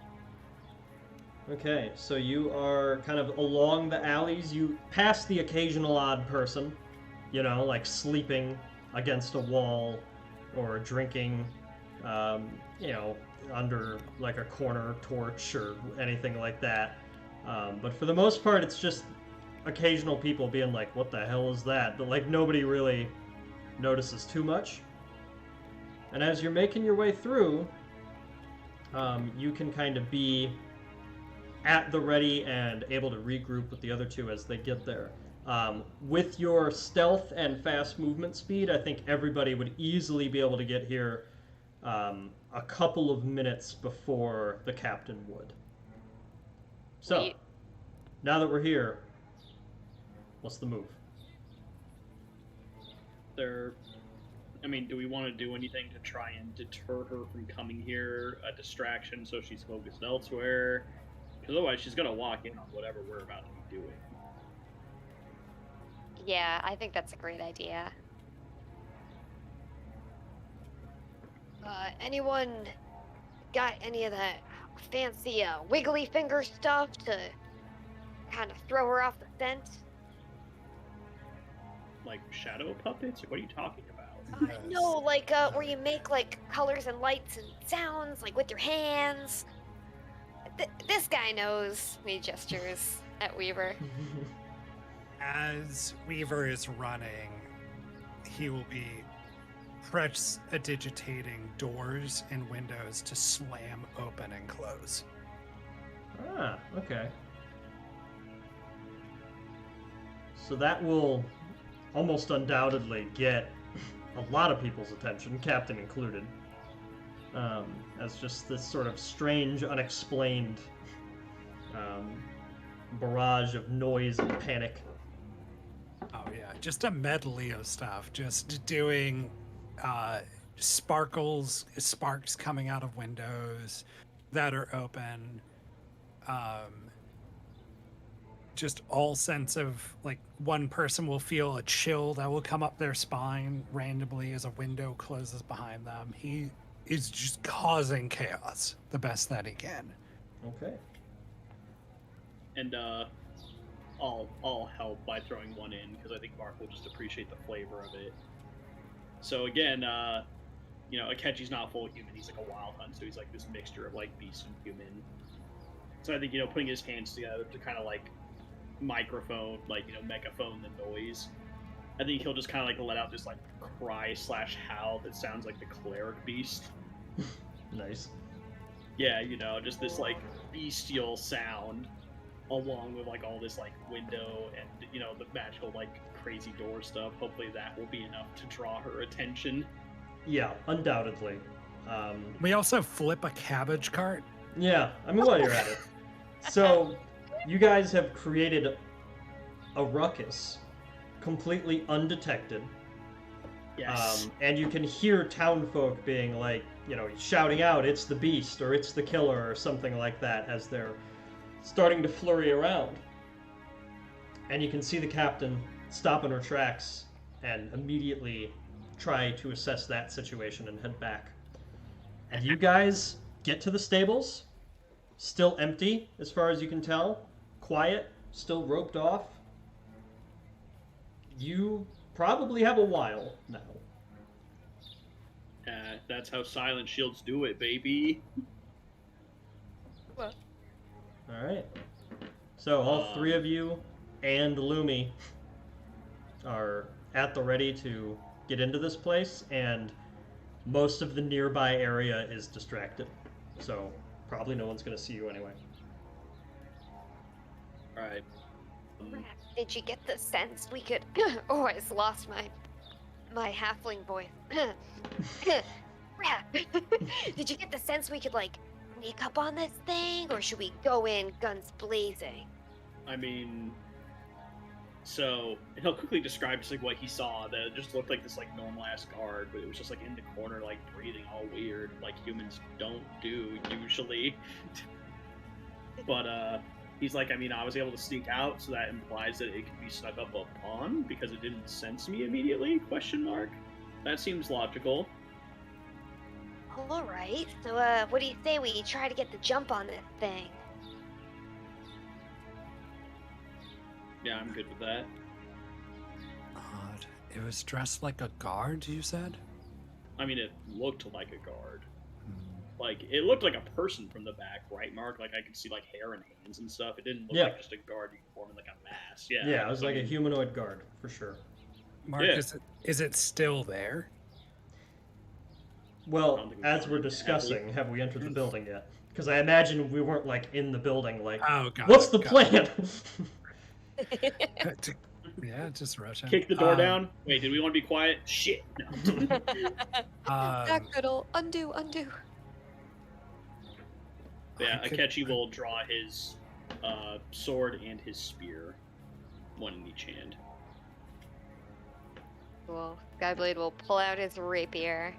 Speaker 1: Okay, so you are kind of along the alleys. You pass the occasional odd person, you know, like sleeping against a wall or drinking, you know, under like a corner torch or anything like that. But for the most part, it's just occasional people being like, what the hell is that? But like nobody really notices too much. And as you're making your way through, you can kind of be at the ready and able to regroup with the other two as they get there. With your stealth and fast movement speed, I think everybody would easily be able to get here a couple of minutes before the captain would. So,
Speaker 2: Sweet.
Speaker 1: now that we're here, what's the move?
Speaker 3: I mean, do we want to do anything to try and deter her from coming here? A distraction so she's focused elsewhere? Because otherwise she's going to walk in on whatever we're about to be doing.
Speaker 2: Yeah, I think that's a great idea. Anyone got any of that fancy wiggly finger stuff to kind of throw her off the scent?
Speaker 3: Like shadow puppets? What are you talking about?
Speaker 2: No, like where you make like colors and lights and sounds, like with your hands. This guy knows. He gestures at Weaver.
Speaker 4: As Weaver is running, he will be digitating doors and windows to slam open and close.
Speaker 1: Ah, okay. So that will almost undoubtedly get a lot of people's attention, Captain included, as just this sort of strange, unexplained barrage of noise and panic.
Speaker 4: Oh yeah, just a medley of stuff. Just doing sparks coming out of windows that are open. Just all sense of, like, one person will feel a chill that will come up their spine randomly as a window closes behind them. He is just causing chaos the best that he can.
Speaker 1: Okay.
Speaker 3: And I'll help by throwing one in because I think Mark will just appreciate the flavor of it. So again, you know, Akechi's not full human. He's like a wild hunt, so he's like this mixture of like beast and human. So I think, you know, putting his hands together to kind of like microphone, like, you know, megaphone the noise. I think he'll just kind of like let out this like cry/howl that sounds like the cleric beast.
Speaker 1: Nice.
Speaker 3: Yeah, you know, just this like bestial sound along with like all this like window and, you know, the magical like crazy door stuff. Hopefully that will be enough to draw her attention.
Speaker 1: Yeah, undoubtedly.
Speaker 4: We also flip a cabbage cart.
Speaker 1: Yeah, I mean, while you're at it. So, you guys have created a ruckus, completely undetected.
Speaker 3: Yes.
Speaker 1: And you can hear townfolk being like, you know, shouting out, "It's the beast," or "It's the killer," or something like that as they're starting to flurry around. And you can see the captain stop in her tracks and immediately try to assess that situation and head back. And you guys get to the stables, still empty as far as you can tell, quiet, still roped off. You probably have a while now.
Speaker 3: That's how silent shields do it, baby.
Speaker 2: Well,
Speaker 1: All right. So all three of you and Lumi are at the ready to get into this place, and most of the nearby area is distracted. So probably no one's going to see you anyway.
Speaker 3: All right.
Speaker 2: did you get the sense we could? Oh, I just lost my halfling voice. Crap. Did you get the sense we could like sneak up on this thing, or should we go in guns blazing?
Speaker 3: I mean, so he'll quickly describe just like what he saw. That it just looked like this like normal ass guard, but it was just like in the corner, like breathing all weird, like humans don't do usually. But he's like, I mean, I was able to sneak out, so that implies that it could be snuck up upon because it didn't sense me immediately? Question mark. That seems logical.
Speaker 2: All right. So, what do you say we try to get the jump on this thing?
Speaker 3: Yeah, I'm good with that.
Speaker 4: Odd. It was dressed like a guard, you said?
Speaker 3: I mean, it looked like a guard. Like, it looked like a person from the back, right, Mark? Like, I could see, like, hair and hands and stuff. It didn't look
Speaker 1: Yeah.
Speaker 3: like just a guard you form in, like, a mass. Yeah,
Speaker 1: Yeah, it was like a humanoid guard, for sure.
Speaker 4: Mark,
Speaker 3: Yeah.
Speaker 4: is it still there?
Speaker 3: I
Speaker 1: Well,
Speaker 3: don't think we've
Speaker 1: as
Speaker 3: done
Speaker 1: we're
Speaker 3: it yet.
Speaker 1: discussing, have we entered the building yet? Because I imagine we weren't, like, in the building, like,
Speaker 4: Oh, God.
Speaker 1: what's the plan?
Speaker 4: Yeah, just rush in.
Speaker 3: Kick the door down. Wait, did we want to be quiet? Shit. No.
Speaker 2: Backpedal, undo.
Speaker 3: Yeah,
Speaker 4: I could-
Speaker 3: Akechi will draw his sword and his spear, one in each hand.
Speaker 2: Cool. Skyblade will pull out his rapier.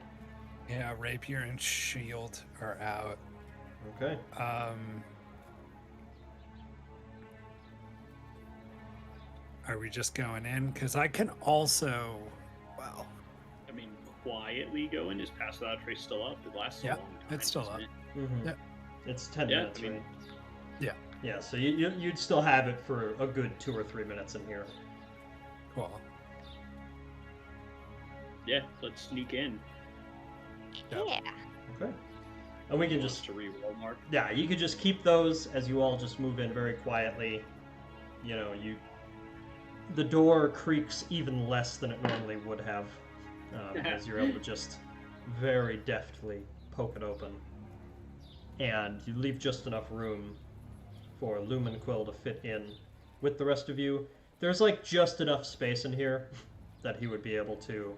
Speaker 4: Yeah, rapier and shield are out.
Speaker 1: Okay.
Speaker 4: Are we just going in? Because I can also, well,
Speaker 3: I mean, quietly go in. Is Pass Without a Trace still up? It lasts
Speaker 4: Yeah,
Speaker 3: a long time.
Speaker 4: it's still
Speaker 3: doesn't
Speaker 4: up.
Speaker 3: it?
Speaker 1: Mm-hmm.
Speaker 4: Yeah.
Speaker 1: It's 10
Speaker 3: Yeah,
Speaker 1: minutes,
Speaker 3: I mean-
Speaker 1: right?
Speaker 4: Yeah.
Speaker 1: Yeah, so you'd still have it for a good 2 or 3 minutes in here.
Speaker 4: cool.
Speaker 3: Yeah, let's sneak in.
Speaker 4: Yep.
Speaker 2: Yeah.
Speaker 1: Okay. And we can
Speaker 3: Wants
Speaker 1: just,
Speaker 3: to re-roll, Mark.
Speaker 1: yeah, you could just keep those as you all just move in very quietly. You know, the door creaks even less than it normally would have, as you're able to just very deftly poke it open. And you leave just enough room for Lumen Quill to fit in with the rest of you. There's like just enough space in here that he would be able to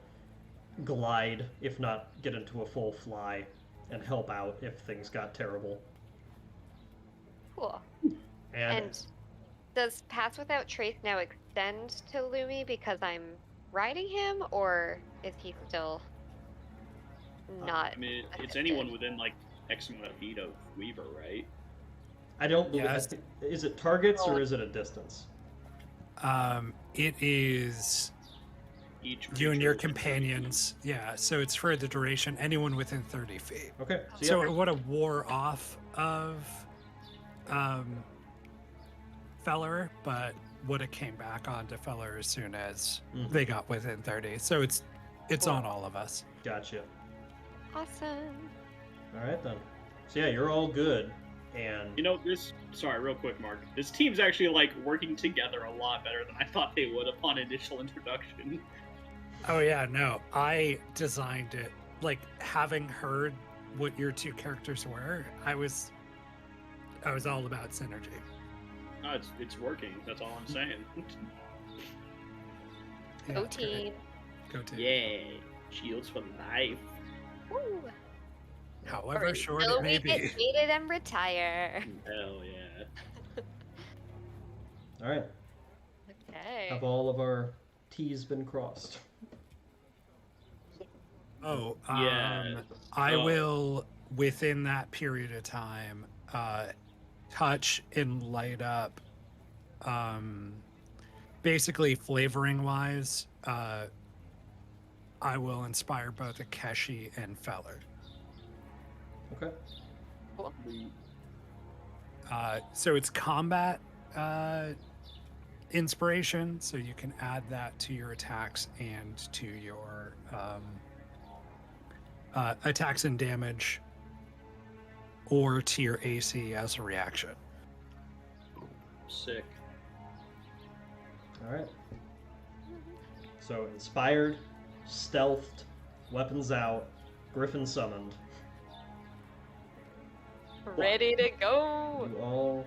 Speaker 1: glide, if not get into a full fly, and help out if things got terrible.
Speaker 2: Cool.
Speaker 1: And,
Speaker 2: And does Pass Without Trace now extend to Lumi because I'm riding him, or is he still not?
Speaker 3: I mean, it's
Speaker 2: affected?
Speaker 3: anyone within like X amount of feet of Weaver, right?
Speaker 1: I don't believe.
Speaker 4: Yeah,
Speaker 1: Is it targets or is it a distance?
Speaker 4: It is
Speaker 3: Each
Speaker 4: you and your
Speaker 3: creature within 30 feet.
Speaker 4: companions. Yeah, so it's for the duration. Anyone within 30 feet.
Speaker 1: Okay.
Speaker 4: So
Speaker 1: yeah.
Speaker 4: it would have wore off of Feller, but would have came back onto Feller as soon as
Speaker 1: Mhm.
Speaker 4: they got within 30. So it's
Speaker 2: Cool.
Speaker 4: on all of us.
Speaker 1: Gotcha.
Speaker 2: Awesome.
Speaker 1: All right then. So yeah, you're all good, and
Speaker 3: You know, sorry, real quick, Mark. This team's actually like working together a lot better than I thought they would upon initial introduction.
Speaker 4: Oh yeah, no. I designed it like having heard what your two characters were, I was all about synergy.
Speaker 3: No, it's working. That's all I'm saying.
Speaker 4: Yeah,
Speaker 2: Go
Speaker 4: it's great.
Speaker 2: team.
Speaker 4: Go team.
Speaker 3: Yeah, shields for life.
Speaker 2: Woo.
Speaker 4: However short
Speaker 2: Till
Speaker 4: it may
Speaker 2: we get
Speaker 4: be.
Speaker 2: jaded and retire.
Speaker 3: Hell yeah.
Speaker 1: all right.
Speaker 2: Okay.
Speaker 1: Have all of our T's been crossed?
Speaker 4: Oh,
Speaker 3: Yeah.
Speaker 4: I
Speaker 3: Oh.
Speaker 4: will within that period of time touch and light up basically flavoring wise I will inspire both Akechi and Feller.
Speaker 1: Okay.
Speaker 4: So it's combat inspiration, so you can add that to your attacks and to your attacks and damage, or to your AC as a reaction.
Speaker 3: Sick.
Speaker 1: All right. So inspired, stealthed, weapons out, Griffin summoned.
Speaker 2: Ready to go.
Speaker 1: You all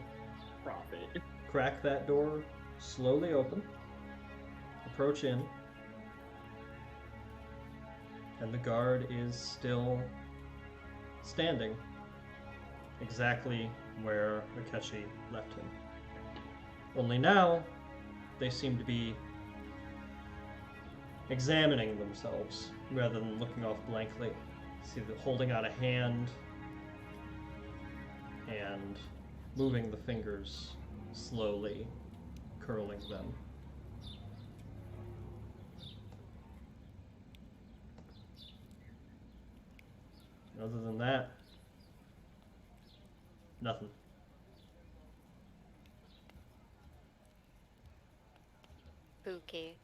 Speaker 3: Profit.
Speaker 1: crack that door slowly open, approach in, and the guard is still standing exactly where Akechi left him. Only now, they seem to be examining themselves rather than looking off blankly. See them holding out a hand and moving the fingers slowly, curling them. Other than that, nothing.
Speaker 2: Spooky.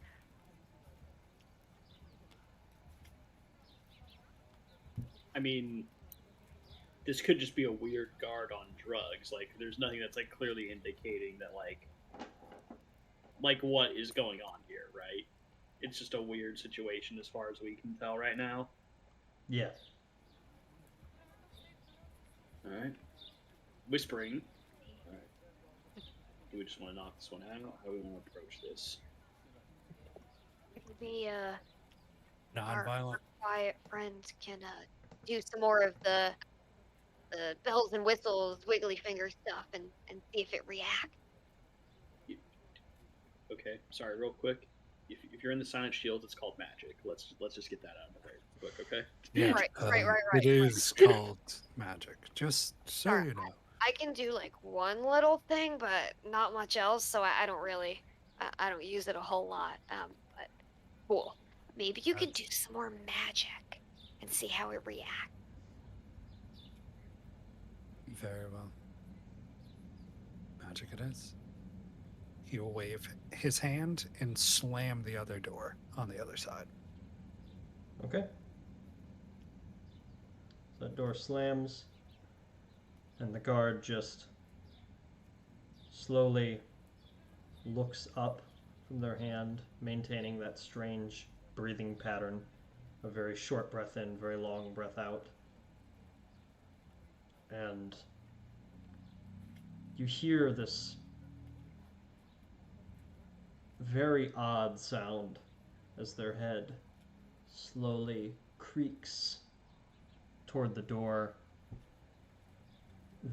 Speaker 3: I mean, this could just be a weird guard on drugs. Like, there's nothing that's like clearly indicating that like what is going on here, right? It's just a weird situation as far as we can tell right now.
Speaker 1: Yeah.
Speaker 3: All right. Whispering. All right. Do we just want to knock this one out? How do we want to approach this?
Speaker 2: Maybe our
Speaker 4: Non-violent.
Speaker 2: quiet friend can do some more of the bells and whistles, wiggly finger stuff, and see if it reacts.
Speaker 3: Okay. Sorry, real quick. If you're in the Silent Shield, it's called magic. Let's just get that out of the way real quick, okay?
Speaker 4: Yeah,
Speaker 2: Right.
Speaker 4: It is called magic. Just so
Speaker 2: Alright.
Speaker 4: you know.
Speaker 2: I can do like one little thing, but not much else. So I don't really, I don't use it a whole lot. But cool. Maybe you could do some more magic and see how it reacts.
Speaker 4: Very well. Magic it is. He will wave his hand and slam the other door on the other side.
Speaker 1: Okay. That door slams, and the guard just slowly looks up from their hand, maintaining that strange breathing pattern, a very short breath in, very long breath out. And you hear this very odd sound as their head slowly creaks toward the door.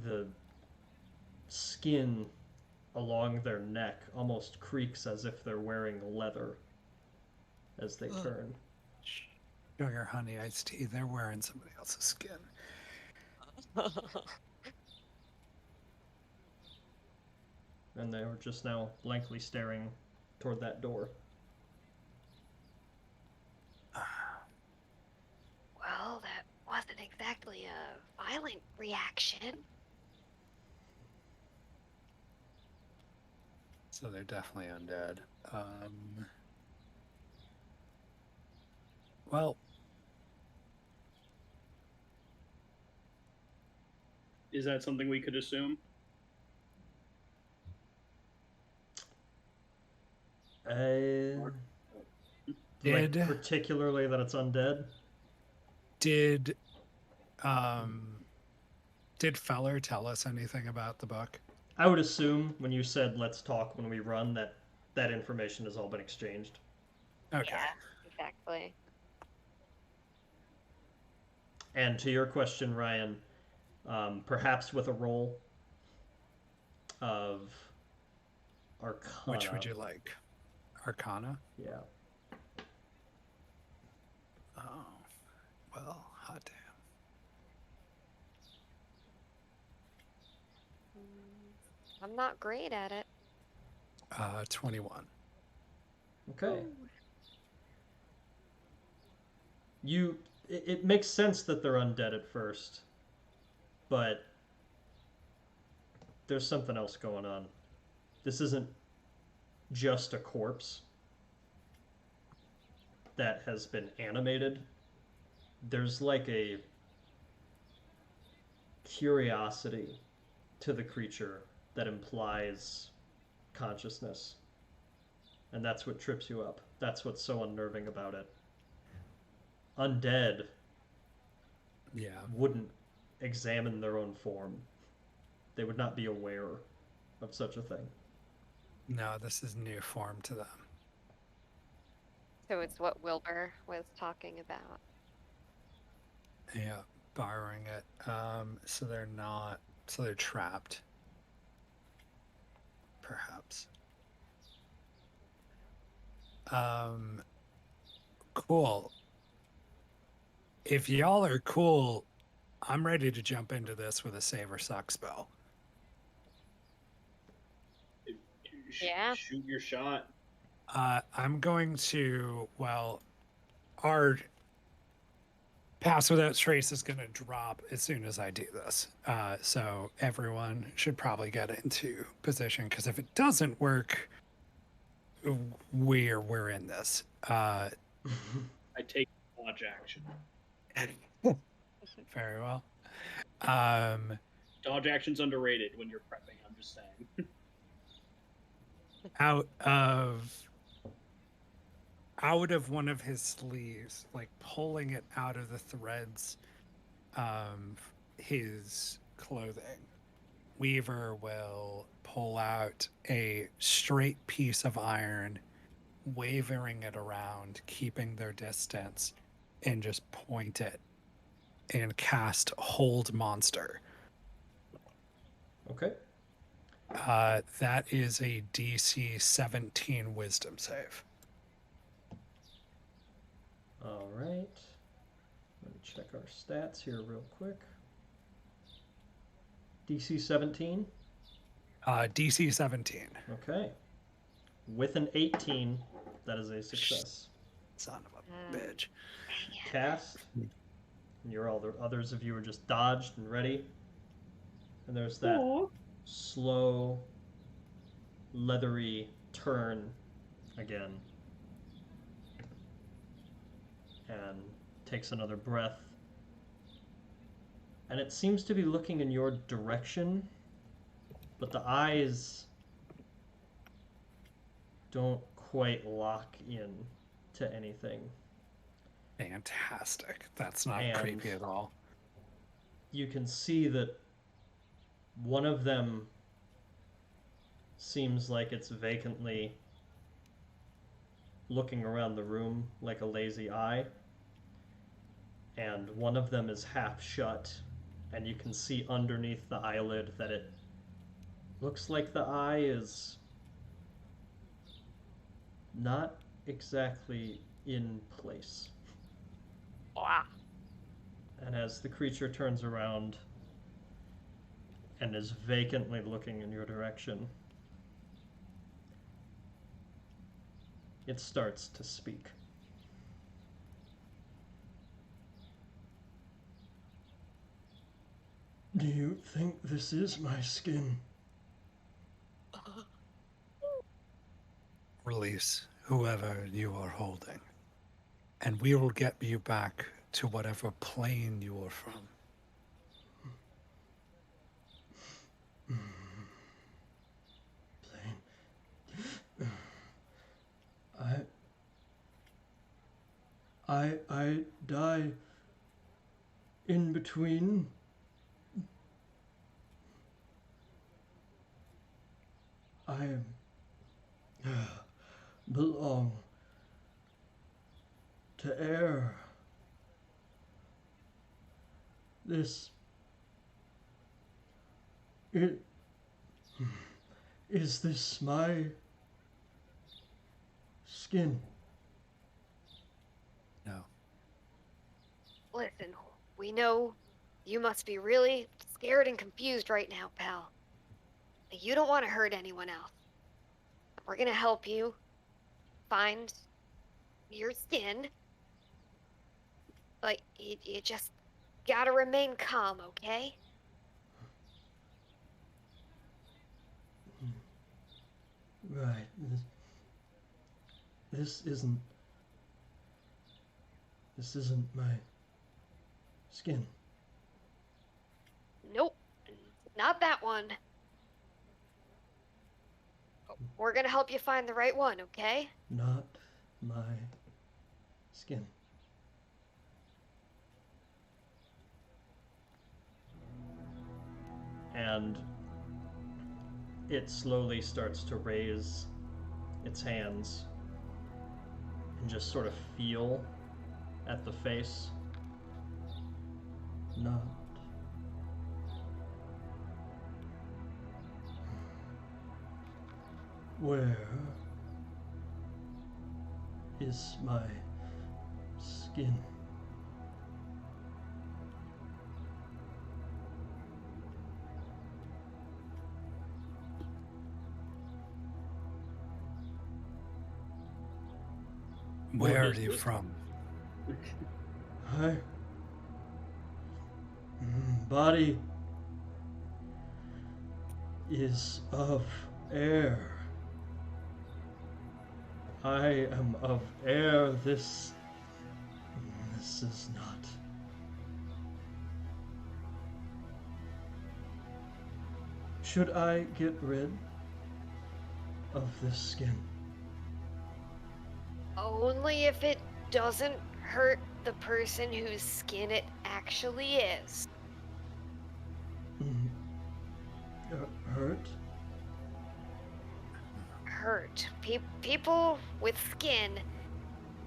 Speaker 1: The skin along their neck almost creaks as if they're wearing leather as they turn.
Speaker 4: Sugar honey iced tea, they're wearing somebody else's skin.
Speaker 1: And they were just now blankly staring toward that door.
Speaker 2: Well, that wasn't exactly a violent reaction.
Speaker 4: So they're definitely undead. Well,
Speaker 3: Is that something we could assume?
Speaker 1: Like
Speaker 4: Did-
Speaker 1: particularly that it's undead?
Speaker 4: did Feller tell us anything about the book?
Speaker 1: I would assume when you said let's talk when we run that information has all been exchanged.
Speaker 4: Okay.
Speaker 2: Yeah, exactly.
Speaker 1: And to your question, Ryan, perhaps with a roll of Arcana.
Speaker 4: Which would you like? Arcana?
Speaker 1: Yeah.
Speaker 4: Oh, well, hot damn.
Speaker 2: I'm not great at it.
Speaker 4: 21.
Speaker 1: Okay. It makes sense that they're undead at first, but there's something else going on. This isn't just a corpse that has been animated. There's like a curiosity to the creature that implies consciousness. And that's what trips you up. That's what's so unnerving about it. Undead wouldn't examine their own form. They would not be aware of such a thing.
Speaker 4: No, this is new form to them.
Speaker 2: So it's what Wilbur was talking about.
Speaker 4: Yeah, borrowing it. So they're not. So they're trapped. Perhaps. Cool. If y'all are cool, I'm ready to jump into this with a save or suck spell.
Speaker 2: Yeah.
Speaker 3: Shoot your shot.
Speaker 4: I'm going to, well, our Pass Without Trace is going to drop as soon as I do this. So everyone should probably get into position, because if it doesn't work, we're in this.
Speaker 3: I take dodge action.
Speaker 4: Very well.
Speaker 3: Dodge action's underrated when you're prepping, I'm just saying.
Speaker 4: out of one of his sleeves, like pulling it out of the threads of his clothing, Weaver will pull out a straight piece of iron, wavering it around, keeping their distance, and just point it and cast Hold Monster.
Speaker 1: Okay.
Speaker 4: That is a DC 17 Wisdom save.
Speaker 1: All right. Let me check our stats here real quick. DC 17.
Speaker 4: DC 17.
Speaker 1: Okay. With an 18, that is a success.
Speaker 4: Son of a bitch.
Speaker 1: Cast. And you're all the others of you are just dodged and ready. And there's that slow, leathery turn again. And takes another breath. And it seems to be looking in your direction, but the eyes don't quite lock in to anything.
Speaker 4: Fantastic. That's not
Speaker 1: And
Speaker 4: creepy at all.
Speaker 1: you can see that one of them seems like it's vacantly looking around the room like a lazy eye, and one of them is half shut, and you can see underneath the eyelid that it looks like the eye is not exactly in place.
Speaker 2: Wow.
Speaker 1: And as the creature turns around and is vacantly looking in your direction, it starts to speak. Do you think this is my skin?
Speaker 4: Release whoever you are holding, and we will get you back to whatever plane you are from.
Speaker 1: Plane. I die in between. I belong to air. Is this my skin?
Speaker 4: No.
Speaker 2: Listen, we know you must be really scared and confused right now, pal. You don't want to hurt anyone else. We're gonna help you find your skin. But you just gotta remain calm, okay?
Speaker 1: Right. This isn't my skin.
Speaker 2: Nope, not that one. We're gonna help you find the right one, okay?
Speaker 1: Not my skin. And it slowly starts to raise its hands and just sort of feel at the face. Not. Where is my skin?
Speaker 4: Where are
Speaker 3: is
Speaker 4: you
Speaker 3: this?
Speaker 4: from?
Speaker 1: I body is of air. I am of air. This is not. Should I get rid of this skin?
Speaker 2: Only if it doesn't hurt the person whose skin it actually is.
Speaker 1: Hurt?
Speaker 2: Hurt. People with skin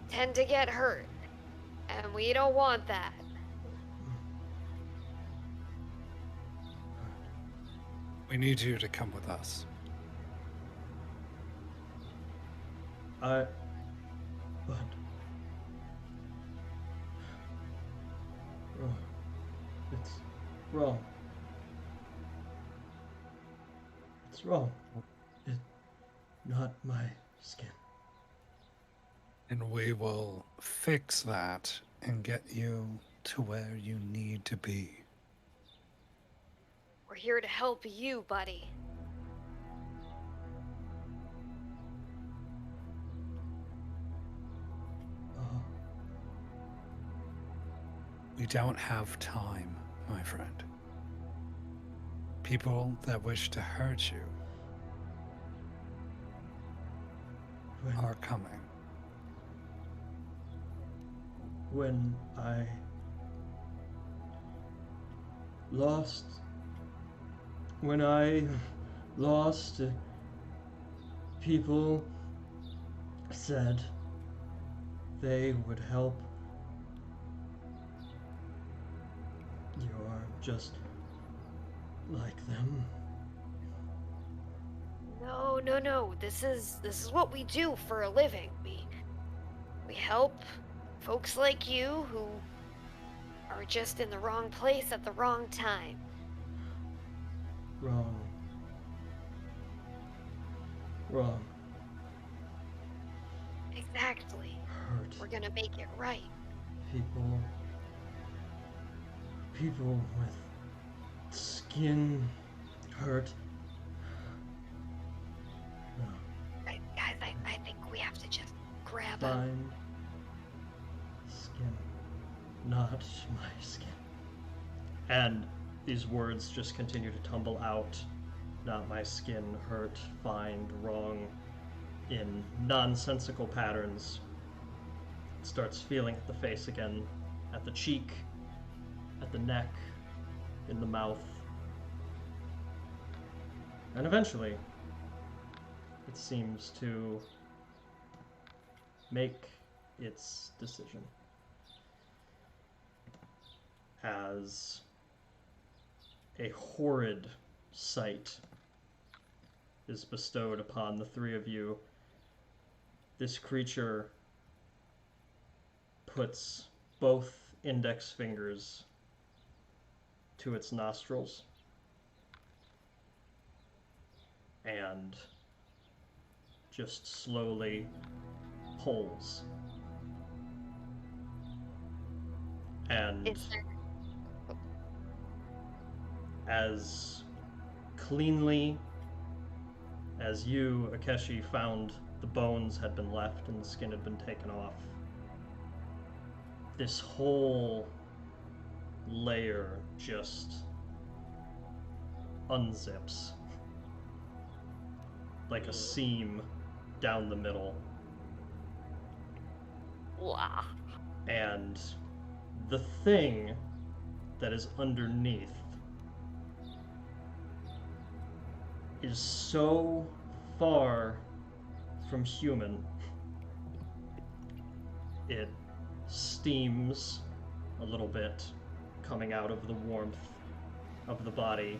Speaker 2: tend to get hurt, and we don't want that.
Speaker 4: We need you to come with us.
Speaker 1: But it's wrong. It's wrong. It's not my skin.
Speaker 4: And we will fix that and get you to where you need to be.
Speaker 2: We're here to help you, buddy.
Speaker 4: We don't have time, my friend. People that wish to hurt you are coming.
Speaker 1: When I lost people said they would help. You're just like them.
Speaker 2: No. This is what we do for a living. We help folks like you who are just in the wrong place at the wrong time.
Speaker 1: Wrong.
Speaker 2: Exactly.
Speaker 1: Hurt.
Speaker 2: We're gonna make it right.
Speaker 1: People with skin hurt. No.
Speaker 2: Guys, I think we have to just grab him.
Speaker 1: Find skin, not my skin. And these words just continue to tumble out. Not my skin, hurt, find, wrong, in nonsensical patterns. It starts feeling at the face again, at the cheek, at the neck, in the mouth. And eventually, it seems to make its decision as a horrid sight is bestowed upon the three of you. This creature puts both index fingers to its nostrils and just slowly pulls. And
Speaker 2: Is there...
Speaker 1: as cleanly as you, Akeshi, found the bones had been left and the skin had been taken off, this whole layer just unzips like a seam down the middle.
Speaker 2: Wow.
Speaker 1: And the thing that is underneath is so far from human, it steams a little bit coming out of the warmth of the body.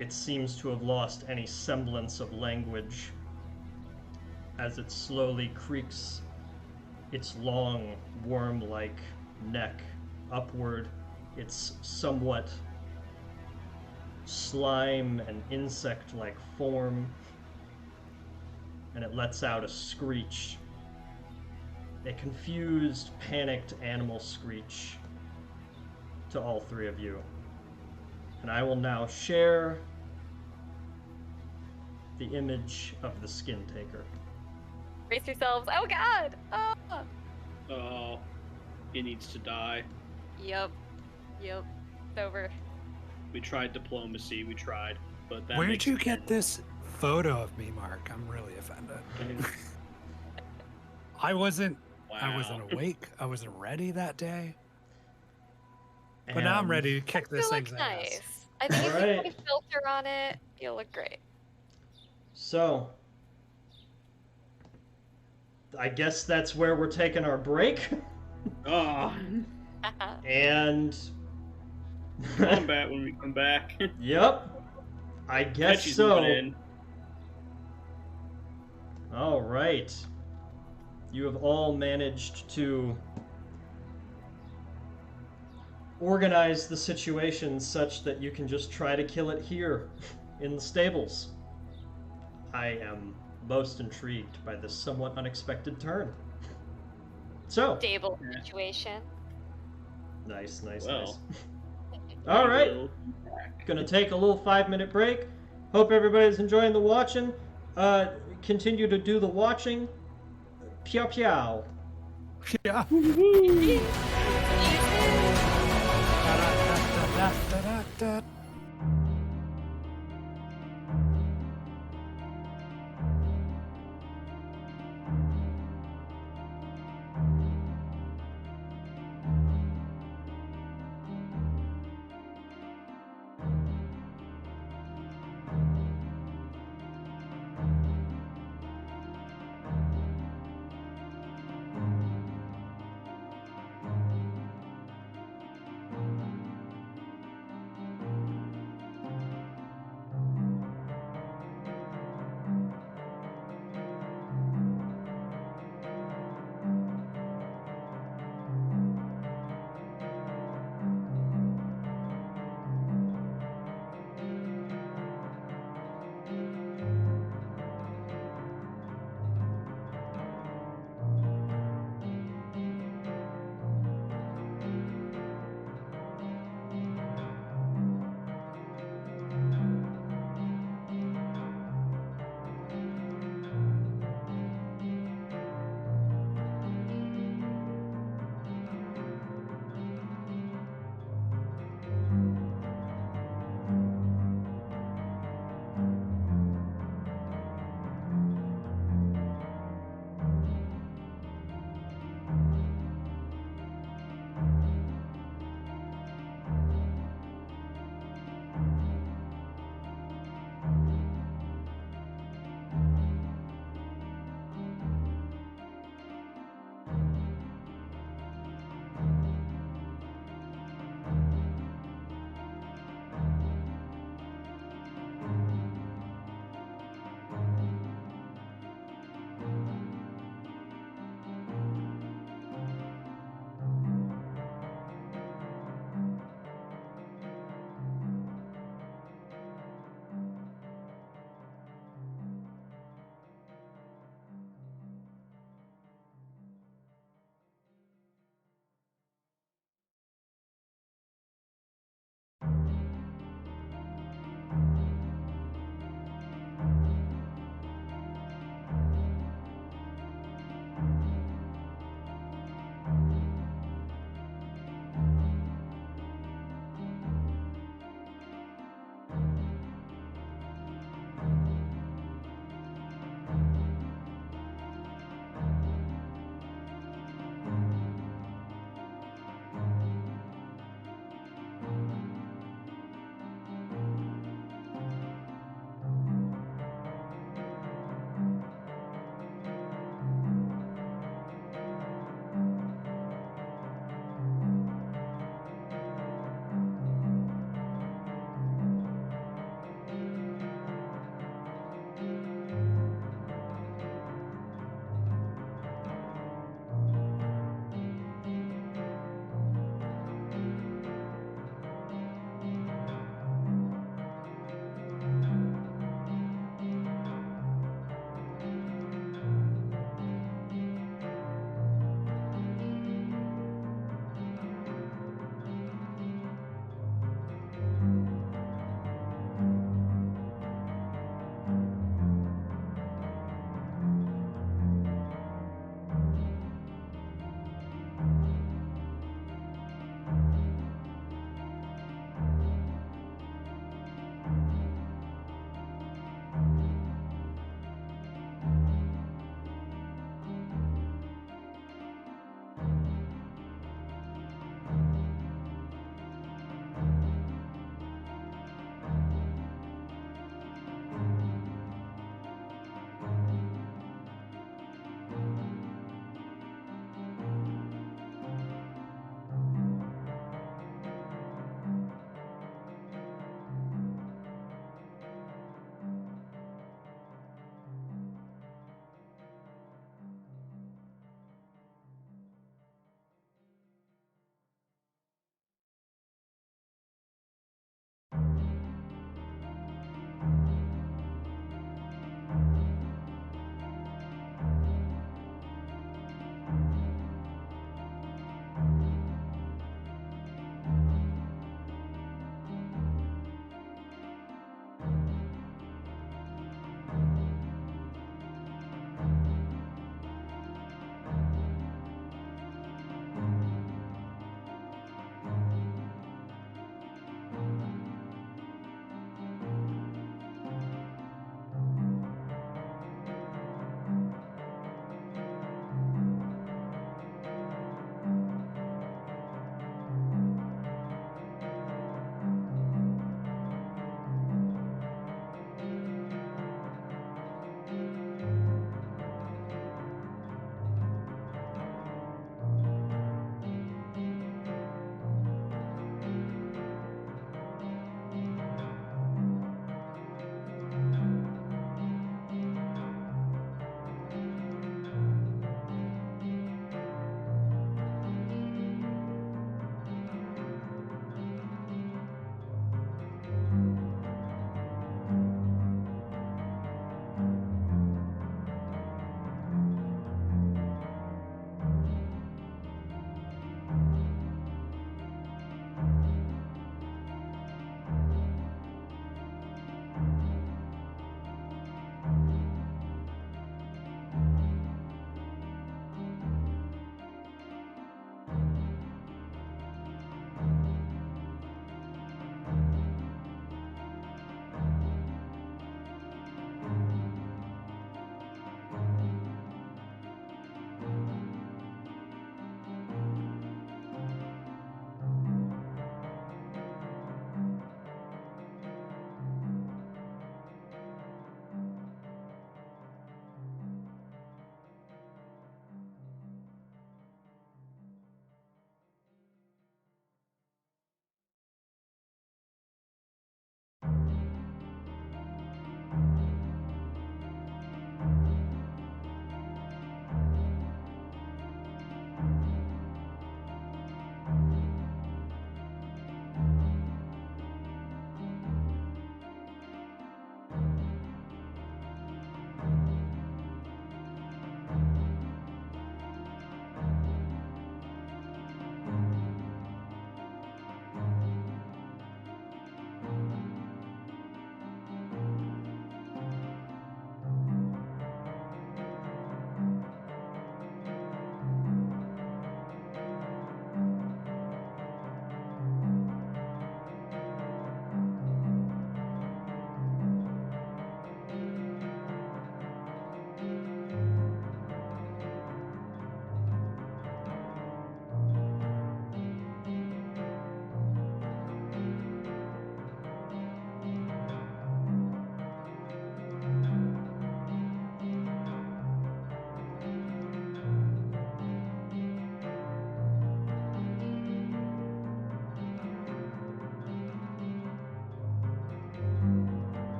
Speaker 1: It seems to have lost any semblance of language as it slowly creaks its long, worm-like neck upward, its somewhat slime and insect-like form, and it lets out a screech, a confused, panicked animal screech to all three of you. And I will now share the image of the skin taker.
Speaker 2: Brace yourselves. Oh god! Oh!
Speaker 3: Oh, he needs to die.
Speaker 2: Yep. It's over.
Speaker 3: We tried diplomacy, but that
Speaker 4: Where'd
Speaker 3: makes
Speaker 4: you
Speaker 3: it
Speaker 4: get
Speaker 3: end.
Speaker 4: this photo of me, Mark? I'm really offended. I wasn't
Speaker 3: Wow.
Speaker 4: awake. I wasn't ready that day. But now I'm
Speaker 1: And
Speaker 4: ready to kick this
Speaker 2: You look
Speaker 4: thing's
Speaker 2: nice.
Speaker 4: ass.
Speaker 2: I think if you
Speaker 1: Alright.
Speaker 2: put a filter on it, you'll look great.
Speaker 1: So, I guess that's where we're taking our break.
Speaker 3: Oh,
Speaker 1: And
Speaker 3: combat when we come back.
Speaker 1: yep, I guess
Speaker 3: Ketchy's
Speaker 1: so.
Speaker 3: moving in.
Speaker 1: All right, you have all managed to organize the situation such that you can just try to kill it here in the stables. I am most intrigued by this somewhat unexpected turn. So,
Speaker 2: Stable situation.
Speaker 1: nice.
Speaker 3: Well,
Speaker 1: All right.
Speaker 3: We'll be back.
Speaker 1: Gonna take a little 5-minute break. Hope everybody's enjoying the watching. Continue to do the watching. Pew pew.
Speaker 4: Yeah. Da-da-da-da-da-da-da.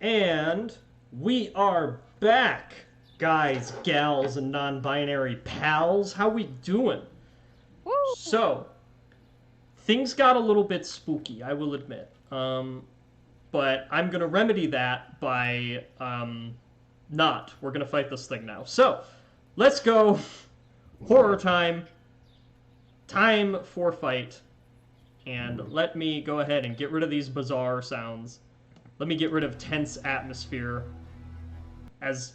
Speaker 1: And we are back, guys, gals, and non-binary pals. How we doing?
Speaker 2: Woo!
Speaker 1: So, things got a little bit spooky, I will admit. But I'm going to remedy that by not. We're going to fight this thing now. So, let's go. Horror time. Time for fight. And let me go ahead and get rid of these bizarre sounds. Let me get rid of tense atmosphere. As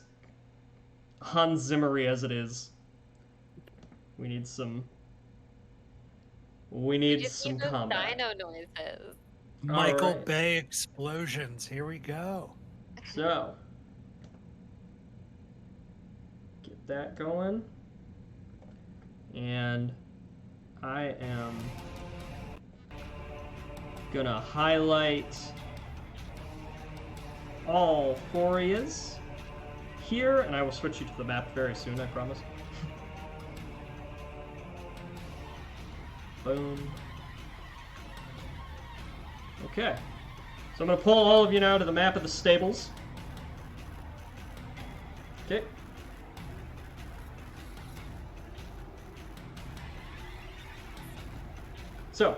Speaker 1: Hans Zimmery as it is. We need some combat.
Speaker 2: Dino noises.
Speaker 4: Michael
Speaker 1: right.
Speaker 4: Bay explosions. Here we go.
Speaker 1: So, get that going. And I am gonna highlight all Forias here, and I will switch you to the map very soon, I promise. Boom. Okay. So I'm going to pull all of you now to the map of the stables. Okay. So,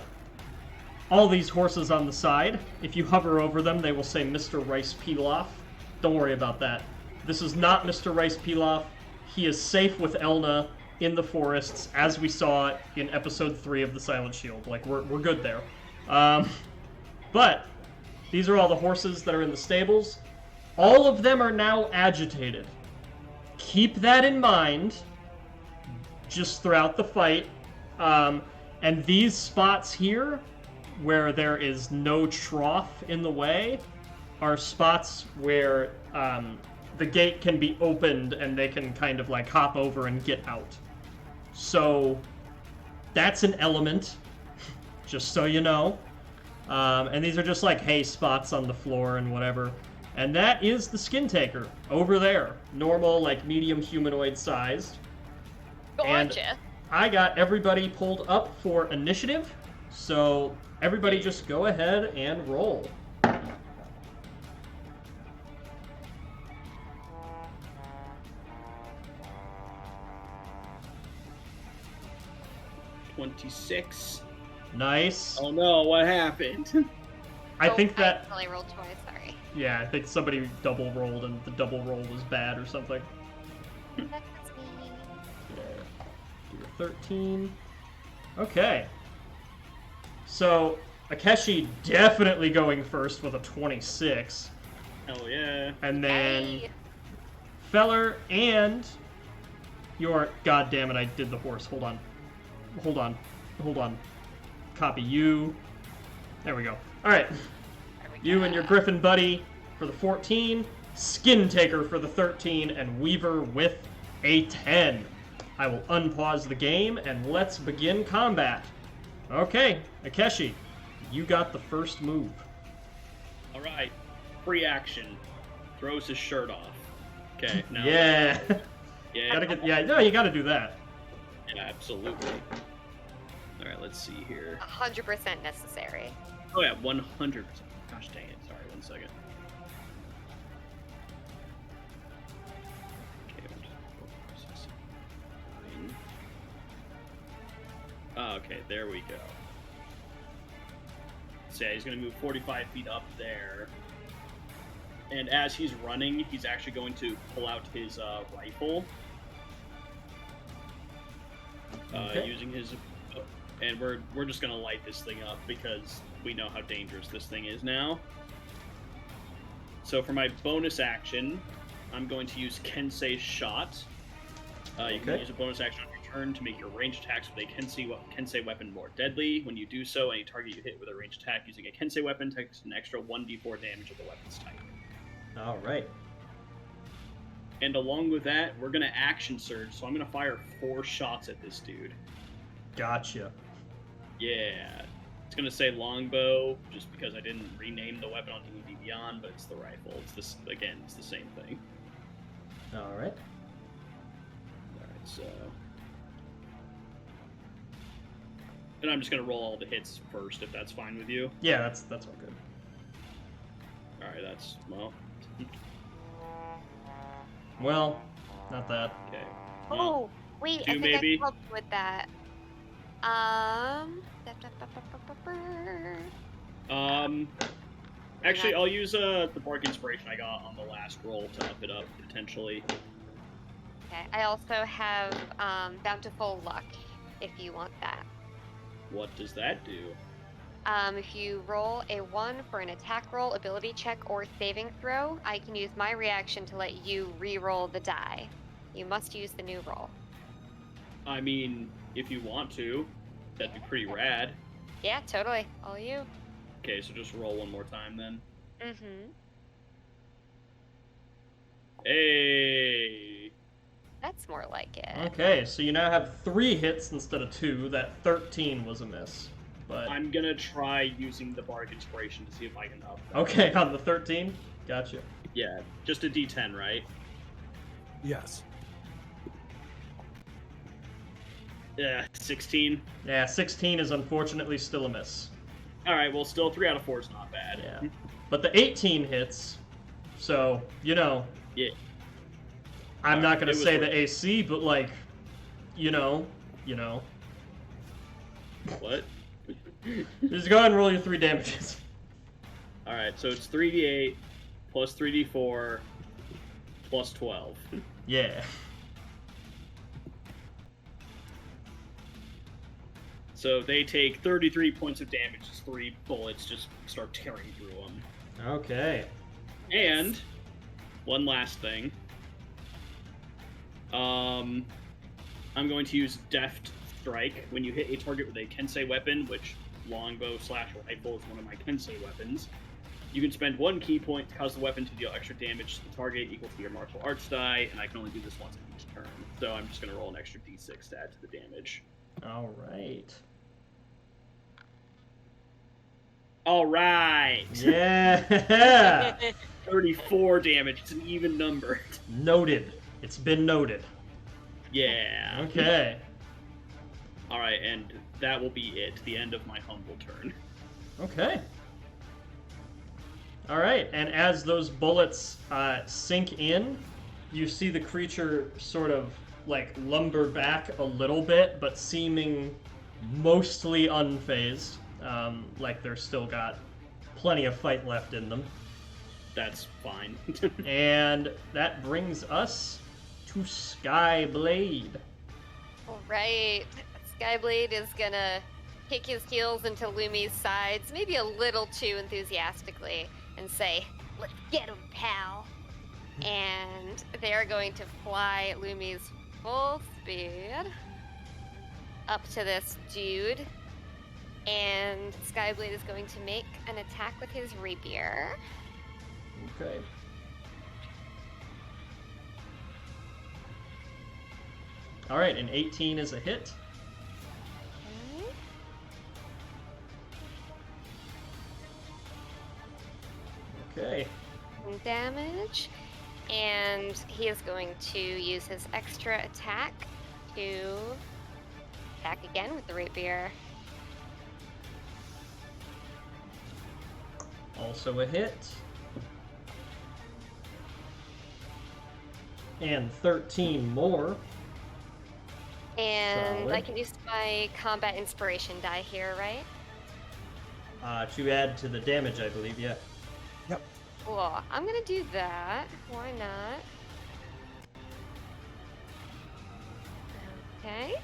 Speaker 1: all these horses on the side, if you hover over them, they will say Mr. Rice Pilaf. Don't worry about that. This is not Mr. Rice Pilaf. He is safe with Elna in the forests, as we saw in episode 3 of The Silent Shield. Like, we're good there. But these are all the horses that are in the stables. All of them are now agitated. Keep that in mind just throughout the fight. And these spots here, where there is no trough in the way, are spots where the gate can be opened and they can kind of like hop over and get out. So that's an element, just so you know. And these are just like hay spots on the floor and whatever. And that is the skin taker over there. Normal, like medium humanoid sized. And
Speaker 2: Gotcha.
Speaker 1: I got everybody pulled up for initiative. So everybody just go ahead and roll.
Speaker 3: $26.
Speaker 1: Nice.
Speaker 3: Oh no, what happened?
Speaker 1: I think
Speaker 2: I
Speaker 1: that,
Speaker 2: accidentally rolled twice, sorry.
Speaker 1: yeah, I think somebody double rolled and the double roll was bad or something.
Speaker 2: That's me.
Speaker 1: You're 13. Okay. So, Akeshi definitely going first with a 26.
Speaker 3: Hell yeah.
Speaker 1: And then
Speaker 2: Hey.
Speaker 1: Feller and your... God damn it, I did the horse. Hold on. Copy you. There we go. Alright.
Speaker 2: There we
Speaker 1: You
Speaker 2: go.
Speaker 1: and your Griffin buddy for the 14. Skin Taker for the 13. And Weaver with a 10. I will unpause the game and let's begin combat. Okay, Akeshi, you got the first move.
Speaker 3: Alright. Free action. Throws his shirt off. Okay, now.
Speaker 1: Yeah.
Speaker 3: Yeah.
Speaker 1: You gotta do that.
Speaker 3: Yeah, absolutely. Alright, let's see here.
Speaker 2: 100% necessary.
Speaker 3: Oh yeah, 100%. Gosh dang it. Sorry, 1 second. Okay, 1, 2, 3, 4, 5, 6, 7, 9. Okay, there we go. So yeah, he's gonna move 45 feet up there. And as he's running, he's actually going to pull out his rifle.
Speaker 1: Okay.
Speaker 3: Using his... and we're just gonna light this thing up because we know how dangerous this thing is now. So for my bonus action, I'm going to use Kensei's Shot. You can
Speaker 1: Okay.
Speaker 3: use a bonus action on your turn to make your ranged attacks with a Kensei weapon more deadly. When you do so, any target you hit with a ranged attack using a Kensei weapon takes an extra 1d4 damage of the weapon's type.
Speaker 1: Alright.
Speaker 3: And along with that, we're gonna action surge, so I'm gonna fire 4 shots at this dude.
Speaker 1: Gotcha.
Speaker 3: Yeah. It's gonna say longbow, just because I didn't rename the weapon on D&D Beyond, but it's the rifle. It's this again, it's the same thing.
Speaker 1: Alright.
Speaker 3: Alright, so. And I'm just gonna roll all the hits first, if that's fine with you.
Speaker 1: Yeah, that's all good.
Speaker 3: Alright, that's, well,
Speaker 1: Well, not that.
Speaker 3: Okay.
Speaker 2: Oh, wait, I
Speaker 3: two
Speaker 2: think
Speaker 3: maybe?
Speaker 2: I can help you with that.
Speaker 3: Actually, I'll use the bark inspiration I got on the last roll to up it up potentially.
Speaker 2: Okay, I also have Bountiful Luck, if you want that.
Speaker 3: What does that do?
Speaker 2: If you roll a 1 for an attack roll, ability check, or saving throw, I can use my reaction to let you re-roll the die. You must use the new roll.
Speaker 3: I mean, if you want to, that'd be pretty rad.
Speaker 2: Yeah, totally. All you.
Speaker 3: Okay, so just roll one more time then.
Speaker 2: Mm-hmm.
Speaker 3: Hey!
Speaker 2: That's more like it.
Speaker 1: Okay, so you now have 3 hits instead of 2. That 13 was a miss. But
Speaker 3: I'm gonna try using the bark inspiration to see if I can up that.
Speaker 1: okay, on the 13? Gotcha.
Speaker 3: Yeah, just a d10, right?
Speaker 4: Yes.
Speaker 3: Yeah, 16.
Speaker 1: Yeah, 16 is unfortunately still a miss.
Speaker 3: Alright, well, still 3 out of 4 is not bad.
Speaker 1: Yeah. But the 18 hits, so, you know.
Speaker 3: Yeah.
Speaker 1: I'm not going
Speaker 3: it
Speaker 1: to
Speaker 3: was
Speaker 1: say
Speaker 3: worth
Speaker 1: the AC, but, like, you know.
Speaker 3: What?
Speaker 1: Just go ahead and roll your 3 damages.
Speaker 3: Alright, so it's 3d8 plus 3d4 plus 12.
Speaker 1: Yeah.
Speaker 3: So they take 33 points of damage as 3 bullets just start tearing through them.
Speaker 1: Okay.
Speaker 3: And one last thing. I'm going to use Deft Strike. When you hit a target with a Kensei weapon, which longbow / rifle is one of my Kensei weapons, you can spend 1 key point to cause the weapon to deal extra damage to the target equal to your martial arts die, and I can only do this once each turn. So I'm just going to roll an extra d6 to add to the damage.
Speaker 1: All right.
Speaker 3: All right.
Speaker 1: Yeah.
Speaker 3: 34 damage. It's an even number.
Speaker 1: Noted. It's been noted.
Speaker 3: Yeah.
Speaker 1: Okay.
Speaker 3: All right, and that will be it. The end of my humble turn.
Speaker 1: Okay. All right, and as those bullets sink in, you see the creature sort of like lumber back a little bit, but seeming mostly unfazed, like they're still got plenty of fight left in them.
Speaker 3: That's fine.
Speaker 1: And that brings us to Skyblade.
Speaker 2: All right. Skyblade is gonna kick his heels into Lumi's sides, maybe a little too enthusiastically, and say, "Let's get him, pal." And they're going to fly Lumi's full speed up to this dude. And Skyblade is going to make an attack with his rapier.
Speaker 1: Okay. All right, an 18 is a hit. Okay.
Speaker 2: Damage, and he is going to use his extra attack to attack again with the rapier.
Speaker 1: Also a hit. And 13 more.
Speaker 2: And
Speaker 1: Solid.
Speaker 2: I can use my combat inspiration die here, right?
Speaker 1: To add to the damage, I believe, yeah.
Speaker 4: Yep.
Speaker 2: Cool. I'm gonna do that. Why not? Okay.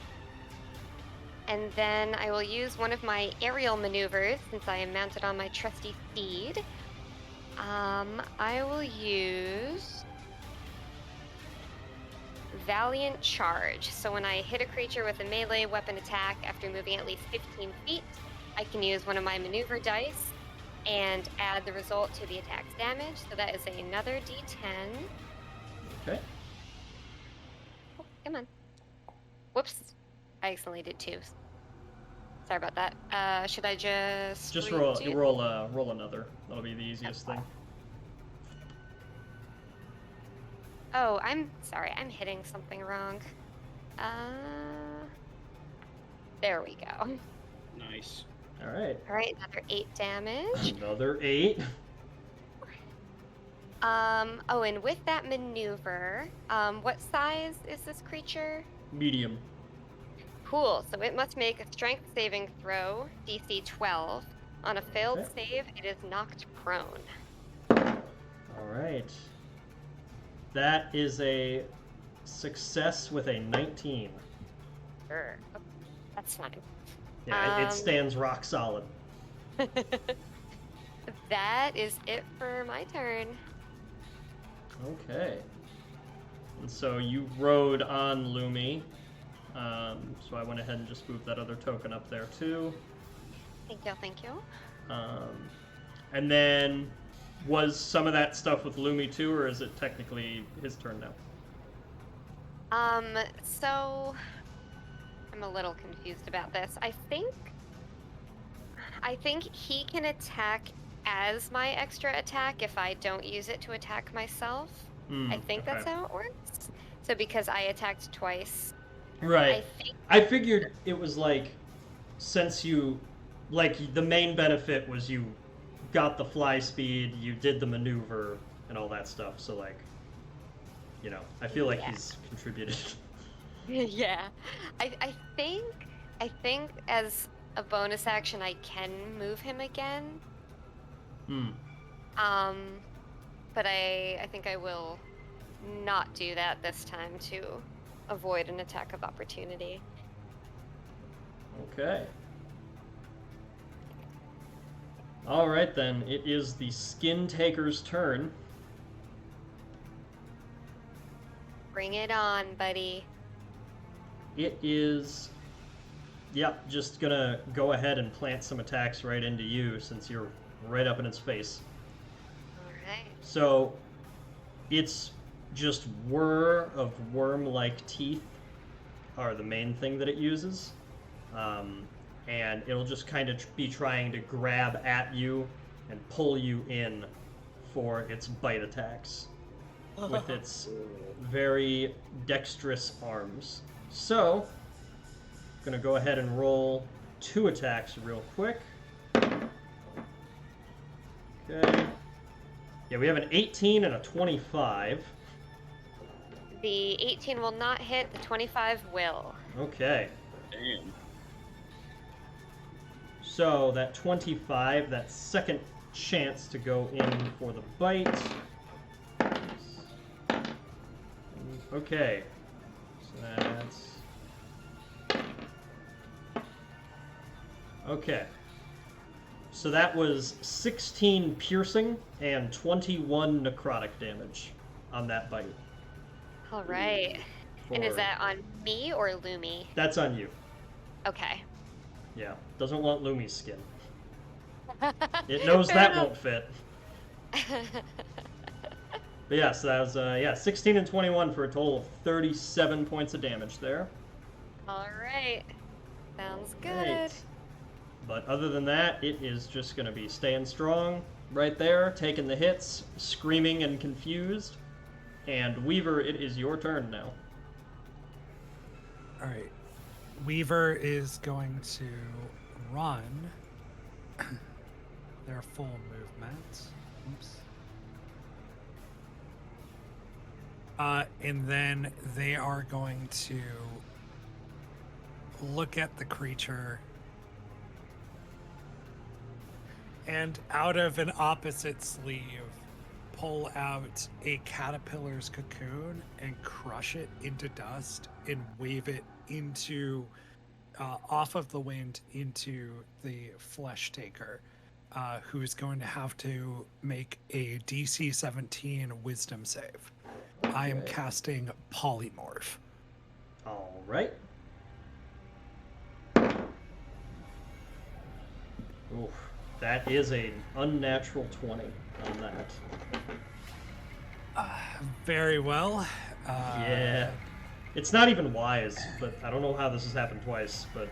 Speaker 2: And then I will use one of my aerial maneuvers since I am mounted on my trusty steed. I will use Valiant Charge. So when I hit a creature with a melee weapon attack after moving at least 15 feet, I can use one of my maneuver dice and add the result to the attack's damage. So that is another d10.
Speaker 1: Okay.
Speaker 2: Oh, come on. Whoops. I accidentally did 2. Sorry about that. Should I just
Speaker 1: roll
Speaker 2: redo?
Speaker 1: roll another. That'll be the easiest thing.
Speaker 2: Oh, I'm sorry. I'm hitting something wrong. There we go.
Speaker 3: Nice.
Speaker 1: All right.
Speaker 2: All right, another 8 damage.
Speaker 1: Another 8.
Speaker 2: Oh, and with that maneuver, what size is this creature?
Speaker 1: Medium.
Speaker 2: Cool. So it must make a strength saving throw, DC 12. On a failed
Speaker 1: Okay.
Speaker 2: save, it is knocked prone.
Speaker 1: All right. That is a success with a 19.
Speaker 2: Sure. Okay, that's fine.
Speaker 1: Yeah, it stands rock solid.
Speaker 2: That is it for my turn.
Speaker 1: Okay. And so you rode on Lumi. So I went ahead and just moved that other token up there too.
Speaker 2: Thank you, thank you.
Speaker 1: And then was some of that stuff with Lumi too, or is it technically his turn now?
Speaker 2: So I'm a little confused about this. I think he can attack as my extra attack if I don't use it to attack myself. I think that's how it works. So because I attacked twice.
Speaker 1: Right. I figured it was like, since you, like, the main benefit was you got the fly speed, you did the maneuver, and all that stuff. So, like, you know, I feel like he's contributed.
Speaker 2: Yeah. I think as a bonus action I can move him again. But I think I will not do that this time to avoid an attack of opportunity.
Speaker 1: Okay. All right, then. It is the Skin Taker's turn.
Speaker 2: Bring it on, buddy.
Speaker 1: It is, yep, just gonna go ahead and plant some attacks right into you since you're right up in its face.
Speaker 2: Alright.
Speaker 1: So, it's just whir of worm-like teeth are the main thing that it uses. And it'll just kind of be trying to grab at you and pull you in for its bite attacks with its very dexterous arms. So, I'm gonna go ahead and roll 2 attacks real quick. Okay. Yeah, we have an 18 and a 25.
Speaker 2: The 18 will not hit, the 25 will.
Speaker 1: Okay.
Speaker 3: Damn.
Speaker 1: So that 25, that second chance to go in for the bite. Okay. So that's... Okay. So that was 16 piercing and 21 necrotic damage on that bite.
Speaker 2: Alright. And is that on me or Lumi?
Speaker 1: That's on you.
Speaker 2: Okay.
Speaker 1: Yeah. Doesn't want Lumi's skin. It knows that won't fit. But yeah, so that was 16 and 21 for a total of 37 points of damage there.
Speaker 2: Alright. Sounds good.
Speaker 1: Right. But other than that, it is just going to be staying strong right there, taking the hits, screaming and confused. And Weaver, it is your turn now.
Speaker 4: All right. Weaver is going to run their full movement. Oops. And then they are going to look at the creature and out of an opposite sleeve pull out a caterpillar's cocoon and crush it into dust and wave it into off of the wind into the flesh taker, who's going to have to make a DC 17 wisdom save. I am casting polymorph.
Speaker 1: All right. Oof, that is an unnatural 20 on that.
Speaker 4: Very well.
Speaker 1: Yeah. It's not even wise, but I don't know how this has happened twice, but...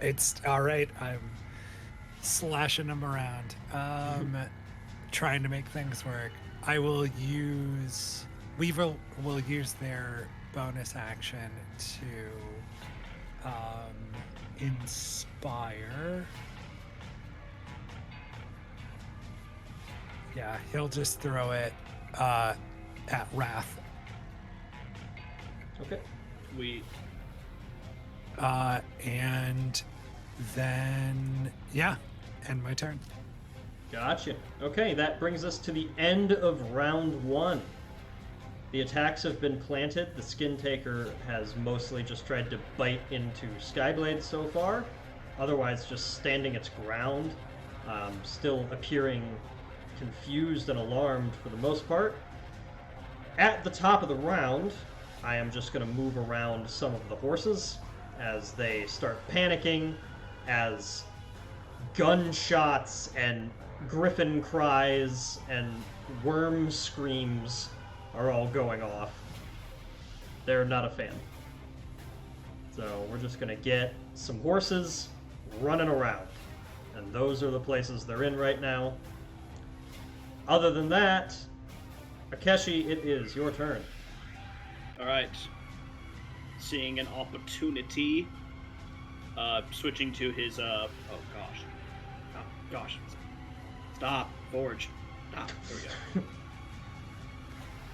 Speaker 4: It's all right. I'm slashing them around. Trying to make things work. I will use... Weaver will use their bonus action to inspire Yeah, he'll just throw it at Wrath.
Speaker 1: Okay.
Speaker 4: And then, yeah, end my turn.
Speaker 1: Gotcha. Okay, that brings us to the end of round 1. The attacks have been planted. The Skin Taker has mostly just tried to bite into Skyblade so far. Otherwise, just standing its ground. Still appearing confused and alarmed for the most part. At the top of the round, I am just going to move around some of the horses as they start panicking, as gunshots and griffin cries and worm screams are all going off. They're not a fan. So we're just going to get some horses running around. And those are the places they're in right now. Other than that, Akeshi, it is your turn.
Speaker 3: Alright. Seeing an opportunity, switching to his, oh gosh. Stop, Forge. Stop, there we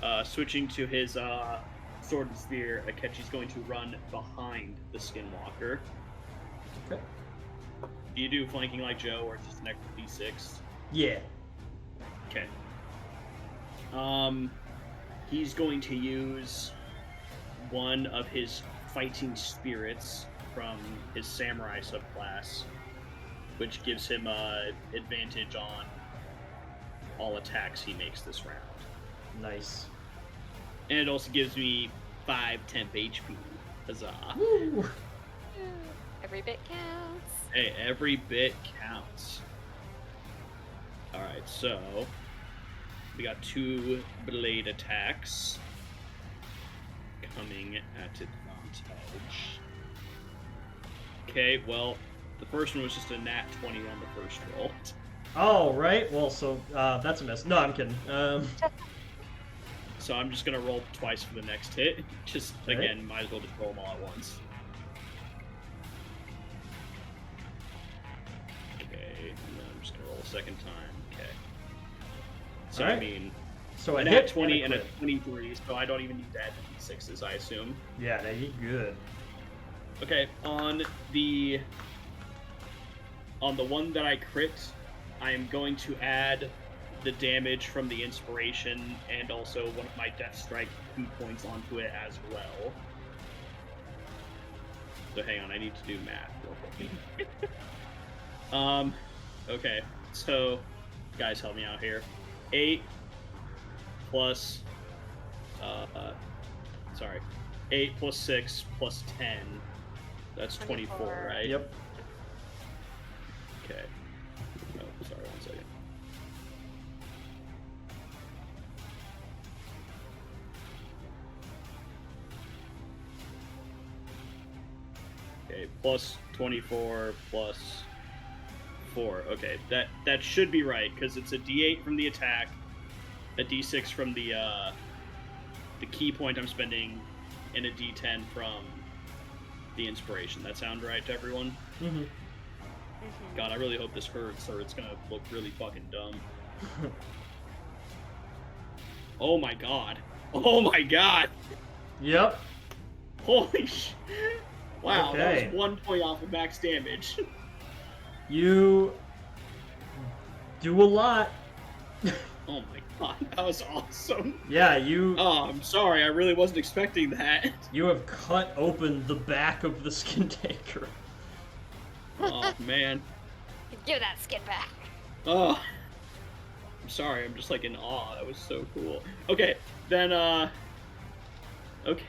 Speaker 3: go. Switching to his, Sword and Spear, Akechi's going to run behind the Skinwalker.
Speaker 1: Okay.
Speaker 3: Do you do flanking like Joe, or just an extra D6?
Speaker 1: Yeah.
Speaker 3: Okay. He's going to use one of his fighting spirits from his samurai subclass, which gives him advantage on all attacks he makes this round.
Speaker 1: Nice.
Speaker 3: And it also gives me 5 temp HP. Huzzah.
Speaker 1: Woo!
Speaker 2: Every bit counts.
Speaker 3: Hey, every bit counts. Alright, so we got 2 blade attacks coming at advantage. Okay, well, the first one was just a nat 20 on the first roll.
Speaker 1: Oh, right. Well, so that's a miss. No, I'm kidding.
Speaker 3: So I'm just gonna roll twice for the next hit. Just,
Speaker 1: Okay.
Speaker 3: again, might as well just roll them all at once. Okay, and then I'm just gonna roll a second time. Okay. So,
Speaker 1: Alright.
Speaker 3: I mean,
Speaker 1: So
Speaker 3: a
Speaker 1: a
Speaker 3: nat
Speaker 1: hit
Speaker 3: 20 and a
Speaker 1: crit.
Speaker 3: 23, so I don't even need to add the d6s, I assume.
Speaker 1: Yeah, no, you good.
Speaker 3: Okay, on the one that I crit, I am going to add the damage from the inspiration and also one of my Deft Strike key points onto it as well. So hang on, I need to do math real quick. Okay, so guys, help me out here. 8 plus 8 plus 6 plus 10. That's 24, right?
Speaker 1: Yep.
Speaker 3: Okay. Oh, sorry, 1 second. Okay, plus 24 plus 4. Okay, that should be right, because it's a D8 from the attack, a D6 from the key point I'm spending, and a D10 from the inspiration. That sound right to everyone?
Speaker 1: Mm-hmm.
Speaker 3: God, I really hope this hurts, or it's gonna look really fucking dumb. Oh my god. Oh my god!
Speaker 1: Yep.
Speaker 3: Holy sh... Wow,
Speaker 1: Okay.
Speaker 3: that was 1 point off of max damage.
Speaker 1: You do a lot.
Speaker 3: Oh my god, that was awesome.
Speaker 1: Yeah, you
Speaker 3: Oh, I'm sorry, I really wasn't expecting that.
Speaker 1: you have cut open the back of the Skin Taker.
Speaker 3: Oh, man.
Speaker 2: Give that skin back.
Speaker 3: Oh. I'm sorry, I'm just like in awe. That was so cool. Okay, then, okay.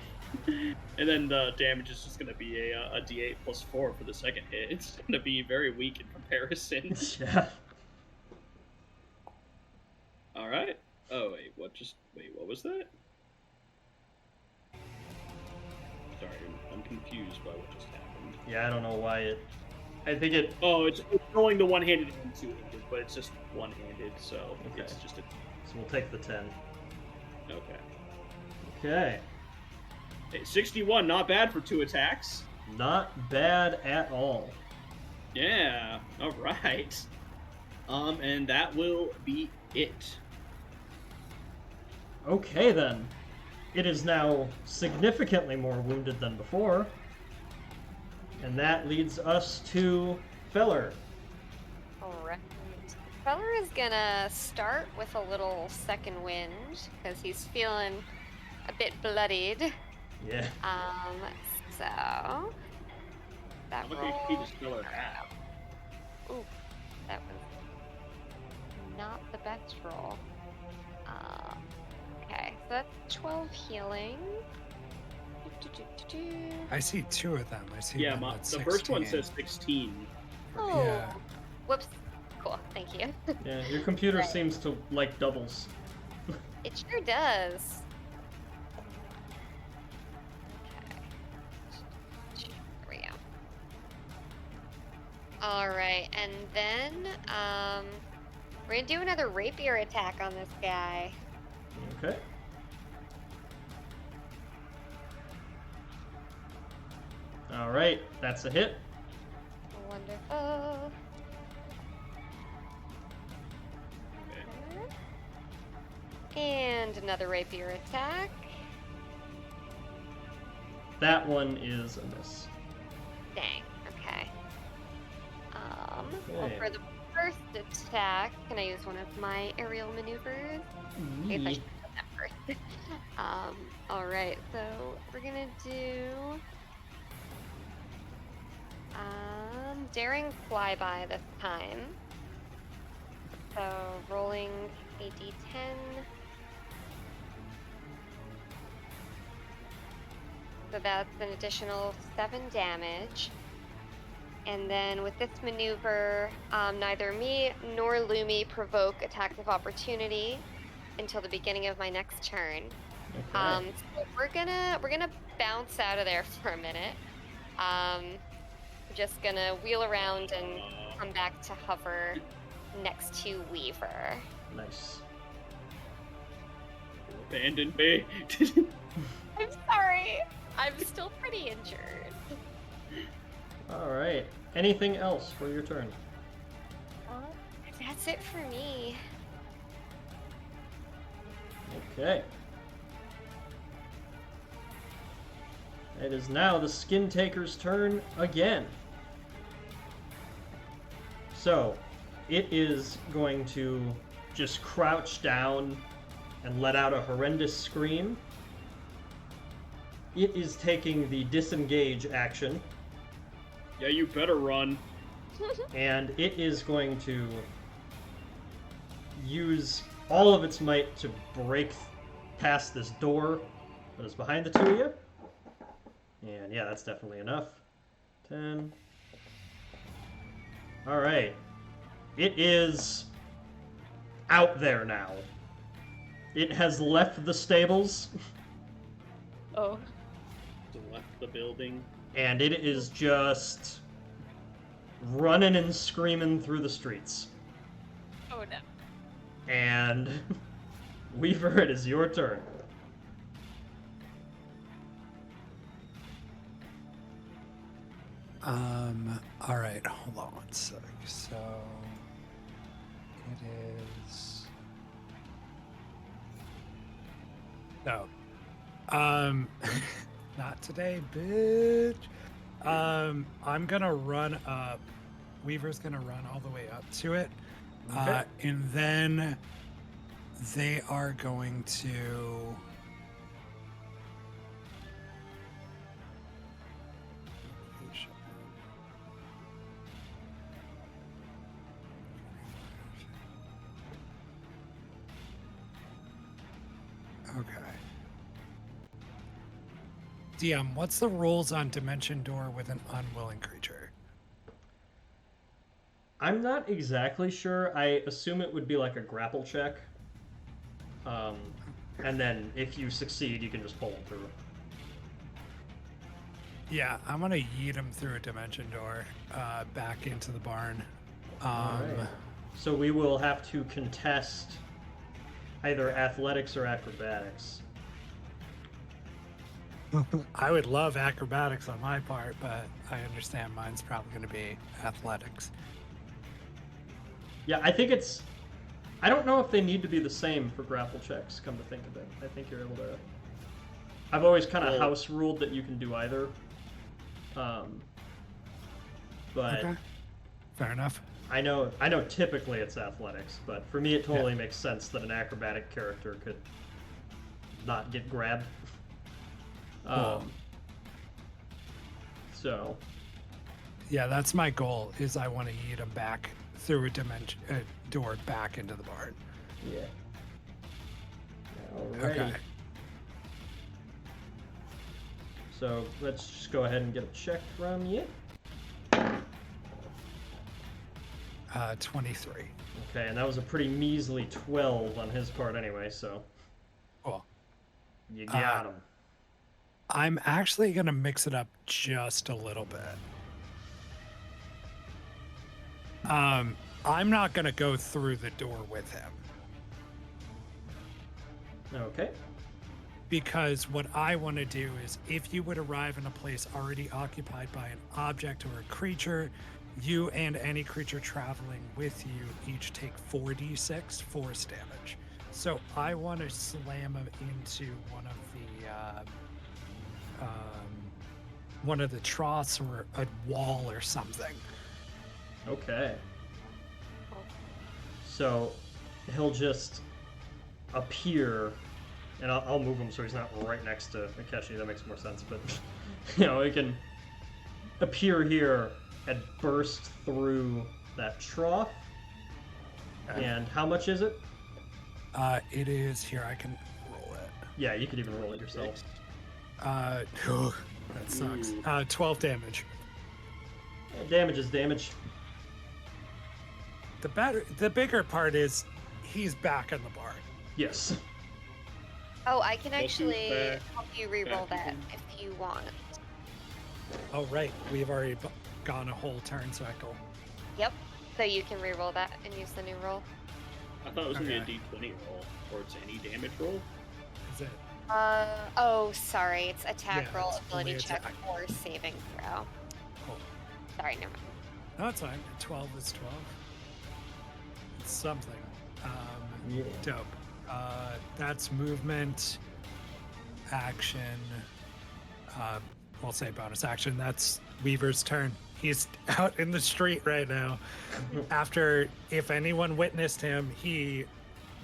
Speaker 3: And then the damage is just gonna be a D8 plus 4 for the second hit. It's gonna be very weak in comparison.
Speaker 1: Yeah.
Speaker 3: Alright. Oh, wait, what was that? Sorry, I'm confused by what just happened.
Speaker 1: Yeah, I don't know why it. I think it.
Speaker 3: Oh, it's rolling the one-handed and two-handed, but it's just one-handed, so
Speaker 1: Okay.
Speaker 3: it's just a...
Speaker 1: So we'll take the 10.
Speaker 3: Okay.
Speaker 1: Okay.
Speaker 3: Hey, 61, not bad for 2 attacks.
Speaker 1: Not bad at all.
Speaker 3: Yeah, alright. And that will be it.
Speaker 1: Okay, then. It is now significantly more wounded than before. And that leads us to Feller.
Speaker 2: Alright. Feller is gonna start with a little second wind, because he's feeling a bit bloodied.
Speaker 1: Yeah.
Speaker 2: So... That
Speaker 3: How much
Speaker 2: roll...
Speaker 3: HP does Feller have?
Speaker 2: Ooh, that was not the best roll. Okay, so that's 12 healing.
Speaker 4: I see 2 of them. I see
Speaker 3: Yeah,
Speaker 4: one that's
Speaker 3: the first one
Speaker 4: 16.
Speaker 3: says 16.
Speaker 2: Oh,
Speaker 4: Yeah.
Speaker 2: whoops. Cool, thank you.
Speaker 1: Yeah, your computer
Speaker 2: Right.
Speaker 1: seems to like doubles.
Speaker 2: It sure does. Okay. Here we go. Alright, and then, we're gonna do another rapier attack on this guy.
Speaker 1: Okay. Alright, that's a hit.
Speaker 2: Wonderful.
Speaker 3: Okay.
Speaker 2: And another rapier attack.
Speaker 1: That one is a miss.
Speaker 2: Dang, okay. Well,
Speaker 1: Okay.
Speaker 2: for the first attack, can I use one of my aerial maneuvers? I guess I should have done that first. Alright, so we're gonna do daring flyby this time. So rolling a d10. So that's an additional 7 damage. And then with this maneuver, neither me nor Lumi provoke attacks of opportunity until the beginning of my next turn.
Speaker 1: Okay.
Speaker 2: So we're gonna bounce out of there for a minute. Just gonna wheel around and come back to hover next to Weaver.
Speaker 1: Nice.
Speaker 3: Abandon me.
Speaker 2: I'm sorry. I'm still pretty injured.
Speaker 1: Alright. Anything else for your turn?
Speaker 2: That's it for me.
Speaker 1: Okay. It is now the Skin Taker's turn again. So, it is going to just crouch down and let out a horrendous scream. It is taking the disengage action,
Speaker 3: Yeah, you better run.
Speaker 1: and it is going to use all of its might to break past this door that is behind the two of you. And yeah, that's definitely enough. 10. Alright. It is out there now. It has left the stables,
Speaker 2: Oh.
Speaker 3: Left the building.
Speaker 1: and it is just running and screaming through the streets.
Speaker 2: Oh no.
Speaker 1: And Weaver, it is your turn.
Speaker 4: All right, hold on one sec. So it is. No. Not today, bitch. I'm gonna run up. Weaver's gonna run all the way up to it.
Speaker 1: Okay.
Speaker 4: And then they are going to. Okay. DM, what's the rules on Dimension Door with an unwilling creature?
Speaker 1: I'm not exactly sure. I assume it would be like a grapple check. And then if you succeed, you can just pull them through.
Speaker 4: Yeah, I'm gonna yeet him through a Dimension Door back into the barn.
Speaker 1: Alright. So we will have to contest either athletics or acrobatics.
Speaker 4: I would love acrobatics on my part, but I understand mine's probably going to be athletics.
Speaker 1: Yeah, I think it's I don't know if they need to be the same for grapple checks, come to think of it. I think you're able to... I've always kind of house ruled that you can do either. But
Speaker 4: Okay. Fair enough.
Speaker 1: I know typically it's athletics, but for me it totally makes sense that an acrobatic character could not get grabbed.
Speaker 4: Cool.
Speaker 1: So...
Speaker 4: Yeah, that's my goal, is I want to yeet him back through a door back into the barn.
Speaker 1: Yeah. Alrighty.
Speaker 4: Okay.
Speaker 1: So let's just go ahead and get a check from you.
Speaker 4: 23.
Speaker 1: Okay, and that was a pretty measly 12 on his part anyway, so
Speaker 4: Cool.
Speaker 1: you got him.
Speaker 4: I'm actually going to mix it up just a little bit. I'm not going to go through the door with him,
Speaker 1: Okay.
Speaker 4: because what I want to do is, if you would arrive in a place already occupied by an object or a creature, you and any creature traveling with you each take 4d6 force damage. So I want to slam him into one of the troughs or a wall or something.
Speaker 1: Okay. So he'll just appear, and I'll move him so he's not right next to Akeshi. That makes more sense. But he can appear here and burst through that trough.
Speaker 4: Okay.
Speaker 1: And how much is it?
Speaker 4: It is here. I can roll it.
Speaker 1: Yeah, you could even roll it yourself.
Speaker 4: That sucks. 12 damage.
Speaker 1: Yeah, damage is damage.
Speaker 4: The bigger part is he's back in the barn.
Speaker 1: Yes.
Speaker 2: Oh, I can
Speaker 3: Well,
Speaker 2: actually
Speaker 3: back-
Speaker 2: help you re-roll
Speaker 3: back
Speaker 2: that
Speaker 3: again.
Speaker 2: if you want.
Speaker 4: Oh right, we've already gone a whole turn cycle.
Speaker 2: Yep. So you can re-roll that and use the new roll.
Speaker 3: I thought it was going to be
Speaker 4: Okay.
Speaker 3: a d20 roll, or it's any damage roll.
Speaker 4: Is it?
Speaker 2: Oh, sorry. It's attack
Speaker 4: Yeah,
Speaker 2: roll,
Speaker 4: it's
Speaker 2: ability
Speaker 4: only
Speaker 2: check,
Speaker 4: attack.
Speaker 2: or saving throw.
Speaker 4: Cool.
Speaker 2: Sorry, never mind.
Speaker 4: No, it's fine. 12 is 12. It's something.
Speaker 1: Yeah.
Speaker 4: Dope. That's movement, action. We'll say bonus action. That's Weaver's turn. He's out in the street right now. After, if anyone witnessed him, he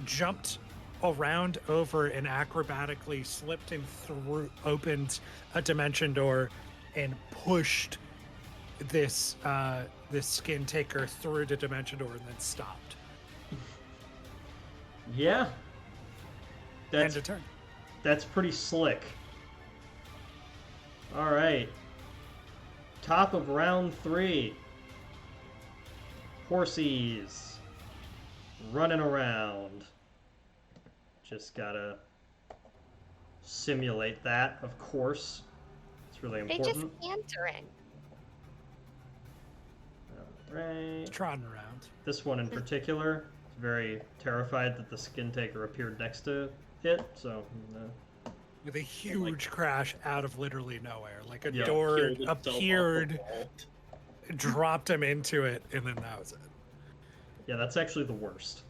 Speaker 4: jumped around over and acrobatically slipped and through, opened a dimension door, and pushed this skin taker through the dimension door and then stopped.
Speaker 1: Yeah.
Speaker 4: End of turn.
Speaker 1: That's pretty slick. All right. Top of round 3. Horsies. Running around. Just gotta simulate that, of course. It's really
Speaker 2: They
Speaker 1: important.
Speaker 2: just cantering.
Speaker 1: Right.
Speaker 4: Trotting around.
Speaker 1: This one in particular is very terrified that the skin taker appeared next to it, so
Speaker 4: With a huge crash out of literally nowhere. Like a
Speaker 1: Yeah.
Speaker 4: door
Speaker 3: Killed itself off the
Speaker 4: appeared,
Speaker 3: wall.
Speaker 4: dropped him into it, and then that was it.
Speaker 1: yeah, that's actually the worst.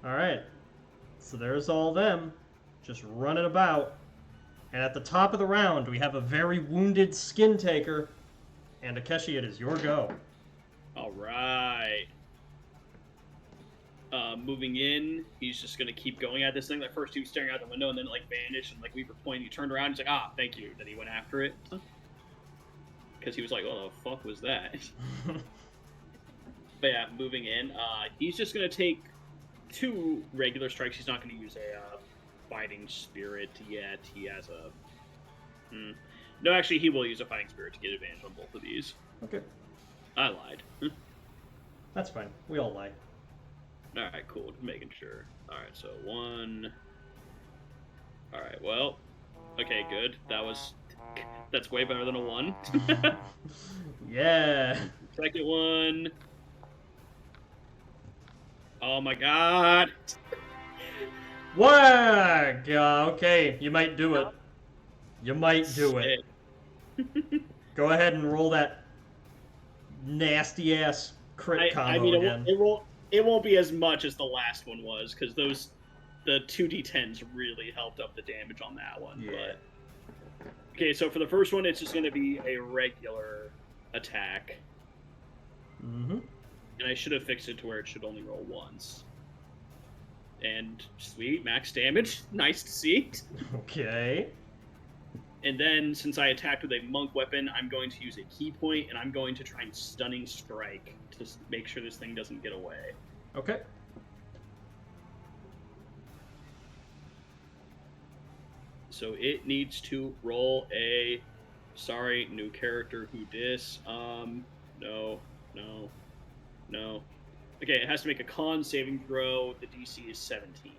Speaker 1: Alright, so there's all them, just running about. And at the top of the round, we have a very wounded skin taker. And Akeshi, it is your go.
Speaker 3: All right. Moving in, he's just gonna keep going at this thing. Like first he was staring out the window, and then it, like vanished, and like we were pointing. He turned around, he's like, "Ah, thank you." Then he went after it because he was like, "What the fuck was that?" But yeah, moving in, he's just gonna take 2 regular strikes. He's not gonna use a fighting spirit yet. He has a. No, actually, he will use a fighting spirit to get advantage on both of these.
Speaker 1: Okay,
Speaker 3: I lied.
Speaker 1: that's fine. We all lie.
Speaker 3: Alright, cool. Just making sure. Alright, so 1. Alright, well. Okay, good. That's way better than a 1.
Speaker 1: Yeah.
Speaker 3: Second one. Oh my god!
Speaker 1: Wag! Okay, you might do it. You might do it. Go ahead and roll that nasty ass crit combo
Speaker 3: I mean,
Speaker 1: again.
Speaker 3: it won't be as much as the last one was, because the 2d10s really helped up the damage on that one.
Speaker 1: Yeah.
Speaker 3: But okay, so for the first one, it's just going to be a regular attack.
Speaker 1: Mm-hmm.
Speaker 3: And I should have fixed it to where it should only roll once. And sweet, max damage. Nice to see.
Speaker 1: Okay.
Speaker 3: And then, since I attacked with a monk weapon, I'm going to use a key point, and I'm going to try and stunning strike to make sure this thing doesn't get away.
Speaker 1: Okay.
Speaker 3: So it needs to roll a... Sorry, new character, who dis? No. Okay, it has to make a con saving throw. The DC is 17.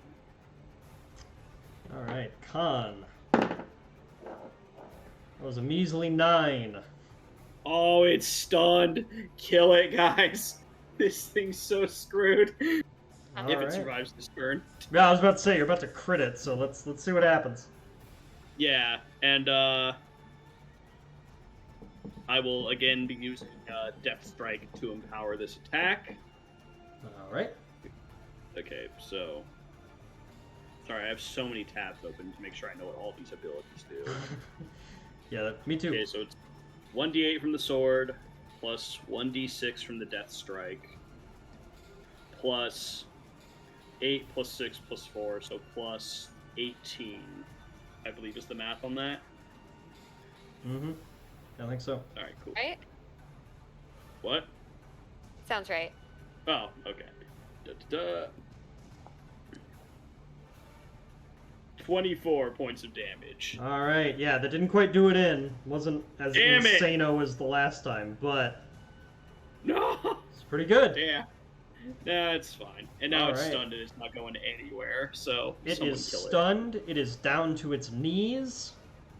Speaker 1: Alright, con. That was a measly 9.
Speaker 3: Oh, it's stunned. Kill it, guys. This thing's so screwed. If it survives this turn.
Speaker 1: Yeah, I was about to say, you're about to crit it, so let's see what happens.
Speaker 3: Yeah, and I will again be using Deft Strike to empower this attack.
Speaker 1: Alright.
Speaker 3: Okay, so... Sorry, I have so many tabs open to make sure I know what all these abilities do.
Speaker 1: Yeah, me too.
Speaker 3: Okay, so it's 1d8 from the sword, plus 1d6 from the Deft Strike, plus 8 plus 6 plus 4, so plus 18, I believe is the math on that.
Speaker 1: Mm-hmm. I think so.
Speaker 3: Alright, cool.
Speaker 2: Right?
Speaker 3: What?
Speaker 2: Sounds right.
Speaker 3: Oh, okay. 24 points of damage.
Speaker 1: Alright, yeah, that didn't quite do it in. Wasn't as
Speaker 3: Damn it!
Speaker 1: insano as the last time, but
Speaker 3: No!
Speaker 1: it's pretty good.
Speaker 3: Damn. Nah, it's fine. And now it's
Speaker 1: Alright.
Speaker 3: stunned and it's not going anywhere, so
Speaker 1: It
Speaker 3: someone
Speaker 1: is
Speaker 3: kill it.
Speaker 1: stunned, it is down to its knees,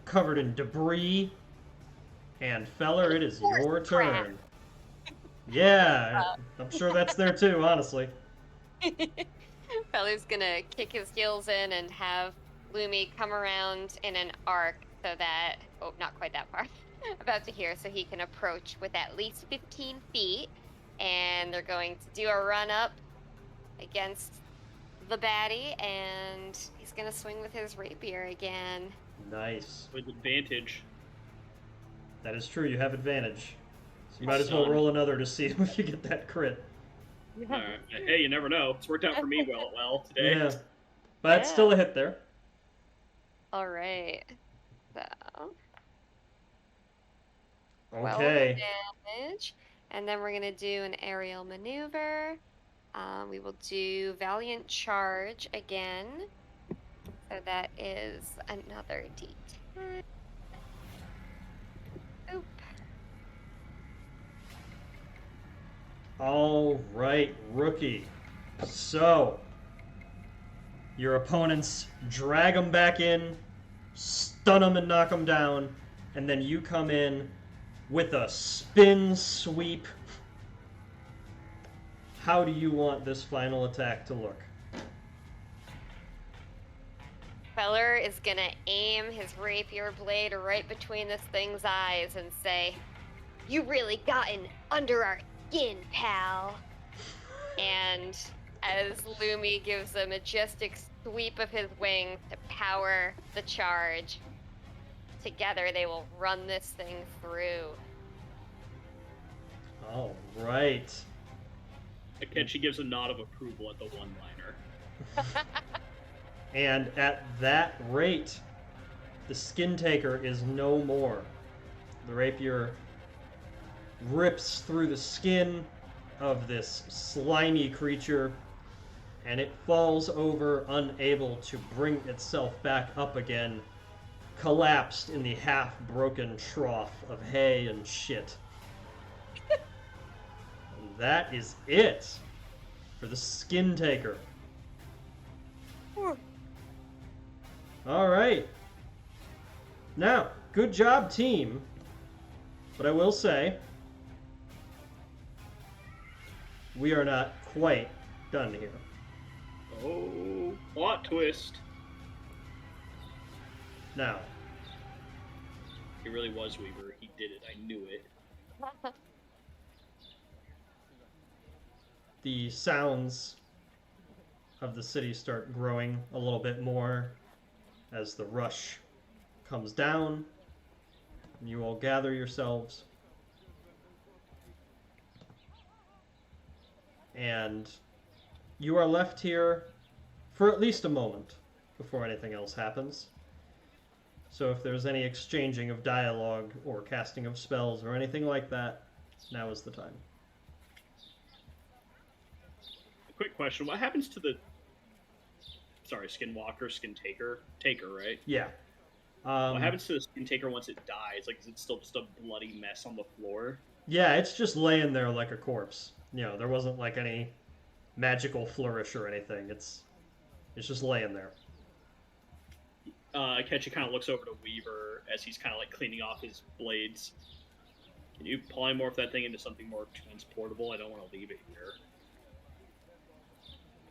Speaker 1: covered in debris, and Feller, it is your
Speaker 2: crap.
Speaker 1: turn. Yeah, I'm sure that's there too, honestly.
Speaker 2: Feller's gonna kick his heels in and have Lumi come around in an arc so that, oh, not quite that far, about to here, so he can approach with at least 15 feet. And they're going to do a run up against the baddie, and he's gonna swing with his rapier again.
Speaker 1: Nice.
Speaker 3: With advantage.
Speaker 1: That is true, you have advantage. So you might as well roll another to see if you get that crit.
Speaker 3: Alright. Hey, you never know. It's worked out for me well today.
Speaker 1: Yeah. But it's still a hit there.
Speaker 2: All right. So,
Speaker 1: Okay.
Speaker 2: 12 damage. And then we're going to do an aerial maneuver. We will do Valiant Charge again. So that is another D10. Oop.
Speaker 1: All right, rookie. So, your opponents drag them back in, stun them and knock them down, and then you come in with a spin sweep. How do you want this final attack to look?
Speaker 2: Feller is going to aim his rapier blade right between this thing's eyes and say, "You really gotten under our skin, pal." And as Lumi gives a majestic sweep of his wings to power the charge, together they will run this thing through.
Speaker 1: All right.
Speaker 3: Akechi gives a nod of approval at the one-liner.
Speaker 1: And at that rate, the skin taker is no more. The rapier rips through the skin of this slimy creature, and it falls over, unable to bring itself back up again, collapsed in the half-broken trough of hay and shit. And that is it for the skin taker. All right. Now, good job, team. But I will say, we are not quite done here.
Speaker 3: Oh, plot twist.
Speaker 1: Now,
Speaker 3: He really was Weaver. He did it. I knew it.
Speaker 1: the sounds of the city start growing a little bit more as the rush comes down. You all gather yourselves. And you are left here for at least a moment before anything else happens. So if there's any exchanging of dialogue or casting of spells or anything like that, now is the time.
Speaker 3: A quick question: what happens to the skinwalker, skin taker, right?
Speaker 1: Yeah.
Speaker 3: What happens to the skin taker once it dies? Like, is it still just a bloody mess on the floor?
Speaker 1: Yeah, it's just laying there like a corpse. You know, there wasn't like any magical flourish or anything. It's just laying there.
Speaker 3: Ketchy kind of looks over to Weaver as he's kind of like cleaning off his blades. Can you polymorph that thing into something more transportable? I don't want to leave it here.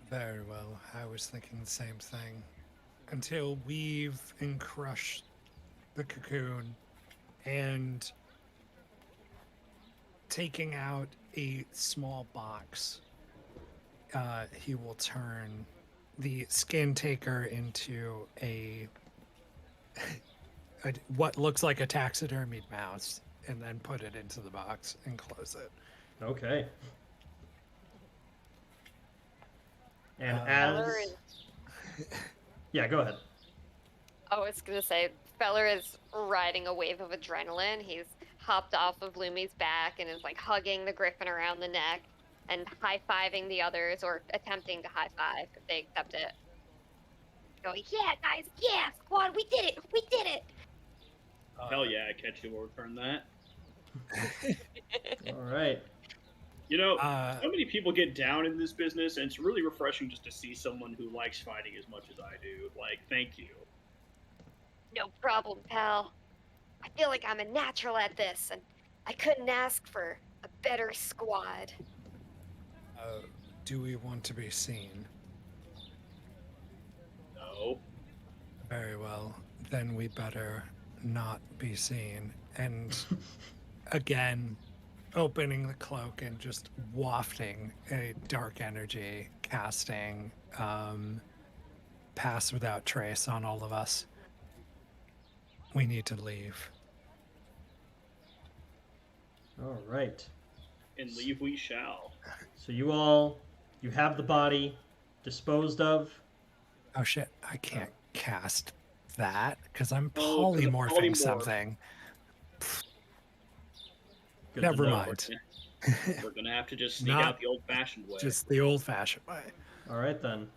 Speaker 4: Very well. I was thinking the same thing. Until weave and crush the cocoon, and taking out a small box, he will turn the skin taker into what looks like a taxidermied mouse, and then put it into the box and close it.
Speaker 1: Okay. And
Speaker 2: Feller
Speaker 1: as...
Speaker 2: is,
Speaker 1: Yeah, go ahead.
Speaker 2: I was gonna say, Feller is riding a wave of adrenaline. He's hopped off of Lumi's back and is like hugging the griffin around the neck and high-fiving the others, or attempting to high-five if they accept it. Going, yeah, guys, yeah, squad, we did it, we did it.
Speaker 3: Hell yeah, Ketchy will return that.
Speaker 1: All right.
Speaker 3: You know, so many people get down in this business, and it's really refreshing just to see someone who likes fighting as much as I do. Like, thank you.
Speaker 2: No problem, pal. I feel like I'm a natural at this, and I couldn't ask for a better squad.
Speaker 4: Do we want to be seen?
Speaker 3: No.
Speaker 4: Very well. Then we better not be seen. And again, opening the cloak and just wafting a dark energy, casting Pass Without Trace on all of us. We need to leave.
Speaker 1: All right.
Speaker 3: And leave we shall.
Speaker 1: So you have the body disposed of.
Speaker 4: Oh shit, I can't cast that because I'm
Speaker 3: Oh, 'cause of
Speaker 4: polymorphing
Speaker 3: polymorph.
Speaker 4: something.
Speaker 1: Good
Speaker 4: Never
Speaker 1: to know.
Speaker 4: mind.
Speaker 3: We're gonna have to just sneak
Speaker 4: Not-
Speaker 3: out the old-fashioned way.
Speaker 4: Just the old-fashioned way.
Speaker 1: All right, then.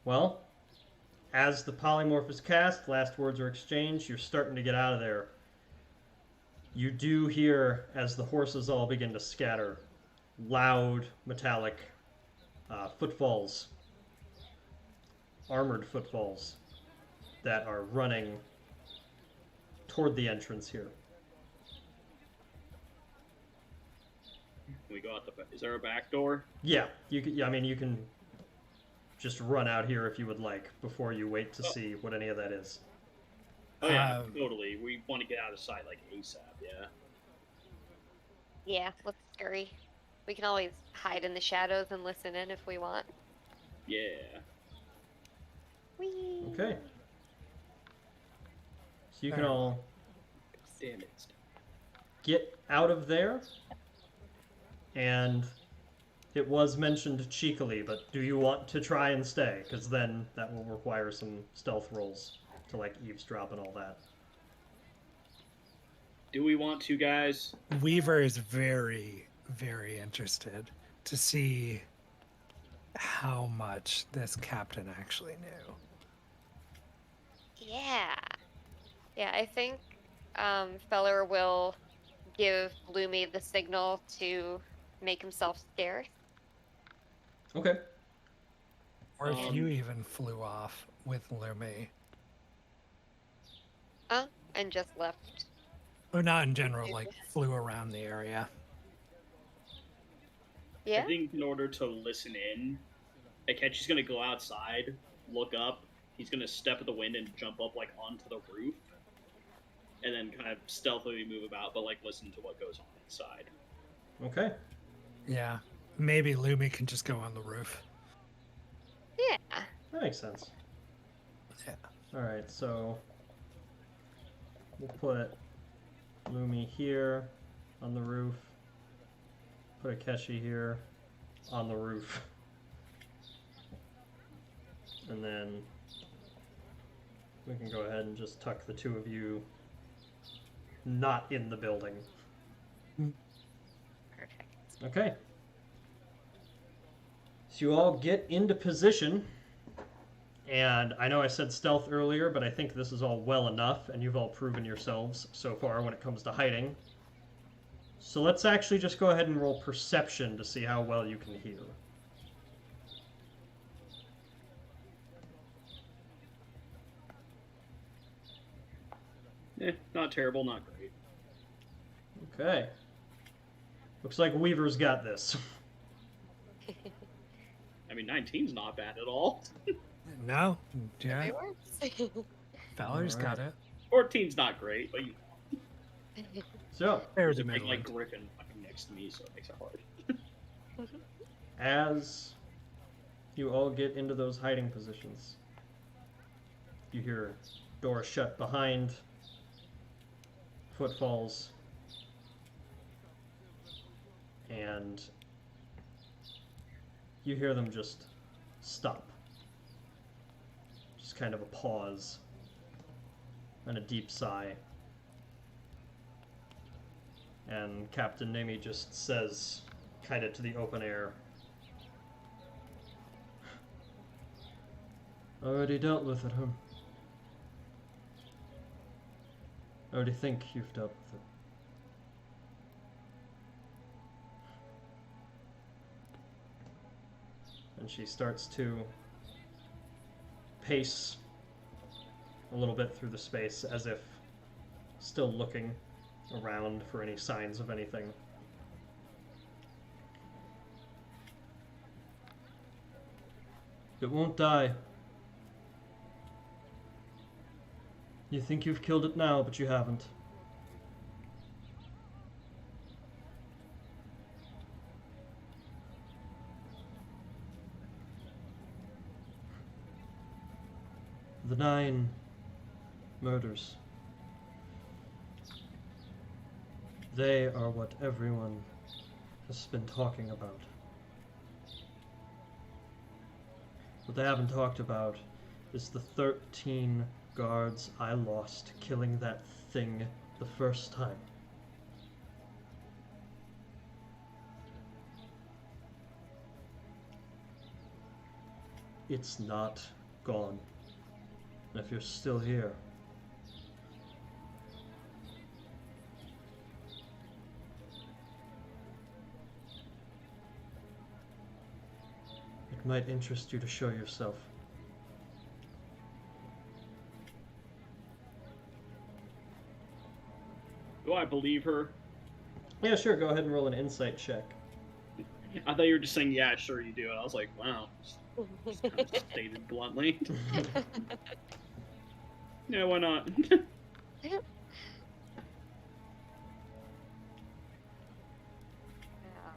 Speaker 1: Well, as the polymorph is cast, last words are exchanged, you're starting to get out of there. You do hear, as the horses all begin to scatter, loud, metallic footfalls, armored footfalls, that are running toward the entrance here.
Speaker 3: Can we go out the back? Is there a back door?
Speaker 1: Yeah, you can. Yeah, I mean, you can just run out here if you would like before you wait to see what any of that is.
Speaker 3: Oh yeah, totally. We want to get out of sight like ASAP. Yeah.
Speaker 2: Yeah, let's scurry. We can always hide in the shadows and listen in if we want.
Speaker 3: Yeah.
Speaker 2: Whee!
Speaker 1: Okay. So you can all
Speaker 3: Damn it.
Speaker 1: get out of there. And it was mentioned cheekily, but do you want to try and stay? Because then that will require some stealth rolls to like eavesdrop and all that.
Speaker 3: Do we want to, guys?
Speaker 4: Weaver is very, very interested to see how much this captain actually knew.
Speaker 2: Yeah. Yeah, I think Feller will give Lumi the signal to make himself scarce.
Speaker 1: Okay.
Speaker 4: Or if you even flew off with Lumi.
Speaker 2: And just left.
Speaker 4: Or not in general, like flew around the area.
Speaker 2: Yeah?
Speaker 3: I think in order to listen in, Akechi's gonna go outside, look up. He's gonna step at the wind and jump up like onto the roof, and then kind of stealthily move about, but like listen to what goes on inside.
Speaker 1: Okay.
Speaker 4: Yeah. maybe Lumi can just go on the roof.
Speaker 2: Yeah.
Speaker 1: That makes sense.
Speaker 4: Yeah.
Speaker 1: Alright, so we'll put Lumi here on the roof. Put Akechi here on the roof. And then we can go ahead and just tuck the two of you not in the building.
Speaker 2: Perfect.
Speaker 1: Okay. So you all get into position. And I know I said stealth earlier, but I think this is all well enough, and you've all proven yourselves so far when it comes to hiding. So let's actually just go ahead and roll perception to see how well you can hear.
Speaker 3: Not terrible, not great.
Speaker 1: Okay. Looks like Weaver's got this.
Speaker 3: I mean, 19's not bad at all.
Speaker 4: No? Yeah.
Speaker 2: It works.
Speaker 4: Valor's got it.
Speaker 3: 14's not great, but you
Speaker 1: So,
Speaker 4: There's a
Speaker 3: big
Speaker 4: middle.
Speaker 3: like Griffin fucking next to me, so it makes it hard.
Speaker 1: as you all get into those hiding positions, you hear doors shut behind, footfalls, and you hear them just stop. Just kind of a pause and a deep sigh. And Captain Nomi just says, kind of to the open air, "Already dealt with it, huh? I already think you've dealt with it." And she starts to pace a little bit through the space as if still looking around for any signs of anything. "It won't die. You think you've killed it now, but you haven't. The 9 murders. They are what everyone has been talking about. What they haven't talked about is the 13 guards I lost killing that thing the first time. It's not gone. And if you're still here, it might interest you to show yourself.
Speaker 3: Do I believe her?
Speaker 1: Yeah, sure, go ahead and roll an insight check.
Speaker 3: I thought you were just saying, yeah, sure you do. And I was like, wow. Just kind of stated bluntly. Yeah, why not?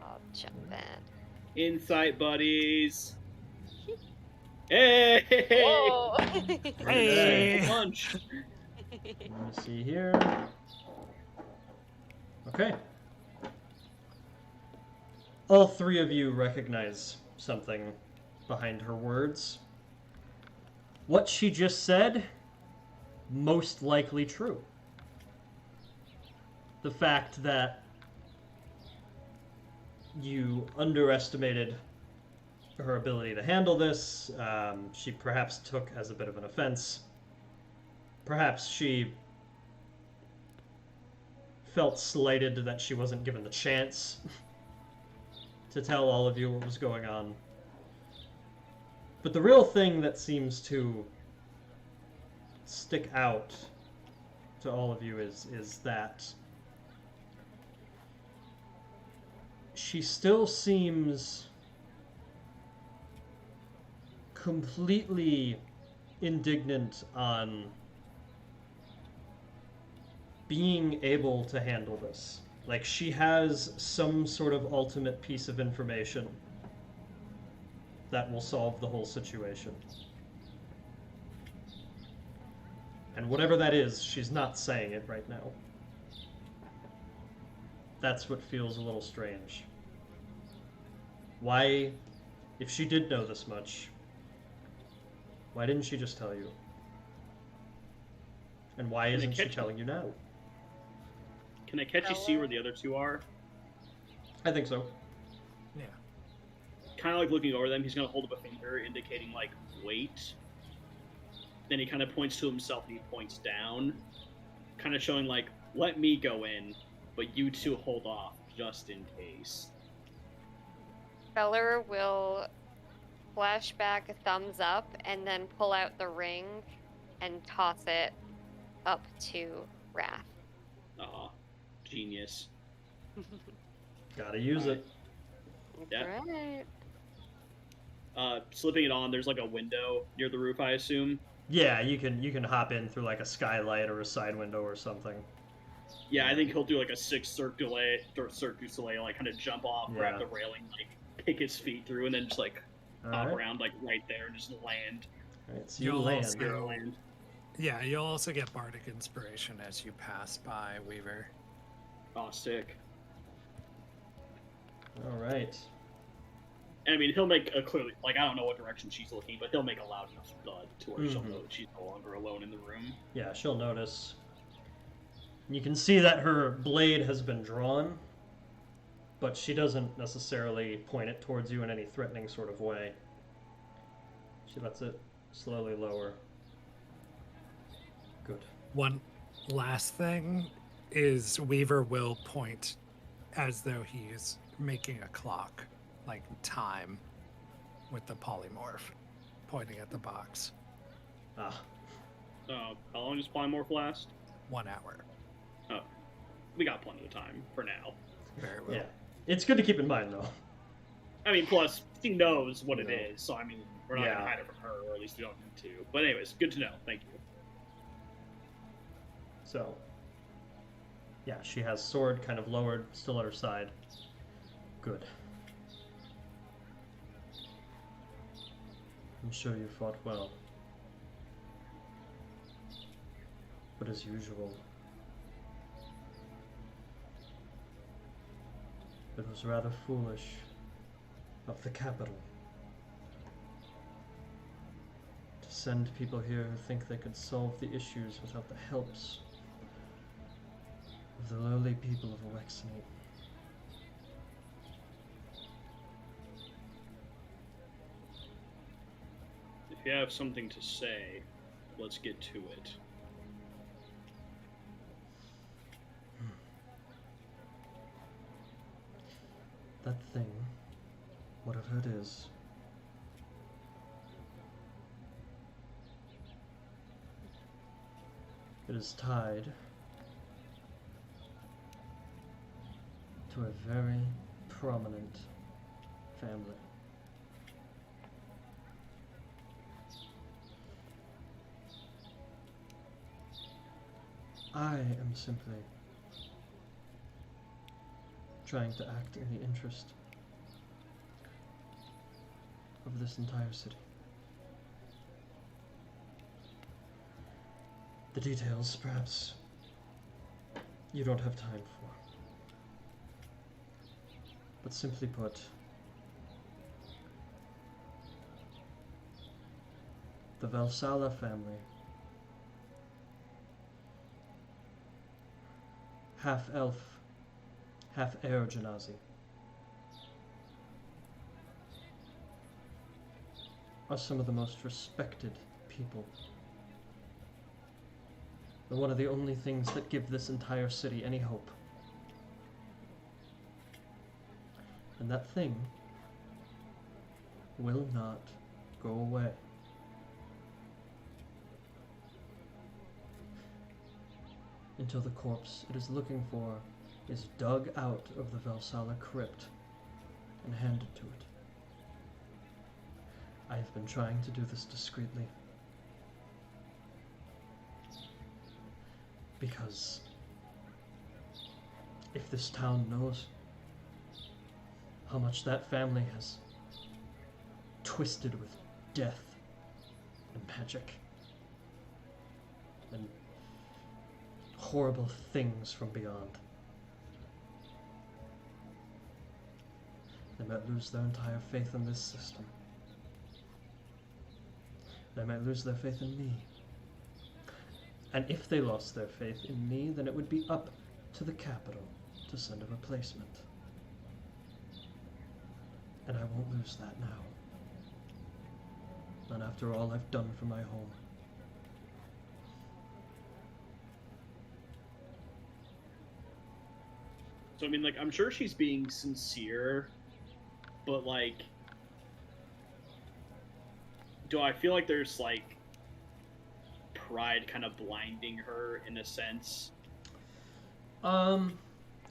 Speaker 2: I'll jump in.
Speaker 3: Insight buddies. Hey!
Speaker 2: Whoa!
Speaker 4: Hey!
Speaker 3: Lunch.
Speaker 1: Let me see here. Okay. All three of you recognize something behind her words. What she just said, most likely true. The fact that you underestimated her ability to handle this, she perhaps took as a bit of an offense. Perhaps she felt slighted that she wasn't given the chance to tell all of you what was going on. But the real thing that seems to stick out to all of you is that she still seems completely indignant on being able to handle this. Like, she has some sort of ultimate piece of information that will solve the whole situation. And whatever that is, she's not saying it right now. That's what feels a little strange. Why, if she did know this much, why didn't she just tell you? And why isn't she telling you now?
Speaker 3: Can Akechi see where the other two are?
Speaker 1: I think so.
Speaker 4: Yeah.
Speaker 3: Kind of like looking over them, he's going to hold up a finger indicating, like, wait. Then he kind of points to himself and he points down. Kind of showing, like, let me go in, but you two hold off, just in case.
Speaker 2: Feller will flash back a thumbs up and then pull out the ring and toss it up to Wrath.
Speaker 3: Aw, genius.
Speaker 1: Gotta use it.
Speaker 3: Yeah.
Speaker 2: Right.
Speaker 3: Slipping it on, there's like a window near the roof, I assume.
Speaker 1: Yeah, you can hop in through like a skylight or a side window or something.
Speaker 3: Yeah, I think he'll do like a Cirque du Soleil, like kind of jump off, grab the railing, like pick his feet through, and then just like hop around like right there and just land.
Speaker 1: Alright, so you land.
Speaker 3: Land.
Speaker 4: Yeah, you'll also get bardic inspiration as you pass by Weaver.
Speaker 3: Oh, sick.
Speaker 1: Alright.
Speaker 3: And I mean, he'll make a clearly, like, I don't know what direction she's looking, but he'll make a loud enough thud to where she'll know that she's no longer alone in the room.
Speaker 1: Yeah, she'll notice. You can see that her blade has been drawn, but she doesn't necessarily point it towards you in any threatening sort of way. She lets it slowly lower. Good.
Speaker 4: One last thing is Weaver will point as though he's making a clock, like time, with the polymorph, pointing at the box.
Speaker 1: Ah.
Speaker 3: How long does polymorph last?
Speaker 4: 1 hour.
Speaker 3: Oh, we got plenty of time for now.
Speaker 4: Very well.
Speaker 1: Yeah. It's good to keep in mind, though.
Speaker 3: I mean, plus, she knows what it
Speaker 1: No.
Speaker 3: is, so I mean, we're not going to hide it from her, or at least we don't need to. But anyways, good to know. Thank you.
Speaker 1: So, yeah, she has sword kind of lowered, still at her side. Good. I'm sure you fought well. But as usual, it was rather foolish of the capital to send people here who think they could solve the issues without the helps of the lowly people of Wexany.
Speaker 3: If you have something to say, let's get to it.
Speaker 1: That thing, whatever it is, it is tied to a very prominent family. I am simply trying to act in the interest of this entire city. The details, perhaps, you don't have time for. But simply put, the Valsala family, half elf, half air Genasi, are some of the most respected people. They're one of the only things that give this entire city any hope. And that thing will not go away. Until the corpse it is looking for is dug out of the Valsala crypt and handed to it. I have been trying to do this discreetly because If this town knows how much that family has twisted with death and magic and horrible things from beyond, they might lose their entire faith in this system. They might lose their faith in me. And if they lost their faith in me, then it would be up to the capital to send a replacement. And I won't lose that now. Not after all I've done for my home.
Speaker 3: So, I mean, like, I'm sure she's being sincere, but, like, do I feel like there's, like, pride kind of blinding her in a sense?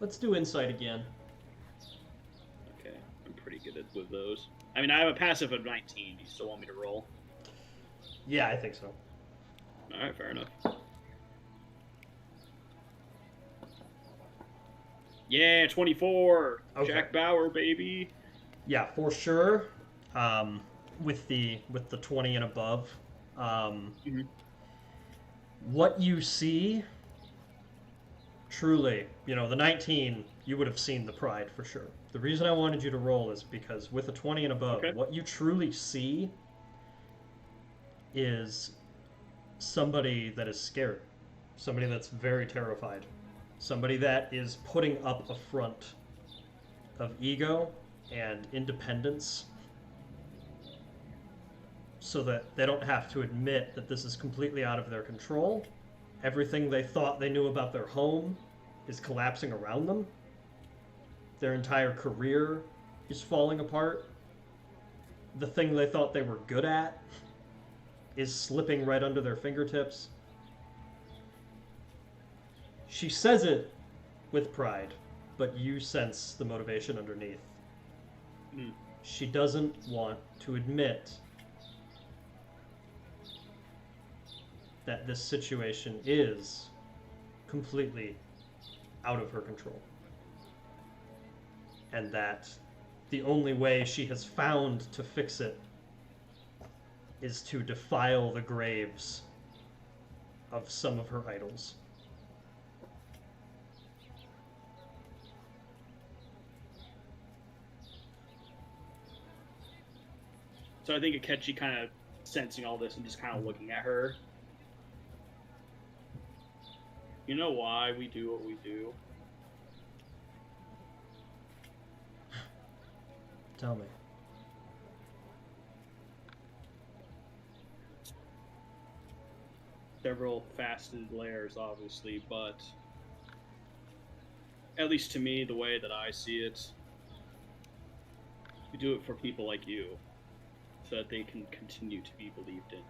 Speaker 1: Let's do insight again.
Speaker 3: Okay, I'm pretty good with those. I mean, I have a passive of 19. Do you still want me to roll?
Speaker 1: Yeah, I think so.
Speaker 3: Alright, fair enough. Yeah, 24!
Speaker 1: Okay.
Speaker 3: Jack Bauer, baby!
Speaker 1: Yeah, for sure. With the 20 and above, what you see, truly, you know, the 19, you would have seen the pride for sure. The reason I wanted you to roll is because with a 20 and above,
Speaker 3: Okay.
Speaker 1: what you truly see is somebody that is scared, somebody that's very terrified, somebody that is putting up a front of ego and independence so that they don't have to admit that this is completely out of their control. Everything they thought they knew about their home is collapsing around them. Their entire career is falling apart. The thing they thought they were good at is slipping right under their fingertips. She says it with pride, but you sense the motivation underneath. She doesn't want to admit that this situation is completely out of her control. And that the only way she has found to fix it is to defile the graves of some of her idols.
Speaker 3: So I think Akechi kind of sensing all this and just kind of looking at her. You know why we do what we do?
Speaker 1: Tell me.
Speaker 3: Several faceted layers, obviously, but at least to me, the way that I see it, we do it for people like you, so that they can continue to be believed in.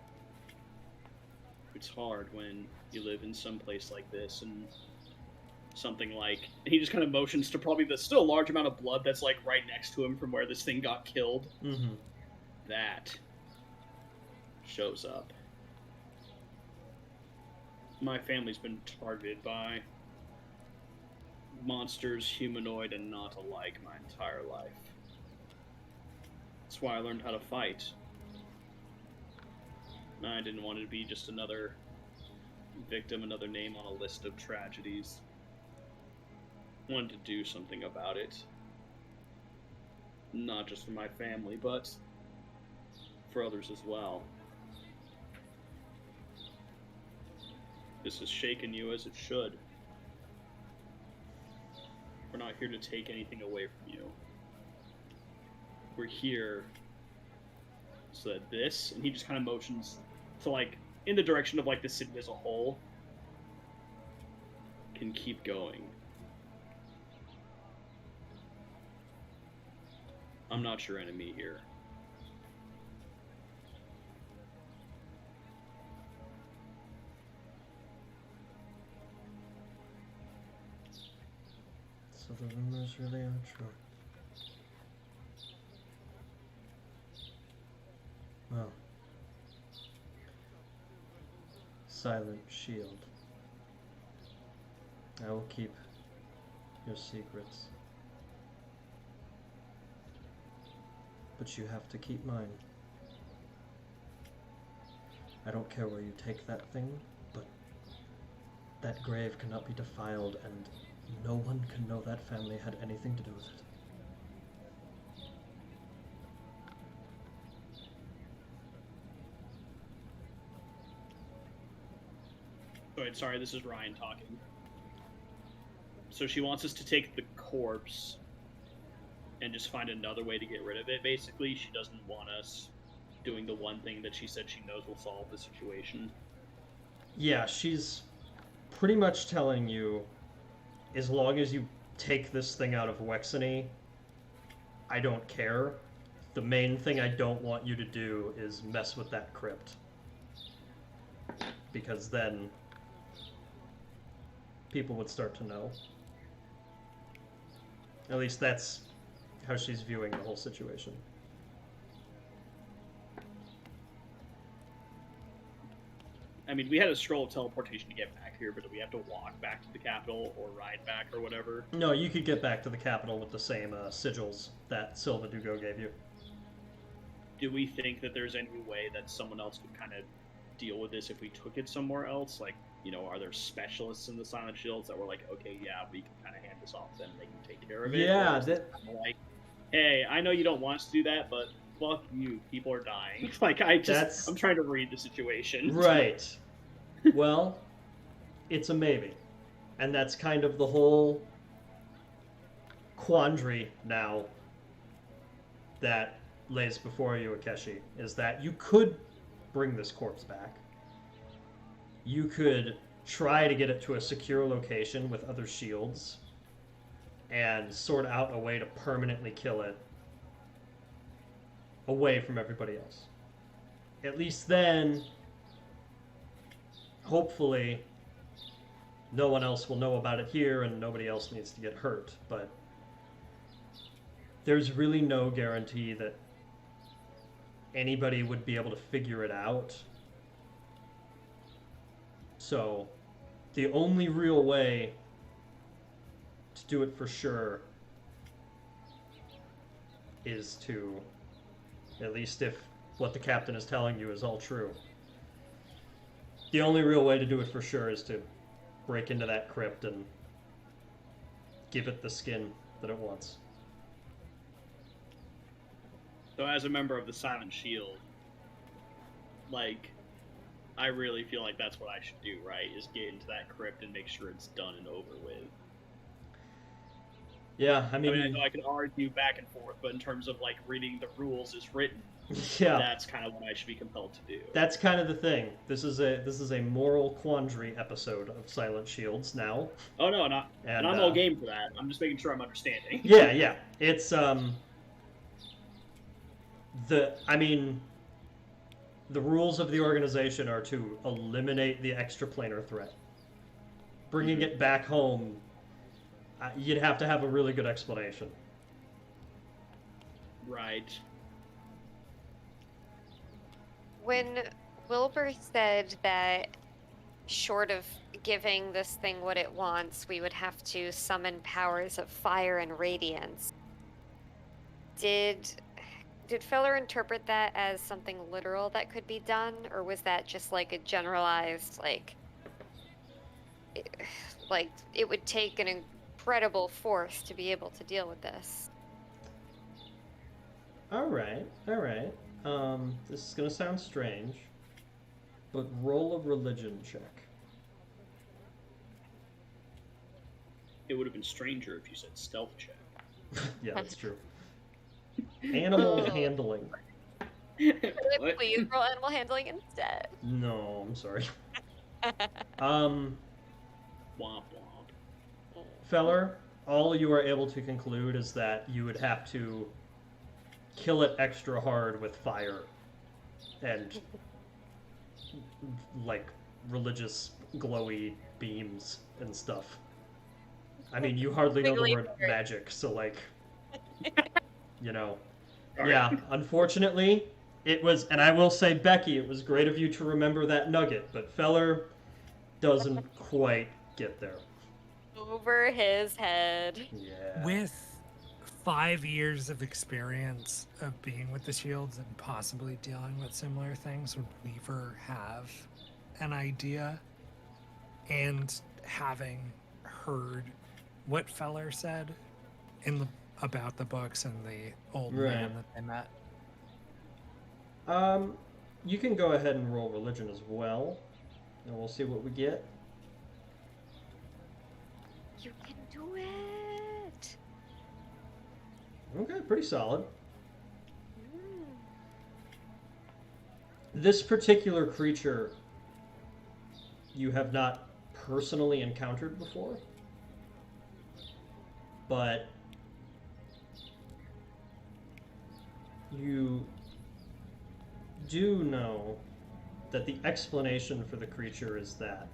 Speaker 3: It's hard when you live in some place like this and something like... And he just kind of motions to probably the still large amount of blood that's like right next to him from where this thing got killed.
Speaker 1: Mm-hmm.
Speaker 3: That shows up. My family's been targeted by monsters, humanoid and not alike, my entire life. That's why I learned how to fight. I didn't want to be just another victim, another name on a list of tragedies. I wanted to do something about it. Not just for my family, but for others as well. This has shaken you as it should. We're not here to take anything away from you. We're here so that this, and he just kind of motions to, like, in the direction of, like, the city as a whole, can keep going. I'm not your enemy here.
Speaker 1: So the rumors really are true. Well, Silent Shield. I will keep your secrets. But you have to keep mine. I don't care where you take that thing, but that grave cannot be defiled, and no one can know that family had anything to do with it.
Speaker 3: Wait, sorry, this is Ryan talking. So she wants us to take the corpse and just find another way to get rid of it, basically. She doesn't want us doing the one thing that she said she knows will solve the situation.
Speaker 1: Yeah, she's pretty much telling you, as long as you take this thing out of Wexany, I don't care. The main thing I don't want you to do is mess with that crypt. Because then people would start to know. At least that's how she's viewing the whole situation.
Speaker 3: I mean, we had a scroll of teleportation to get back here, but do we have to walk back to the capital or ride back or whatever?
Speaker 1: No, you could get back to the capital with the same sigils that Silva Dugo gave you.
Speaker 3: Do we think that there's any way that someone else could kind of deal with this if we took it somewhere else? Like, you know, are there specialists in the Silent Shields that were like, okay, yeah, we can kind of hand this off to them, they can take care of it?
Speaker 1: Yeah,
Speaker 3: like, hey, I know you don't want us to do that, but fuck you, people are dying. Like, I'm trying to read the situation.
Speaker 1: Right. Well, it's a maybe. And that's kind of the whole quandary now that lays before you, Akeshi, is that you could bring this corpse back. You could try to get it to a secure location with other shields and sort out a way to permanently kill it away from everybody else. At least then, hopefully, no one else will know about it here and nobody else needs to get hurt. But there's really no guarantee that anybody would be able to figure it out. So the only real way to do it for sure is to, at least if what the captain is telling you is all true, the only real way to do it for sure is to break into that crypt and give it the skin that it wants.
Speaker 3: So as a member of the Silent Shield, like, I really feel like that's what I should do, right? Is get into that crypt and make sure it's done and over with.
Speaker 1: Yeah, I mean
Speaker 3: I know I can argue back and forth, but in terms of, like, reading the rules as written,
Speaker 1: yeah,
Speaker 3: that's kind of what I should be compelled to do.
Speaker 1: That's kind of the thing. This is a moral quandary episode of Silent Shields now.
Speaker 3: Oh no, not, and I'm all game for that. I'm just making sure I'm understanding.
Speaker 1: Yeah. It's the rules of the organization are to eliminate the extraplanar threat. Bringing it back home, you'd have to have a really good explanation.
Speaker 3: Right.
Speaker 2: When Wilbur said that short of giving this thing what it wants, we would have to summon powers of fire and radiance, did Feller interpret that as something literal that could be done, or was that just like a generalized, like it would take an incredible force to be able to deal with this?
Speaker 1: All right. This is gonna sound strange, but roll a religion check.
Speaker 3: It would have been stranger if you said stealth check.
Speaker 1: Yeah, that's true. Animal handling.
Speaker 3: What?
Speaker 2: Please roll animal handling instead.
Speaker 1: No, I'm sorry.
Speaker 3: Womp womp.
Speaker 1: Feller, all you are able to conclude is that you would have to kill it extra hard with fire and like religious glowy beams and stuff. I mean, you hardly know the word magic, so like, you know. Yeah, unfortunately, it was, and I will say, Becky, it was great of you to remember that nugget, but Feller doesn't quite get there.
Speaker 2: over his head.
Speaker 1: Yeah.
Speaker 4: With 5 years of experience of being with the shields and possibly dealing with similar things, would Weaver have an idea? And having heard what Feller said about the books and the old man that they met.
Speaker 1: You can go ahead and roll religion as well, and we'll see what we get.
Speaker 2: You can do it.
Speaker 1: Okay, pretty solid.
Speaker 2: Mm.
Speaker 1: This particular creature you have not personally encountered before, but you do know that the explanation for the creature is that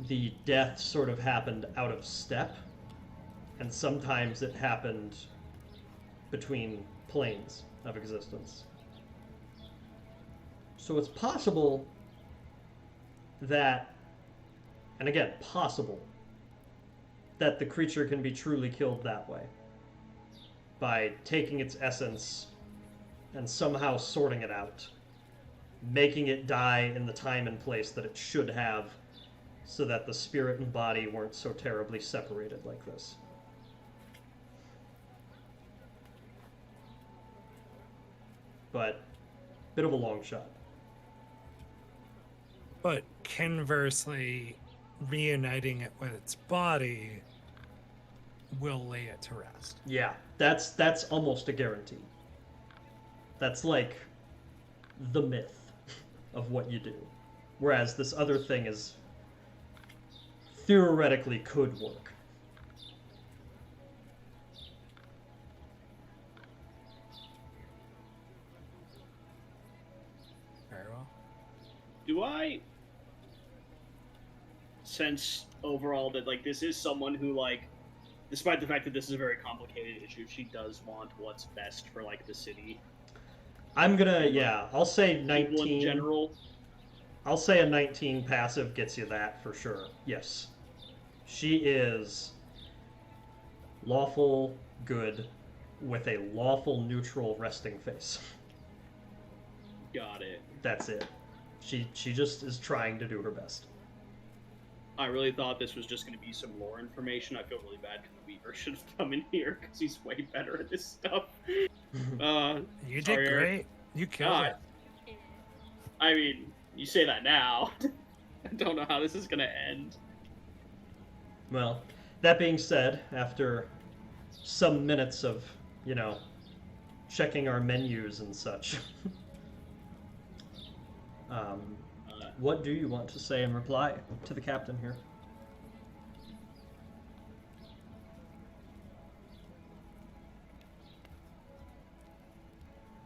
Speaker 1: the death sort of happened out of step, and sometimes it happened between planes of existence. So it's possible that, and again, possible, that the creature can be truly killed that way, by taking its essence and somehow sorting it out, making it die in the time and place that it should have, so that the spirit and body weren't so terribly separated like this. But, bit of a long shot.
Speaker 4: But conversely, reuniting it with its body will lay it to rest.
Speaker 1: Yeah, that's almost a guarantee. That's like the myth of what you do. Whereas this other thing is theoretically could work.
Speaker 4: Very well.
Speaker 3: Do I sense overall that like this is someone who like, despite the fact that this is a very complicated issue, she does want what's best for like the city?
Speaker 1: I'm gonna, I'll say
Speaker 3: People
Speaker 1: 19.
Speaker 3: in general.
Speaker 1: I'll say a 19 passive gets you that for sure. Yes. She is lawful good with a lawful neutral resting face.
Speaker 3: Got it.
Speaker 1: That's it. She just is trying to do her best.
Speaker 3: I really thought this was just going to be some lore information. I feel really bad because Weaver should have come in here because he's way better at this stuff.
Speaker 4: You
Speaker 3: sorry,
Speaker 4: did
Speaker 3: Eric.
Speaker 4: great. You killed it.
Speaker 3: I mean, you say that now. I don't know how this is going to end.
Speaker 1: Well, that being said, after some minutes of, checking our menus and such, what do you want to say in reply to the captain here?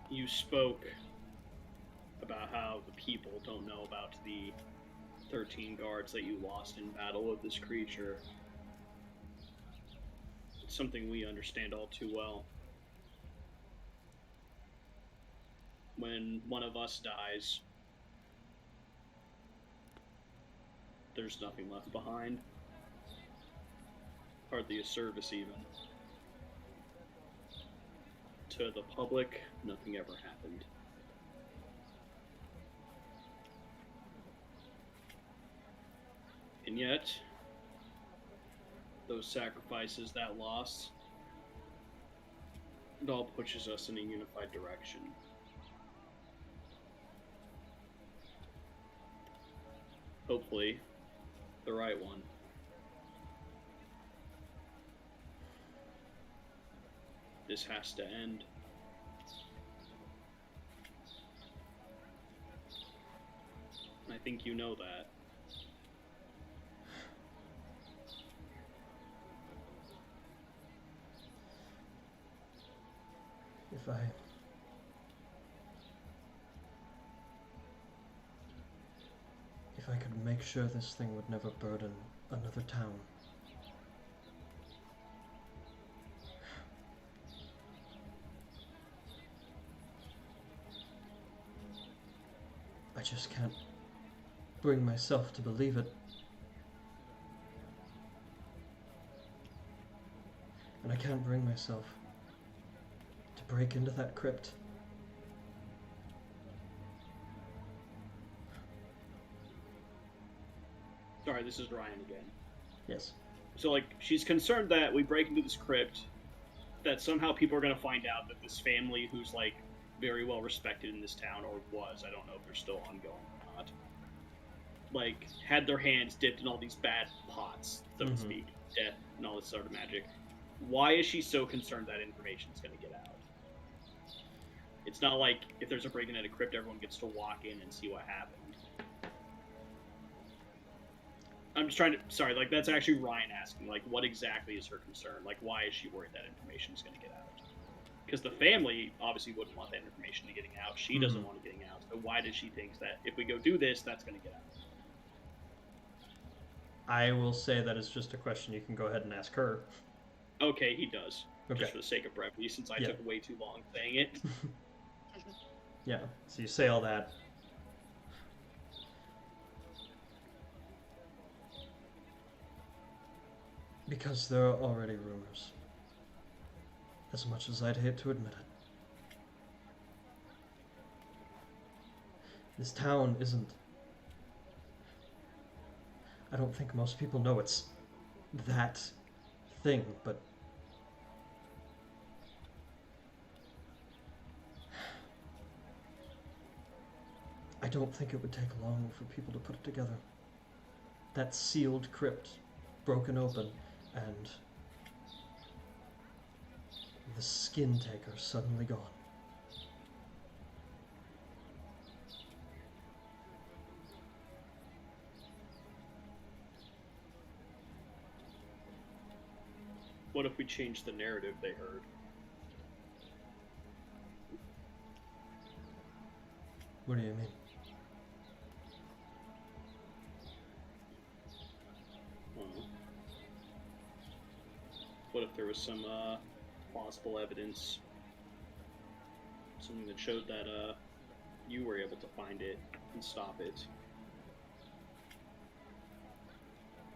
Speaker 3: You spoke about how the people don't know about the 13 guards that you lost in battle with this creature. It's something we understand all too well. When one of us dies, there's nothing left behind. Hardly a service even. To the public, nothing ever happened. And yet, those sacrifices, that loss, it all pushes us in a unified direction. Hopefully, the right one. This has to end. I think you know that.
Speaker 1: If I could make sure this thing would never burden another town. I just can't bring myself to believe it. And I can't bring myself to break into that crypt.
Speaker 3: Sorry, this is Ryan again.
Speaker 1: Yes.
Speaker 3: So, like, she's concerned that we break into this crypt, that somehow people are going to find out that this family, who's, like, very well respected in this town, or was, I don't know if they're still ongoing or not, like, had their hands dipped in all these bad pots, so to speak, death and all this sort of magic. Why is she so concerned that information is going to get out? It's not like if there's a break-in at a crypt, everyone gets to walk in and see what happened. I'm just trying to... Sorry, like, that's actually Ryan asking, like, what exactly is her concern? Like, why is she worried that information is going to get out? Because the family obviously wouldn't want that information to getting out. She doesn't want it getting out. So why does she think that if we go do this, that's going to get out?
Speaker 1: I will say that is just a question you can go ahead and ask her.
Speaker 3: Okay, he does.
Speaker 1: Okay.
Speaker 3: Just for the sake of brevity, since I took way too long saying it.
Speaker 1: Yeah, so you say all that. Because there are already rumors. As much as I'd hate to admit it. This town isn't... I don't think most people know it's that thing, but... I don't think it would take long for people to put it together. That sealed crypt, broken open, and the skin taker suddenly gone.
Speaker 3: What if we change the narrative they heard?
Speaker 1: What do you mean?
Speaker 3: What if there was some plausible evidence, something that showed that you were able to find it and stop it?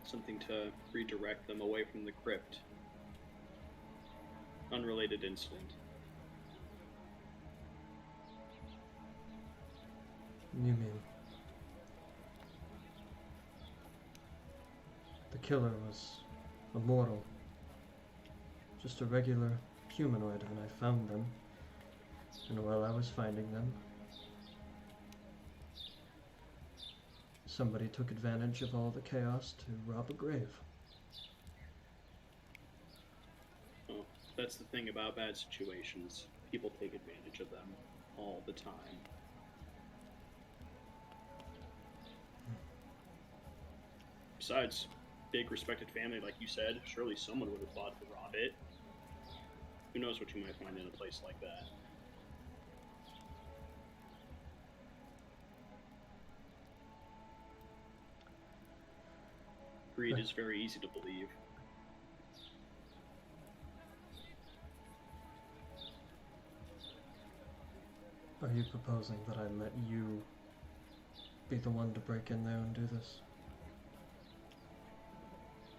Speaker 3: Something to redirect them away from the crypt. Unrelated incident.
Speaker 1: You mean... the killer was a mortal. Just a regular humanoid when I found them. And while I was finding them, somebody took advantage of all the chaos to rob a grave.
Speaker 3: Well, that's the thing about bad situations. People take advantage of them all the time. Besides, big respected family, like you said, surely someone would have thought to rob it. Who knows what you might find in a place like that. Greed is very easy to believe.
Speaker 1: Are you proposing that I let you be the one to break in there and do this?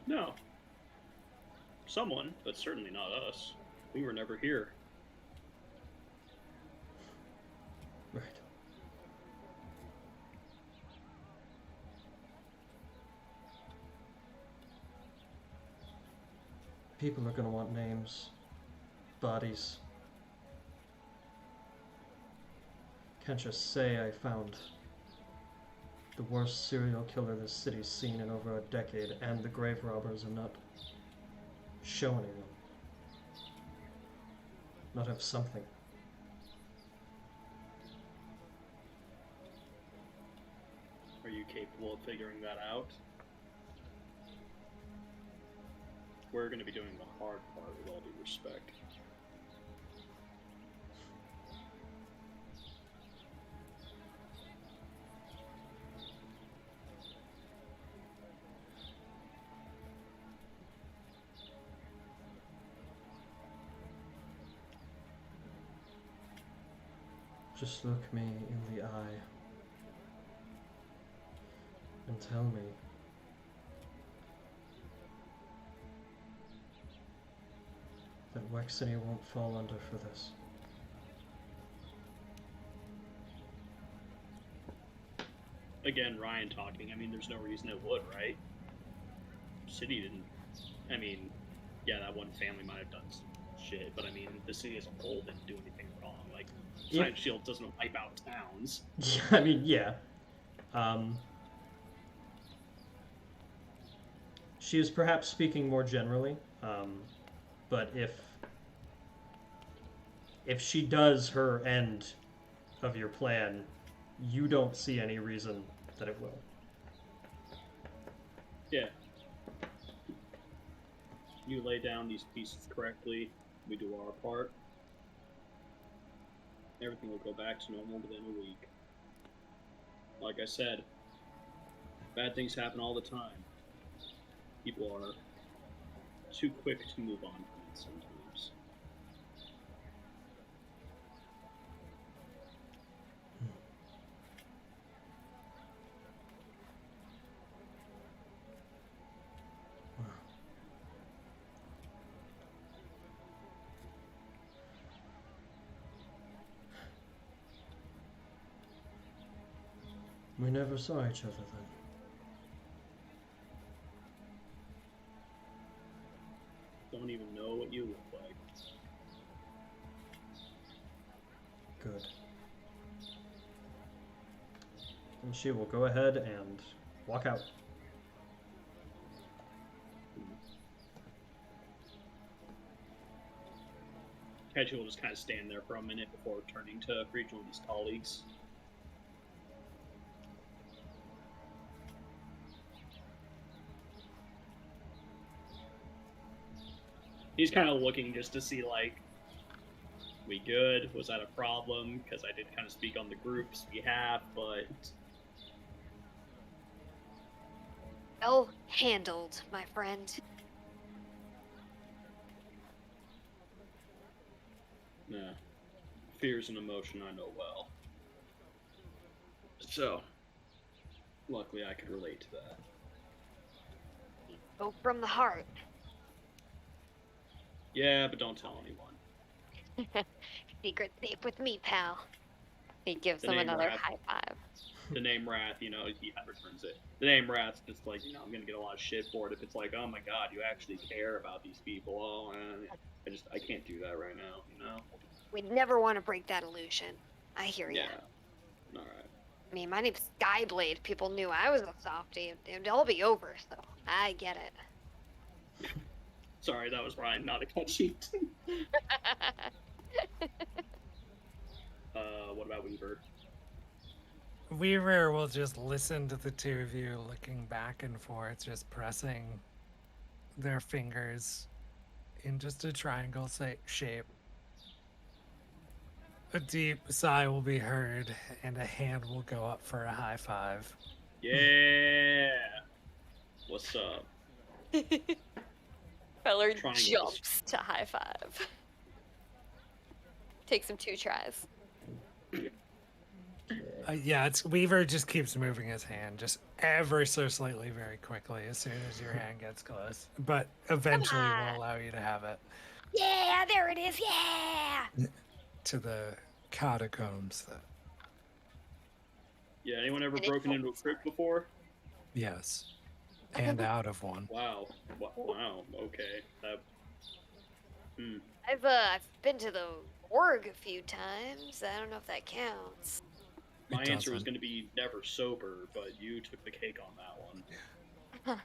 Speaker 3: No. Someone, but certainly not us. We were never here.
Speaker 1: Right. People are gonna want names, bodies. Can't just say I found the worst serial killer this city's seen in over a decade, and the grave robbers and not show anyone. Not have something.
Speaker 3: Are you capable of figuring that out? We're going to be doing the hard part with all due respect.
Speaker 1: Just look me in the eye and tell me that Wexany won't fall under for this.
Speaker 3: Again, Ryan talking. I mean, there's no reason it would, right? City didn't. I mean, yeah, that one family might have done some shit, but I mean, the city as a whole didn't do anything wrong. Like, Side Shield doesn't wipe out towns.
Speaker 1: Yeah, I mean, yeah. She is perhaps speaking more generally, but if she does her end of your plan, you don't see any reason that it will.
Speaker 3: Yeah. You lay down these pieces correctly, we do our part. Everything will go back to normal within a week. Like I said, bad things happen all the time. People are too quick to move on from it sometimes.
Speaker 1: We never saw each other then.
Speaker 3: Don't even know what you look like.
Speaker 1: Good. And she will go ahead and walk out.
Speaker 3: Hedgie will just kind of stand there for a minute before turning to rejoin his colleagues. He's kind of looking just to see, like, we good? Was that a problem? Because I did kind of speak on the group's behalf, but...
Speaker 2: Well handled, my friend.
Speaker 3: Nah. Fear's an emotion I know well. So, luckily I could relate to that.
Speaker 2: Spoke from the heart.
Speaker 3: Yeah, but don't tell anyone.
Speaker 2: Secret safe with me, pal. He gives
Speaker 3: The
Speaker 2: him
Speaker 3: name
Speaker 2: another
Speaker 3: Wrath.
Speaker 2: high five.
Speaker 3: The name Wrath, you know, he returns it. The name Wrath's just like, you know, I'm gonna get a lot of shit for it if it's like, oh my god, you actually care about these people. Oh, I can't do that right now, you know?
Speaker 2: We'd never want to break that illusion. I hear ya.
Speaker 3: Yeah. Alright.
Speaker 2: I mean, my name's Skyblade. People knew I was a softie. It'd all be over, so I get it.
Speaker 3: Sorry, that was Ryan, not a cut sheet. What about Weaver?
Speaker 4: Weaver will just listen to the two of you looking back and forth, just pressing their fingers in just a triangle shape. A deep sigh will be heard, and a hand will go up for a high five.
Speaker 3: Yeah! What's up?
Speaker 2: Feller
Speaker 3: Triangles.
Speaker 2: jumps to high five. Takes him 2 tries.
Speaker 4: Yeah, it's Weaver just keeps moving his hand, just ever so slightly, very quickly, as soon as your hand gets close. But eventually will allow you to have it.
Speaker 2: Yeah, there it is. Yeah.
Speaker 4: To the catacombs.
Speaker 3: Yeah, anyone ever
Speaker 2: And
Speaker 3: broken into a crypt before?
Speaker 4: Yes. And out of one.
Speaker 3: Wow. Wow. Okay.
Speaker 2: I've been to the org a few times. I don't know if that counts.
Speaker 3: My
Speaker 4: It
Speaker 3: answer was
Speaker 4: doesn't.
Speaker 3: going to be never sober, but you took the cake on that one.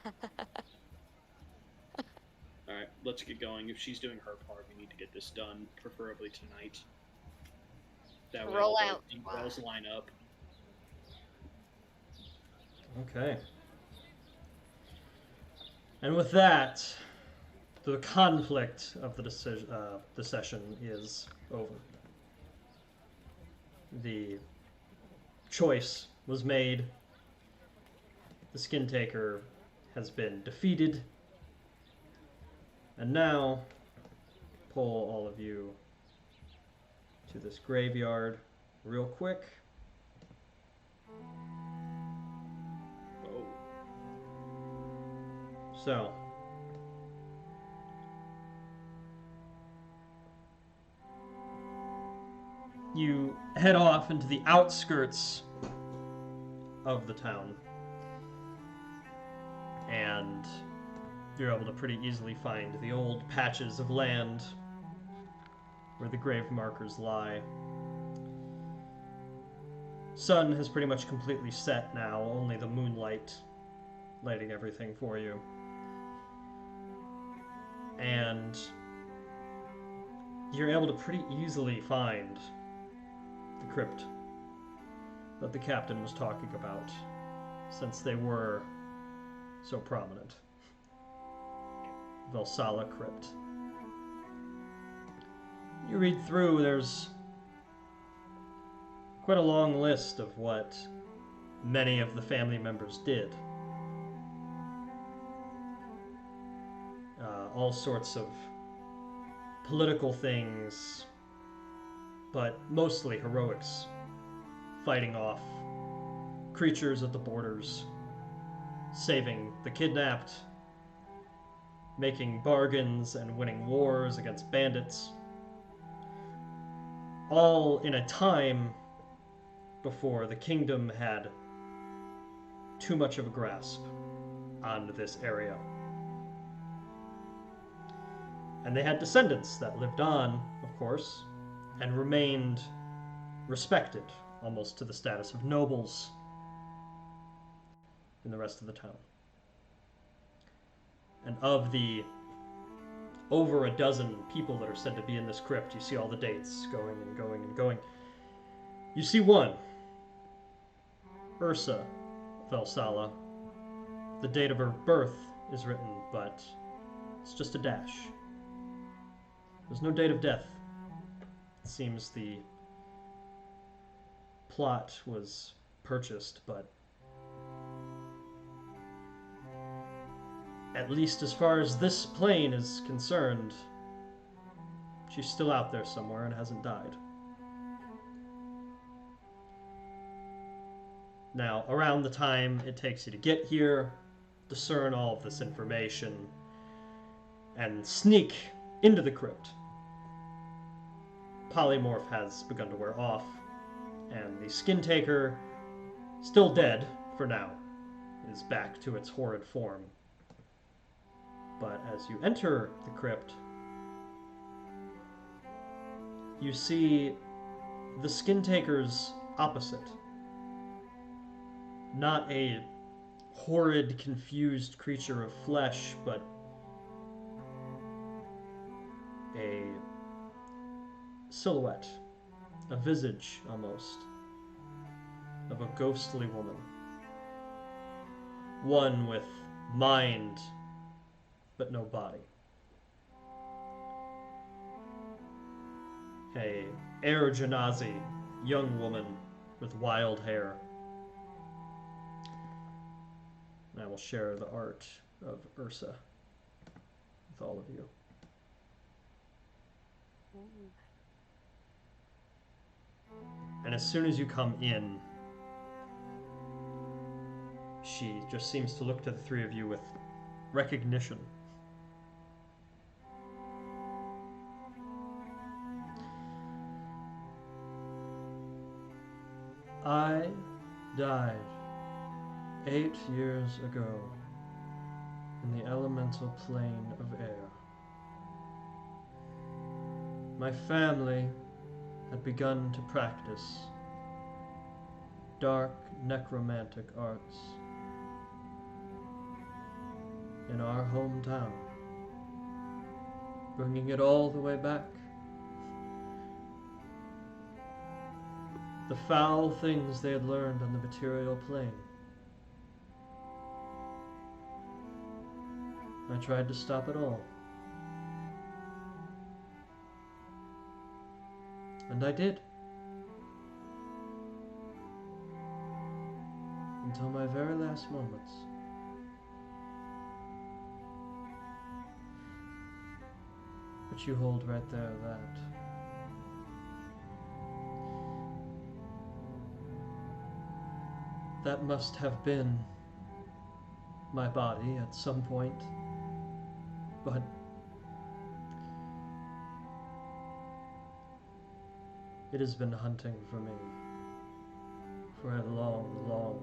Speaker 3: Alright, let's get going. If she's doing her part, we need to get this done, preferably tonight. That way
Speaker 2: Roll
Speaker 3: all
Speaker 2: out.
Speaker 3: the details line up.
Speaker 1: Okay. And with that, the conflict of the session is over. The choice was made. The skin taker has been defeated. And now, pull all of you to this graveyard real quick.
Speaker 3: Oh.
Speaker 1: So, you head off into the outskirts of the town. And you're able to pretty easily find the old patches of land where the grave markers lie. Sun has pretty much completely set now, only the moonlight lighting everything for you. And you're able to pretty easily find the crypt that the captain was talking about, since they were so prominent. Valsala Crypt. You read through, there's quite a long list of what many of the family members did. All sorts of political things, but mostly heroics. Fighting off creatures at the borders, saving the kidnapped, making bargains and winning wars against bandits. All in a time before the kingdom had too much of a grasp on this area. And they had descendants that lived on, of course, and remained respected, almost to the status of nobles in the rest of the town. And of the over a dozen people that are said to be in this crypt, you see all the dates going and going and going. You see one, Ursa Valsala. The date of her birth is written, but it's just a dash. There's no date of death. It seems the plot was purchased, but at least as far as this plane is concerned, she's still out there somewhere and hasn't died. Now, around the time it takes you to get here, discern all of this information, and sneak into the crypt, polymorph has begun to wear off, and the skin taker, still dead for now, is back to its horrid form. But as you enter the crypt, you see the skin taker's opposite. Not a horrid, confused creature of flesh, but a silhouette, a visage almost, of a ghostly woman. One with mind, but no body. A Air Janazi, young woman with wild hair. And I will share the art of Ursa with all of you. And as soon as you come in, she just seems to look to the three of you with recognition. I died 8 years ago in the elemental plane of air. My family had begun to practice dark necromantic arts in our hometown, bringing it all the way back. The foul things they had learned on the material plane. I tried to stop it all. And I did. Until my very last moments. But you hold right there that. That must have been my body at some point. But It has been hunting for me for a long, long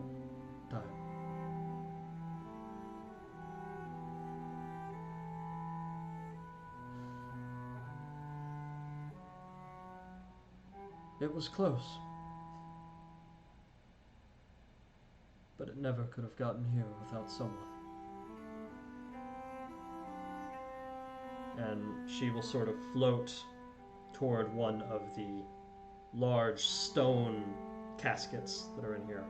Speaker 1: time. It was close, but it never could have gotten here without someone. And she will sort of float toward one of the large stone caskets that are in here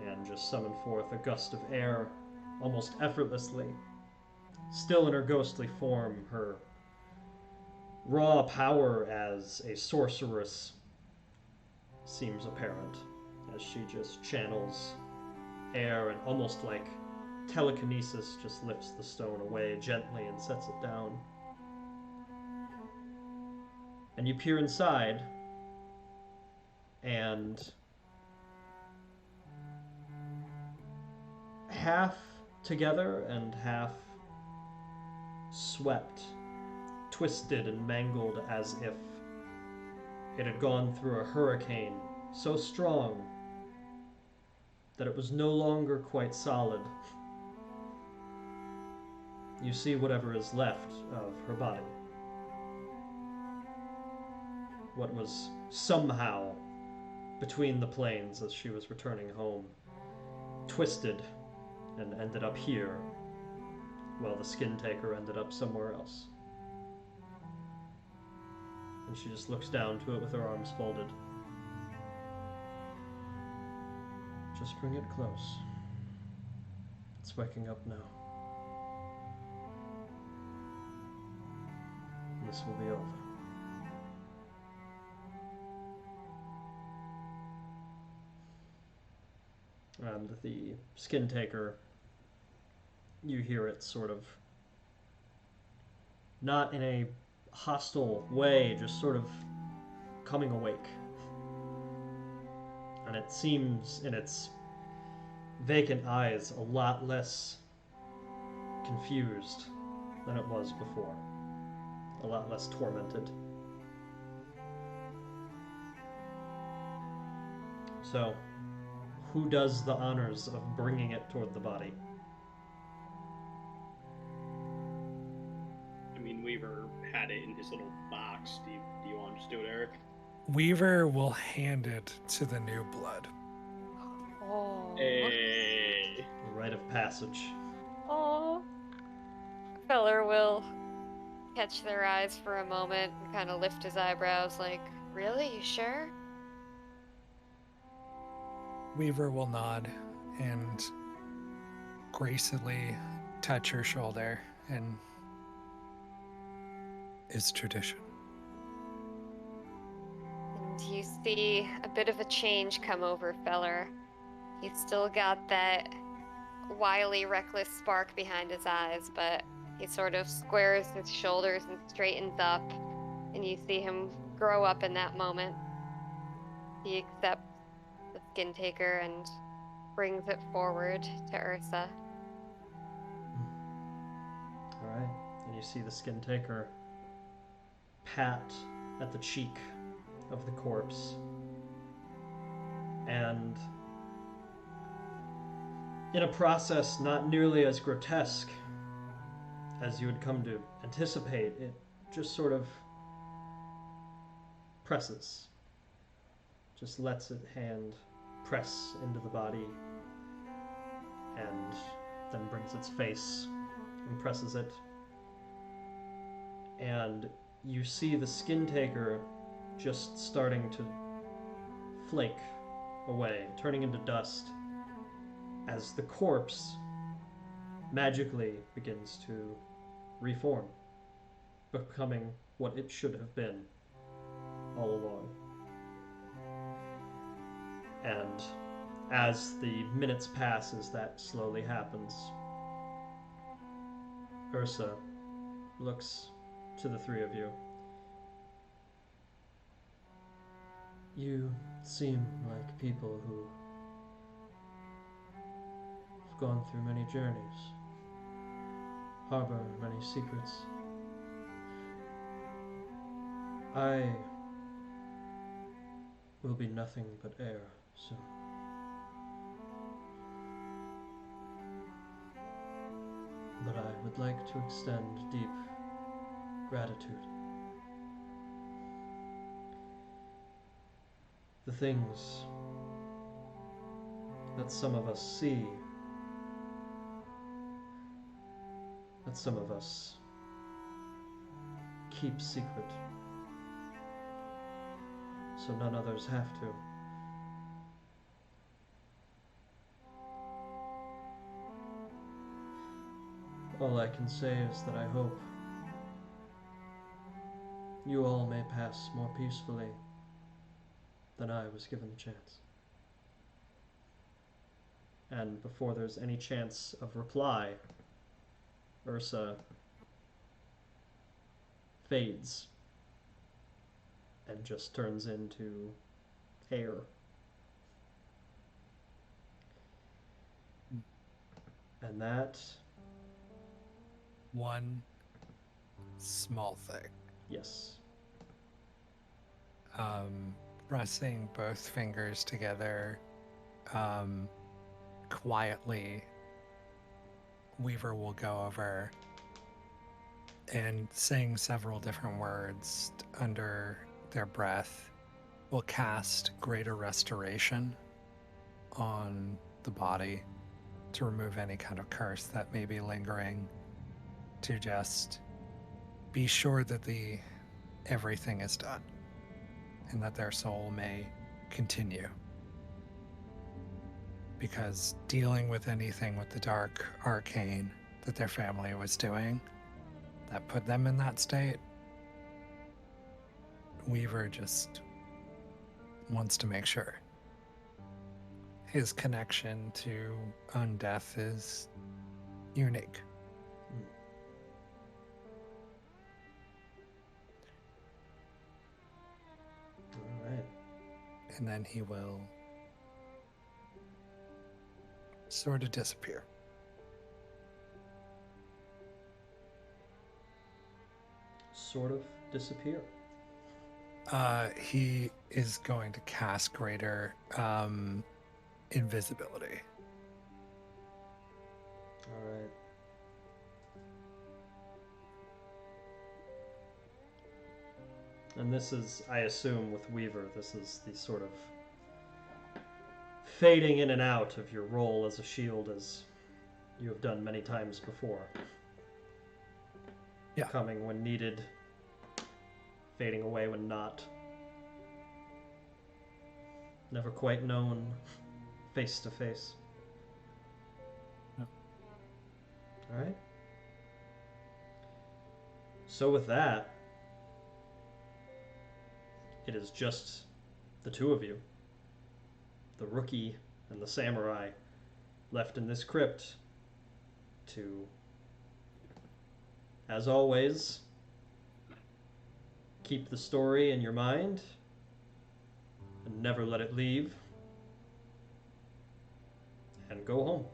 Speaker 1: and just summon forth a gust of air almost effortlessly. Still in her ghostly form, her raw power as a sorceress seems apparent as she just channels air and almost like telekinesis just lifts the stone away gently and sets it down. And you peer inside, and half together and half swept, twisted and mangled as if it had gone through a hurricane so strong that it was no longer quite solid. You see whatever is left of her body. What was somehow between the planes as she was returning home, twisted and ended up here, while the skin taker ended up somewhere else. And she just looks down to it with her arms folded. Just bring it close. It's waking up now. This will be over. And the skin taker, you hear it sort of, not in a hostile way, just sort of coming awake. And it seems in its vacant eyes a lot less confused than it was before. A lot less tormented. So, who does the honors of bringing it toward the body?
Speaker 3: I mean, Weaver had it in his little box. Do you want to just do it, Eric?
Speaker 4: Weaver will hand it to the new blood.
Speaker 2: Oh.
Speaker 3: Hey.
Speaker 1: The rite of passage.
Speaker 2: Oh. Feller will catch their eyes for a moment and kind of lift his eyebrows like, really? You sure?
Speaker 4: Weaver will nod and gracefully touch her shoulder, and it's tradition.
Speaker 2: And you see a bit of a change come over Feller. He's still got that wily, reckless spark behind his eyes, but he sort of squares his shoulders and straightens up, and you see him grow up in that moment. He accepts the skin taker and brings it forward to Ursa.
Speaker 1: Alright, and you see the skin taker pat at the cheek of the corpse. And in a process not nearly as grotesque as you had come to anticipate, it just sort of presses. Just lets its hand press into the body and then brings its face and presses it. And you see the skin taker just starting to flake away, turning into dust, as the corpse magically begins to reform, becoming what it should have been all along. And as the minutes pass, as that slowly happens, Ursa looks to the three of you. You seem like people who have gone through many journeys, harbor many secrets. I will be nothing but air soon. But I would like to extend deep gratitude. The things that some of us see, that some of us keep secret, so none others have to. All I can say is that I hope you all may pass more peacefully than I was given the chance. And before there's any chance of reply, Ursa fades and just turns into air. And that,
Speaker 4: One small thing.
Speaker 1: yes.
Speaker 4: Pressing both fingers together, quietly, Weaver will go over and sing several different words under their breath. Will cast Greater Restoration on the body to remove any kind of curse that may be lingering, to just be sure that everything is done and that their soul may continue. Because dealing with anything with the dark arcane that their family was doing that put them in that state, Weaver just wants to make sure his connection to undeath is unique.
Speaker 1: All right.
Speaker 4: And then he will sort of disappear.
Speaker 1: Sort of disappear.
Speaker 4: He is going to cast Greater Invisibility.
Speaker 1: All right. And this is, I assume, with Weaver, this is the sort of fading in and out of your role as a shield, as you have done many times before.
Speaker 4: Yeah.
Speaker 1: Coming when needed, fading away when not. Never quite known face to face.
Speaker 4: Yep.
Speaker 1: All right. So with that, it is just the two of you, the rookie and the samurai, left in this crypt to, as always, keep the story in your mind and never let it leave, and go home.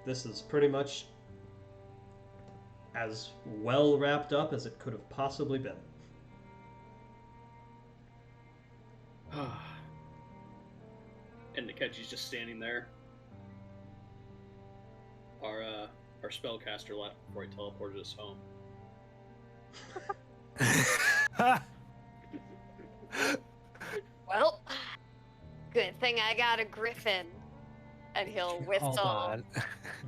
Speaker 1: This is pretty much as well wrapped up as it could have possibly been.
Speaker 3: And Nikechi's just standing there. Our spellcaster left before he teleported us home.
Speaker 2: Well, good thing I got a griffin. And he'll
Speaker 4: Hold
Speaker 2: whistle
Speaker 4: on.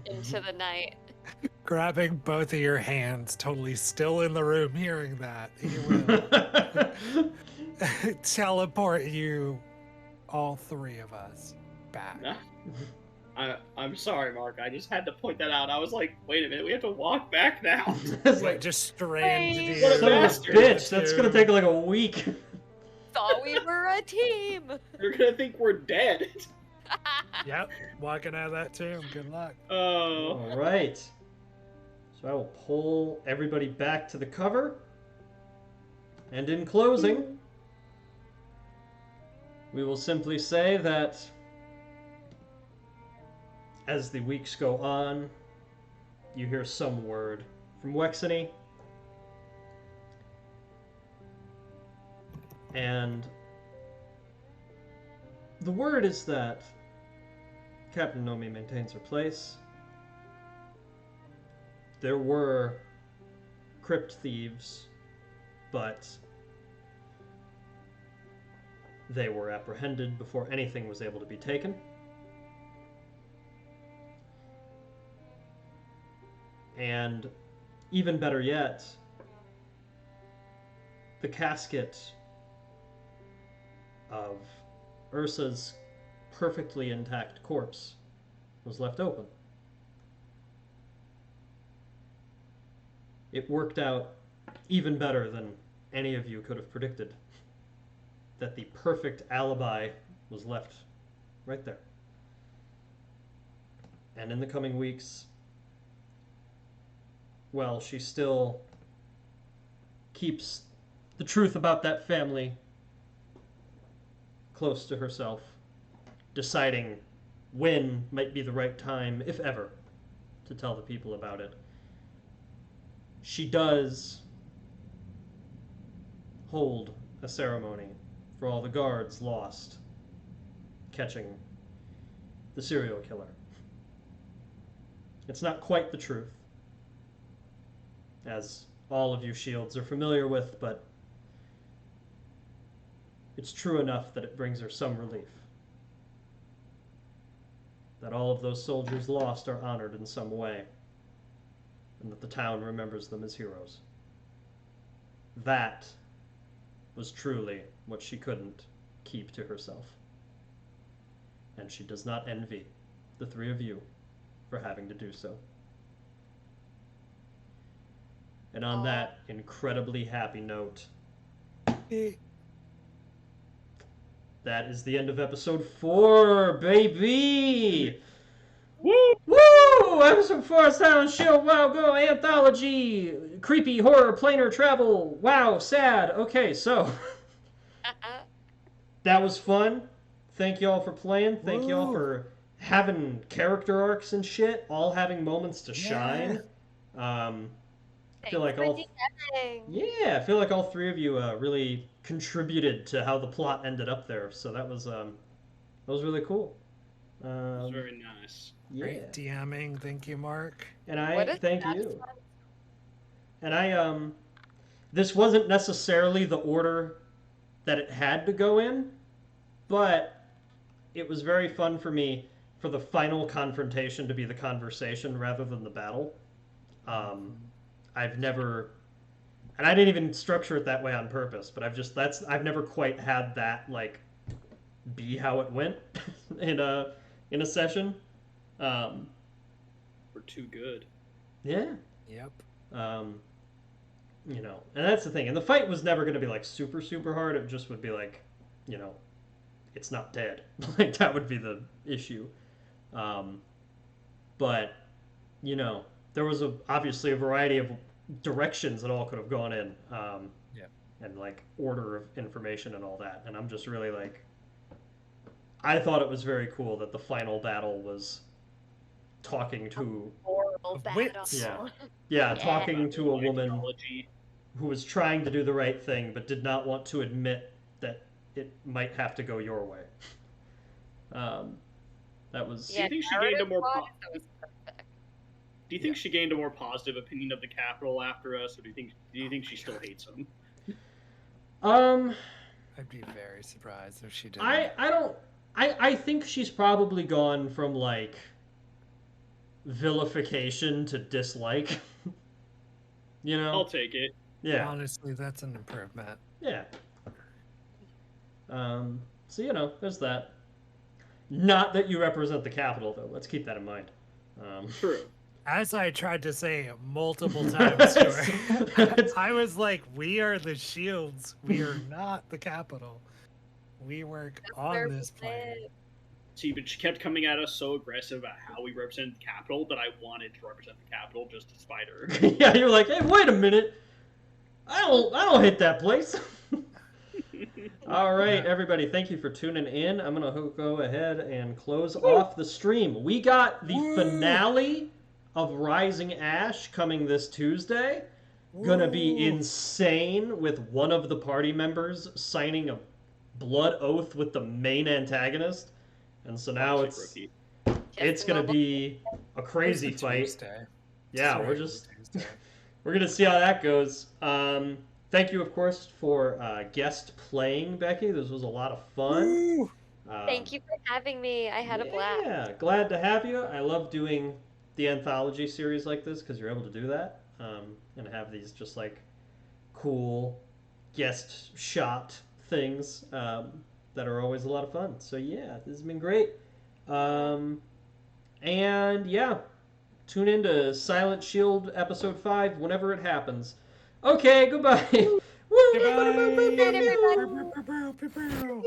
Speaker 2: into the night.
Speaker 4: Grabbing both of your hands, totally still in the room, hearing that, he will teleport you, all three of us, back.
Speaker 3: I'm sorry, Mark. I just had to point that out. I was like, wait a minute, we have to walk back now.
Speaker 1: It's
Speaker 4: Wait,
Speaker 1: like,
Speaker 4: just stranded
Speaker 2: Wait.
Speaker 4: you.
Speaker 3: What a
Speaker 1: son of a
Speaker 3: bastard.
Speaker 1: bitch, that's gonna take like a week.
Speaker 2: Thought we were a team.
Speaker 3: They're gonna think we're dead.
Speaker 4: Yep, walking out of that tomb. Good luck.
Speaker 3: Oh.
Speaker 1: All right. So I will pull everybody back to the cover. And in closing, we will simply say that as the weeks go on, you hear some word from Wexany. And the word is that Captain Nomi maintains her place. There were crypt thieves, but they were apprehended before anything was able to be taken. And even better yet, the casket of Ursa's perfectly intact corpse was left open. It worked out even better than any of you could have predicted. That the perfect alibi was left right there. And in the coming weeks, well, she still keeps the truth about that family close to herself, deciding when might be the right time, if ever, to tell the people about it. She does hold a ceremony for all the guards lost catching the serial killer. It's not quite the truth, as all of you shields are familiar with, but it's true enough that it brings her some relief. That all of those soldiers lost are honored in some way, and that the town remembers them as heroes. That was truly what she couldn't keep to herself. And she does not envy the three of you for having to do so. And on that incredibly happy note, that is the end of episode 4, baby!
Speaker 3: Woo!
Speaker 1: Woo! Episode 4, Silent Shield, Wow, Go, Anthology, Creepy, Horror, Planar Travel, Wow, Sad. Okay, so, that was fun. Thank y'all for playing. Thank y'all for having character arcs and shit, all having moments to shine. I feel like I feel like all three of you really contributed to how the plot ended up there. So that was really cool.
Speaker 3: It was very nice.
Speaker 1: Yeah.
Speaker 4: Great DMing, thank you, Mark.
Speaker 1: And I thank you. And I this wasn't necessarily the order that it had to go in, but it was very fun for me for the final confrontation to be the conversation rather than the battle. I've never, and I didn't even structure it that way on purpose, but I've never quite had that like be how it went in a session.
Speaker 3: We're too good.
Speaker 1: Yeah.
Speaker 4: Yep.
Speaker 1: You know, and that's the thing. And the fight was never going to be like super, super hard. It just would be like, you know, it's not dead. Like that would be the issue. But, you know, there was obviously a variety of directions it all could have gone in. And like order of information and all that. And I'm just really like, I thought it was very cool that the final battle was talking to
Speaker 2: Horrible battle.
Speaker 1: yeah, talking to a woman who was trying to do the right thing but did not want to admit that it might have to go your way. That was.
Speaker 2: Yeah,
Speaker 3: do you think she gained a more?
Speaker 2: that was perfect.
Speaker 3: Do you think she gained a more positive opinion of the Capitol after us, or do you think she still hates them?
Speaker 4: I'd be very surprised if she did.
Speaker 1: I think she's probably gone from like vilification to dislike. You know?
Speaker 3: I'll take it.
Speaker 1: Yeah.
Speaker 4: Honestly, that's an improvement.
Speaker 1: Yeah. So, you know, there's that. Not that you represent the Capitol, though. Let's keep that in mind.
Speaker 3: True.
Speaker 4: As I tried to say multiple times to her, I was like, we are the shields. We are not the Capitol. We work on this plan.
Speaker 3: See, but she kept coming at us so aggressive about how we represent the Capitol that I wanted to represent the Capitol just to spite her.
Speaker 1: Yeah, you're like, hey, wait a minute. I don't hit that place. All right, everybody, thank you for tuning in. I'm going to go ahead and close off the stream. We got the finale of Rising Ash coming this Tuesday. Gonna be insane with one of the party members signing a blood oath with the main antagonist, and so now
Speaker 3: Rookie.
Speaker 1: it's gonna be a crazy fight.
Speaker 4: Tuesday.
Speaker 1: Yeah,
Speaker 4: It's
Speaker 1: we're
Speaker 4: a
Speaker 1: just
Speaker 4: Tuesday.
Speaker 1: we're gonna see how that goes. Thank you, of course, for guest playing, Becky. This was a lot of fun.
Speaker 4: Woo!
Speaker 2: Thank you for having me. I had a blast.
Speaker 1: Yeah, glad to have you. I love doing the anthology series like this because you're able to do that and have these just like cool guest shot things that are always a lot of fun. So yeah, this has been great. And yeah, tune in to Silent Shield episode 5 whenever it happens. Okay, goodbye. Woo!
Speaker 4: Goodbye.
Speaker 2: Good night, everybody.
Speaker 4: Bow, bow, bow, bow, bow,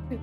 Speaker 4: bow.